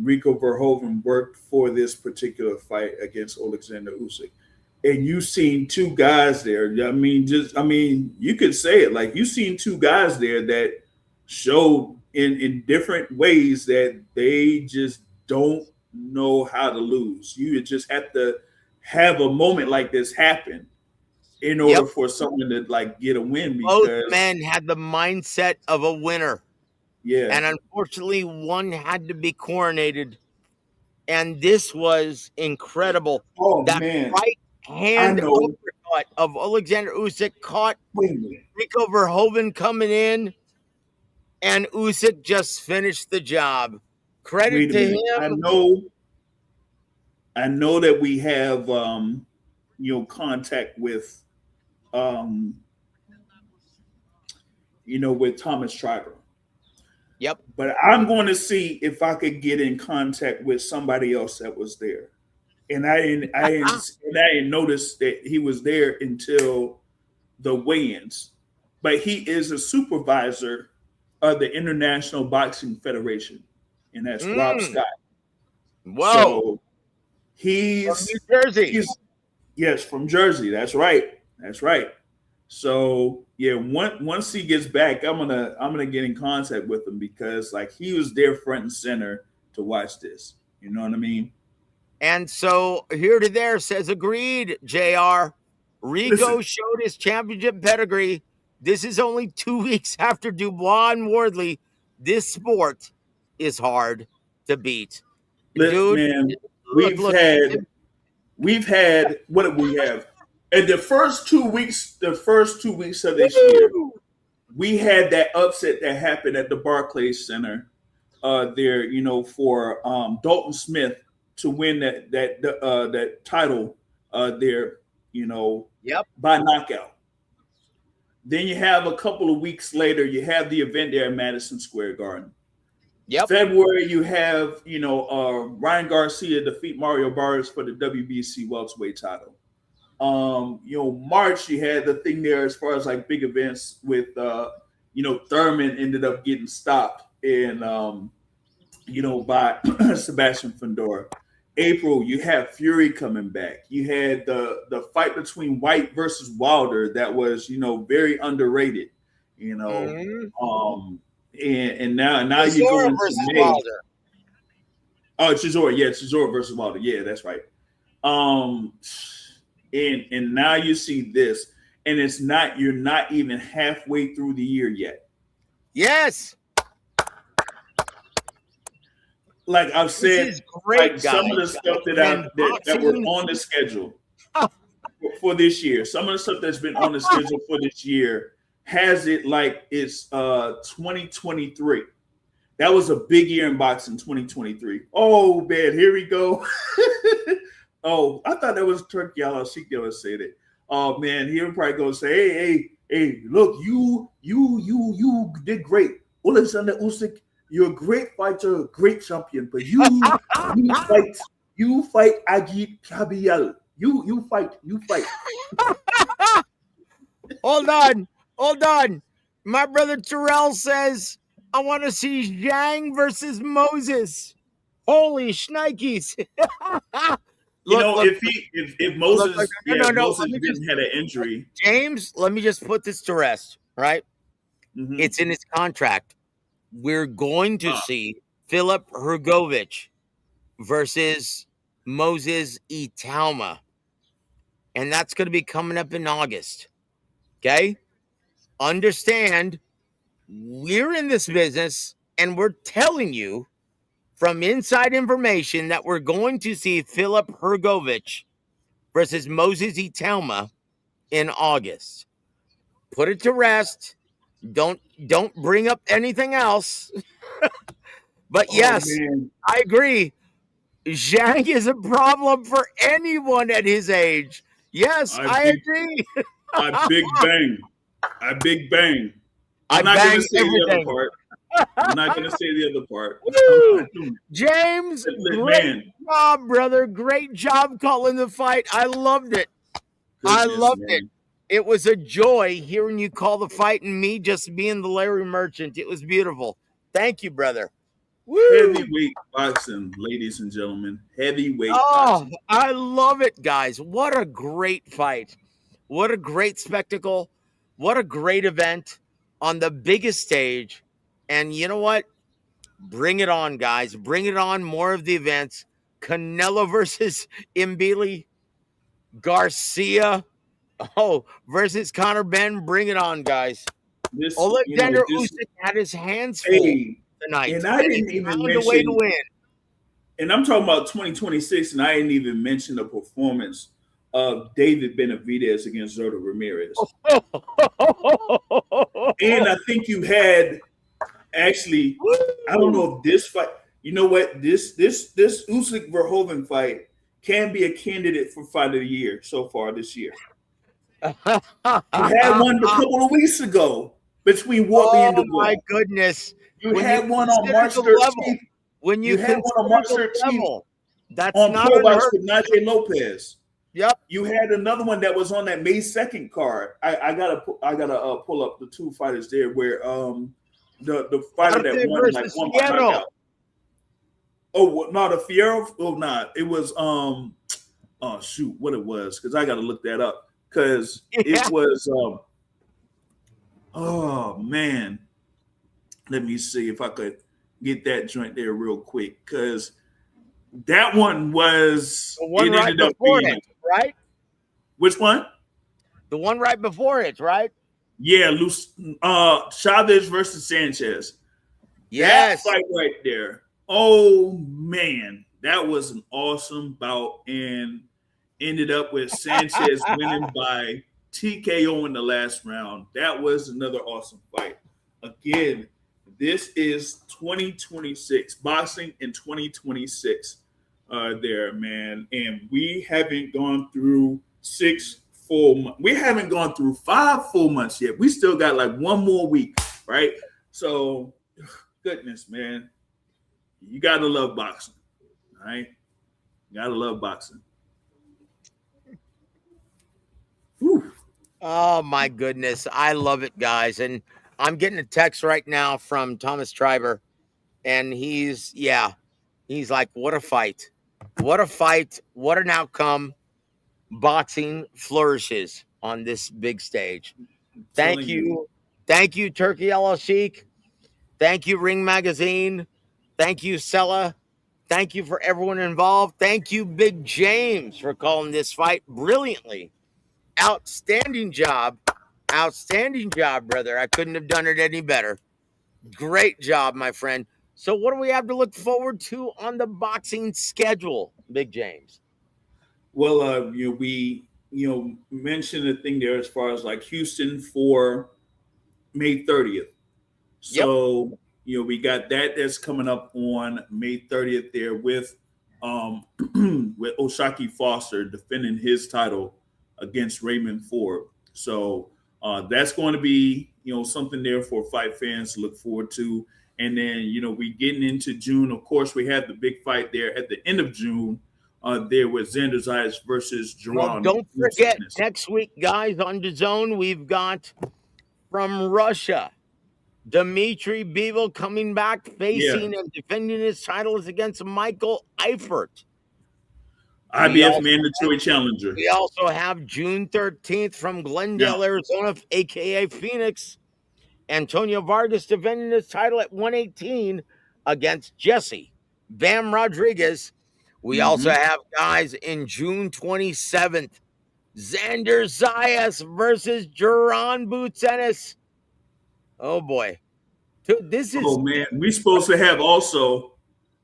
Rico Verhoeven worked for this particular fight against Alexander Usyk. And you've seen two guys there. I mean, you could say it like you've seen two guys there that showed in different ways that they just don't know how to lose. You just have to have a moment like this happen in order for someone to like get a win. Because both men had the mindset of a winner. Yeah. And unfortunately, one had to be coronated. And this was incredible. Oh, that man. right hand overcome cut of Alexander Usyk caught Wait a minute. Rico Verhoeven coming in, and Usyk just finished the job. Credit Wait a to minute. him. I know that we have contact with with Thomas Schreiber. Yep. But I'm going to see if I could get in contact with somebody else that was there. And I didn't notice that he was there until the weigh-ins. But he is a supervisor of the International Boxing Federation, and that's Rob Scott. Whoa. So he's from New Jersey. Yes, from Jersey. That's right. That's right. So yeah, once he gets back, I'm gonna get in contact with him because like he was there front and center to watch this. You know what I mean? And so here to there says agreed, JR. Rico Listen. showed his championship pedigree. This is only 2 weeks after Dubois and Wardley. This sport is hard to beat. Dude, Man, look, we've had what did we have? In the first 2 weeks of this year, we had that upset that happened at the Barclays Center there, for Dalton Smith to win that title there, Yep. by knockout. Then you have a couple of weeks later, you have the event there at Madison Square Garden. Yep. February, you have, Ryan Garcia defeat Mario Barrios for the WBC welterweight title. March, you had the thing there as far as like big events with, Thurman ended up getting stopped and, by Sebastian Fundora. April, you have Fury coming back. You had the fight between White versus Wilder that was, very underrated, Mm-hmm. And now you go into May. Wilder. Oh, Chisora versus Wilder. Yeah, that's right. And now you see this, and you're not even halfway through the year yet. Yes. Like I've said, great, some of the stuff that were on the schedule for this year, some of the stuff that's been on the schedule for this year has it like it's 2023. That was a big year in boxing, 2023. Oh man, here we go. Oh, I thought that was Turkey Al-Sheikh that was saying it. Oh man, he'll probably go say, hey, look, you did great. Alexander Usyk, you're a great fighter, great champion, but you fight Agit Kabiel. You fight. Hold on. My brother Terrell says, I want to see Zhang versus Moses. Holy shnikes. If Moses Moses didn't have an injury. James, let me just put this to rest, right? Mm-hmm. It's in his contract. We're going to see Filip Hrgovic versus Moses Itauma. And that's going to be coming up in August. Okay? Understand, we're in this business and we're telling you from inside information that we're going to see Filip Hrgovic versus Moses Itauma in August. Put it to rest. Don't bring up anything else. But yes, I agree. Zhang is a problem for anyone at his age. Yes, I agree. I big bang. I'm not going to say the other part. I'm not going to say the other part. James, great job, brother. Great job calling the fight. I loved it. I loved it. It was a joy hearing you call the fight and me just being the Larry Merchant. It was beautiful. Thank you, brother. Woo. Heavyweight boxing, ladies and gentlemen. Heavyweight boxing. I love it, guys. What a great fight. What a great spectacle. What a great event on the biggest stage. And you know what? Bring it on, guys. Bring it on. More of the events. Canelo versus Mbili. Garcia versus Conor Benn. Bring it on, guys. Alexander Usyk had his hands full tonight. And I didn't even mention a way to win. And I'm talking about 2026, and I didn't even mention the performance David Benavidez against Zurdo Ramirez. And I think you had actually, I don't know if this fight, you know what, this Usyk Verhoeven fight can be a candidate for fight of the year so far this year. You had one a couple of weeks ago between Wortley and Dubois. Oh my goodness! You had one on March 13th. When you had one on March 13th that's on not Pro Box unheard. with Najee Lopez. Yep. You had another one that was on that May 2nd card. I gotta pull up the two fighters there where the fighter that won like won by knockout. Oh no, the Fierro. Oh nah, it was oh shoot, what it was, because I gotta look that up. Because it was oh man. Let me see if I could get that joint there real quick. Because that one was the one right ended up before being it, right? Which one? The one right before it, right? Yeah, Chavez versus Sanchez. Yes. That fight right there. Oh man, that was an awesome bout and ended up with Sanchez winning by TKO in the last round. That was another awesome fight. Again, this is 2026, boxing in 2026 there, man. And we haven't gone through 6 full months. We haven't gone through 5 full months yet. We still got like 1 more week, right? So, goodness, man. You got to love boxing, all right? You got to love boxing. Whew. Oh, my goodness. I love it, guys. And I'm getting a text right now from Thomas Triber, and he's like, what a fight. What a fight. What an outcome. Boxing flourishes on this big stage. Thank you. Thank you, Turkey El Sheikh. Thank you, Ring Magazine. Thank you, Sella. Thank you for everyone involved. Thank you, Big James, for calling this fight brilliantly. Outstanding job. Outstanding job, brother. I couldn't have done it any better. Great job, my friend. So what do we have to look forward to on the boxing schedule, Big James? Well, we mentioned the thing there as far as like Houston for May 30th. So, we got that's coming up on May 30th there with with Oshaki Foster defending his title against Raymond Ford. So that's going to be, something there for fight fans to look forward to. And then, we getting into June. Of course, we have the big fight there at the end of June there with Xander Zayas versus Jerron. Well, don't forget, next week, guys, on DAZN, we've got from Russia, Dmitry Bivol coming back, facing and defending his titles against Michael Eifert. IBF mandatory challenger. We also have June 13th from Glendale, Arizona, a.k.a. Phoenix, Antonio Vargas defending his title at 118 against Jesse Bam Rodriguez. We also have guys in June 27th, Xander Zayas versus Jerron Boots Ennis. Oh, boy. This is... Oh, man. We're supposed to have also,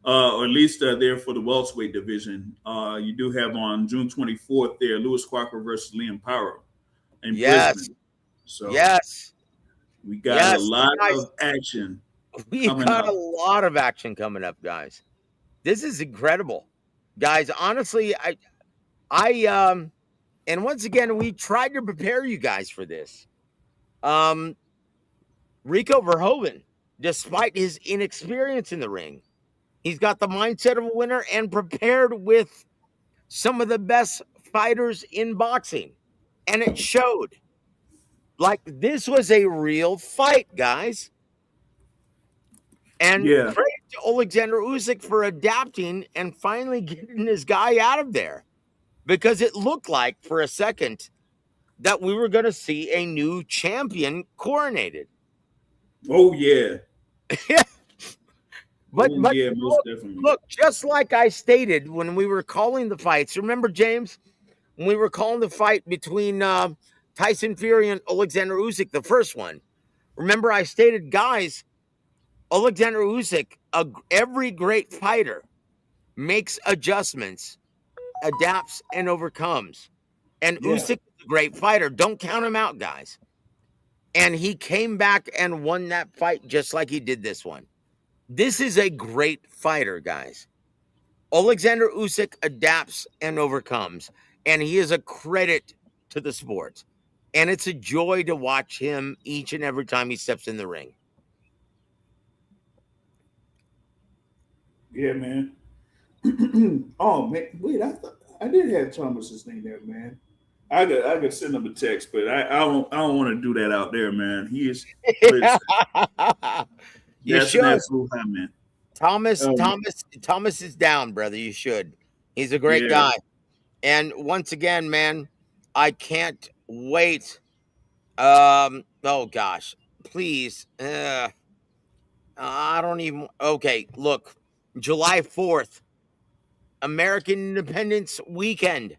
or at least there for the welterweight division, you do have on June 24th there, Lewis Crocker versus Liam Power in Brisbane. So we got a lot of action. We got a lot of action coming up, guys. This is incredible. Guys, honestly, I and once again, we tried to prepare you guys for this. Rico Verhoeven, despite his inexperience in the ring, he's got the mindset of a winner and prepared with some of the best fighters in boxing. And it showed. Like, this was a real fight, guys. And credit to Alexander Usyk for adapting and finally getting this guy out of there. Because it looked like, for a second, that we were going to see a new champion coronated. Oh, yeah. But most definitely. Look, just like I stated when we were calling the fights, remember, James, when we were calling the fight between Tyson Fury and Alexander Usyk, the first one, remember I stated, guys, Alexander Usyk, every great fighter, makes adjustments, adapts, and overcomes. And Yeah. Usyk is a great fighter. Don't count him out, guys. And he came back and won that fight just like he did this one. This is a great fighter, guys. Alexander Usyk adapts and overcomes, and he is a credit to the sport. And it's a joy to watch him each and every time he steps in the ring. Yeah, man. Oh man, wait, I did have Thomas's name there, man. I could send him a text, but I don't want to do that out there, man. Listen, You that's an should. absolute high, man. Thomas is down, brother. You should. He's a great Yeah. guy. And once again, man, I can't wait. Oh gosh, please. I don't even. Okay, look, July 4th, American Independence Weekend,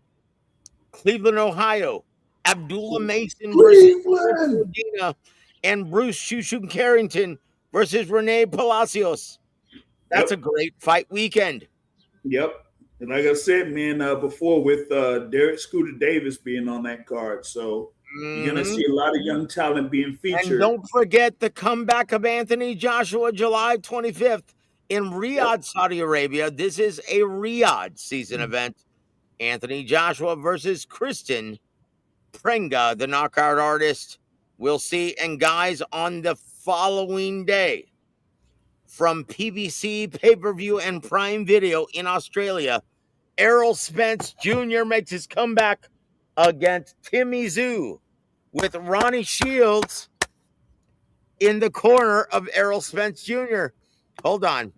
Cleveland, Ohio. Abdullah Mason versus Cleveland. Medina, and Bruce Shushu Carrington versus Rene Palacios. That's a Yep. great fight weekend. Yep. And like I said, man, before with Derek Scooter Davis being on that card, so you're gonna Mhm. see a lot of young talent being And featured. don't forget the comeback of Anthony Joshua, July 25th in Riyadh, Saudi Arabia. This is a Riyadh season event. Anthony Joshua versus Kristen Prenga, the knockout artist. We'll see. And guys, on the following day, from PBC, pay-per-view, and Prime Video in Australia, Errol Spence Jr. makes his comeback against Timmy Zoo with Ronnie Shields in the corner of Errol Spence Jr. Hold on.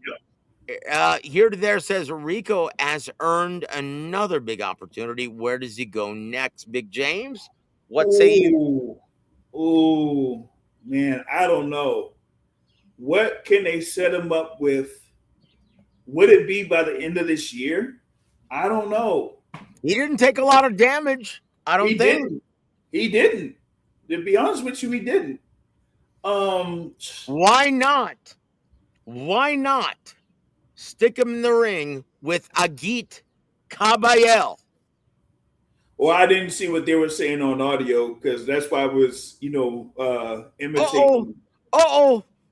Here to there says Rico has earned another big opportunity. Where does he go next, Big James? What say you? Oh, man, I don't know. What can they set him up with? Would it be by the end of this year? I don't know. He didn't take a lot of damage. I don't He think. didn't. He didn't. To be honest with you, he didn't. Why not? Why not stick him in the ring with Agit Kabayel? Well, I didn't see what they were saying on audio because that's why I was, imitating.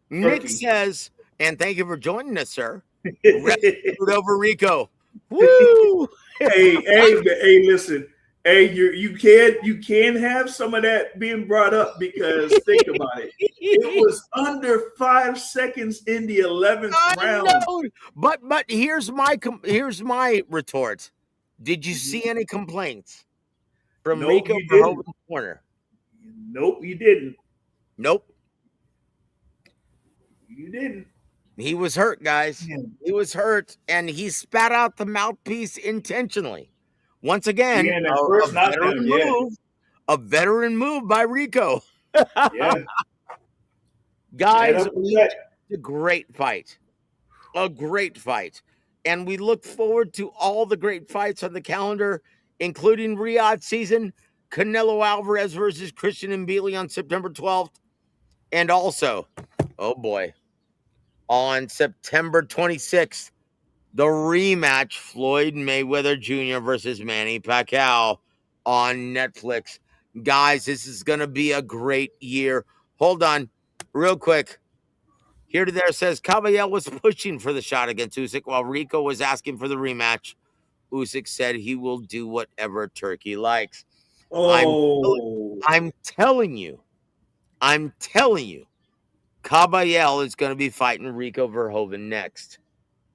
Nick Turkey. says, and thank you for joining us, sir. Rescued over Rico. Woo! hey, listen. Hey, you can have some of that being brought up because think about it. It was under 5 seconds in the 11th round. Know. But here's my retort. Did you see any complaints from Nope, Rico you Verhoeven's didn't. corner? Nope, you didn't. Nope. You didn't. He was hurt, guys. Yeah. He was hurt, and he spat out the mouthpiece intentionally. Once again, Yeah, that first knockdown, a veteran move by Rico. Yeah. Guys, Yeah, a great fight. A great fight. And we look forward to all the great fights on the calendar, including Riyadh season, Canelo Alvarez versus Christian Mbili on September 12th. And also, oh boy, on September 26th, the rematch, Floyd Mayweather Jr. versus Manny Pacquiao on Netflix. Guys, this is going to be a great year. Hold on, real quick. Here to there says Caballero was pushing for the shot against Usyk while Rico was asking for the rematch. Usyk said he will do whatever Turkey likes. I'm telling you, Caballero is going to be fighting Rico Verhoeven next.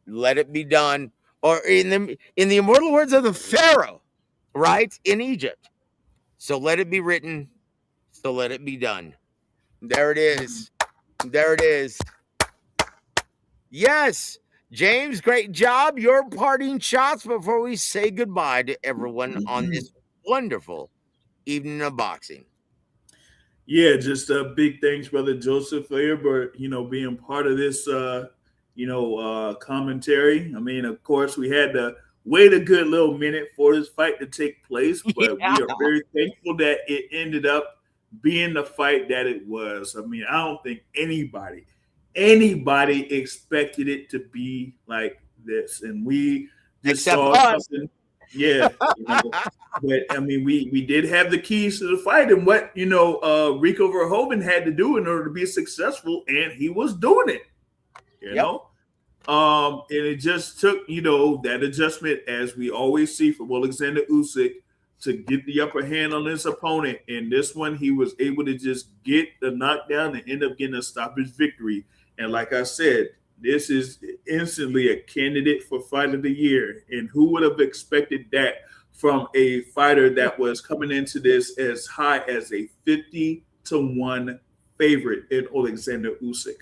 Let it be done. Or in the immortal words of the Pharaoh, right? In Egypt. So let it be written. So let it be done. There it is. There it is. Yes. James, great job. Your parting shots before we say goodbye to everyone on this wonderful evening of boxing. Yeah, just big thanks, Brother Joseph Fairberg, being part of this commentary. I mean, of course, we had to wait a good little minute for this fight to take place, but we are very thankful that it ended up being the fight that it was. I mean, I don't think anybody expected it to be like this, and we just saw something. Yeah, but I mean, we did have the keys to the fight, and what Rico Verhoeven had to do in order to be successful, and he was doing it. You know, and it just took that adjustment, as we always see from Alexander Usyk, to get the upper hand on his opponent. And this one, he was able to just get the knockdown and end up getting a stoppage victory. And like I said, this is instantly a candidate for Fight of the Year. And who would have expected that from a fighter that was coming into this as high as a 50-1 favorite in Alexander Usyk?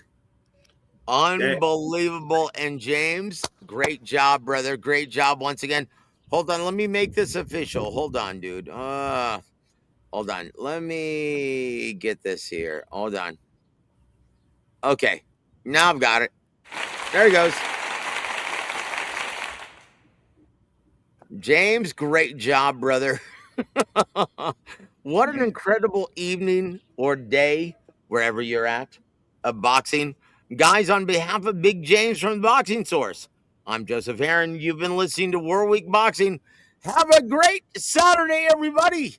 Unbelievable. And James, great job, brother. Great job once again. Hold on, let me make this official. Hold on, dude. Hold on. Let me get this here. Hold on. Okay. Now I've got it. There he goes. James, great job, brother. What an incredible evening or day, wherever you're at, of boxing. Guys, on behalf of Big James from the Boxing Source, I'm Joseph Heron. You've been listening to World Week Boxing. Have a great Saturday, everybody.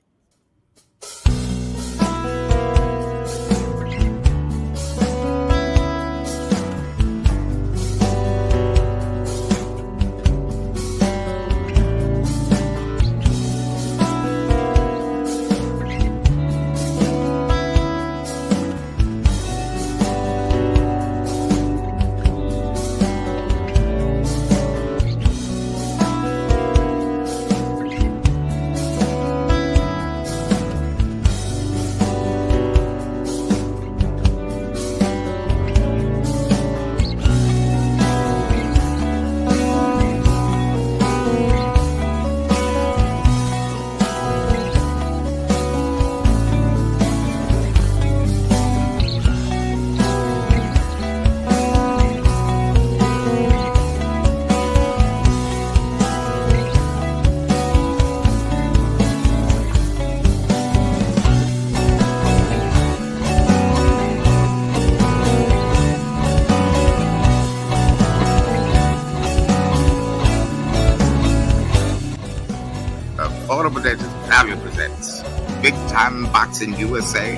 W.A.W presents Big Time Boxing USA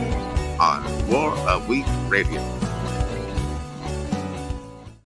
on War of Week Radio.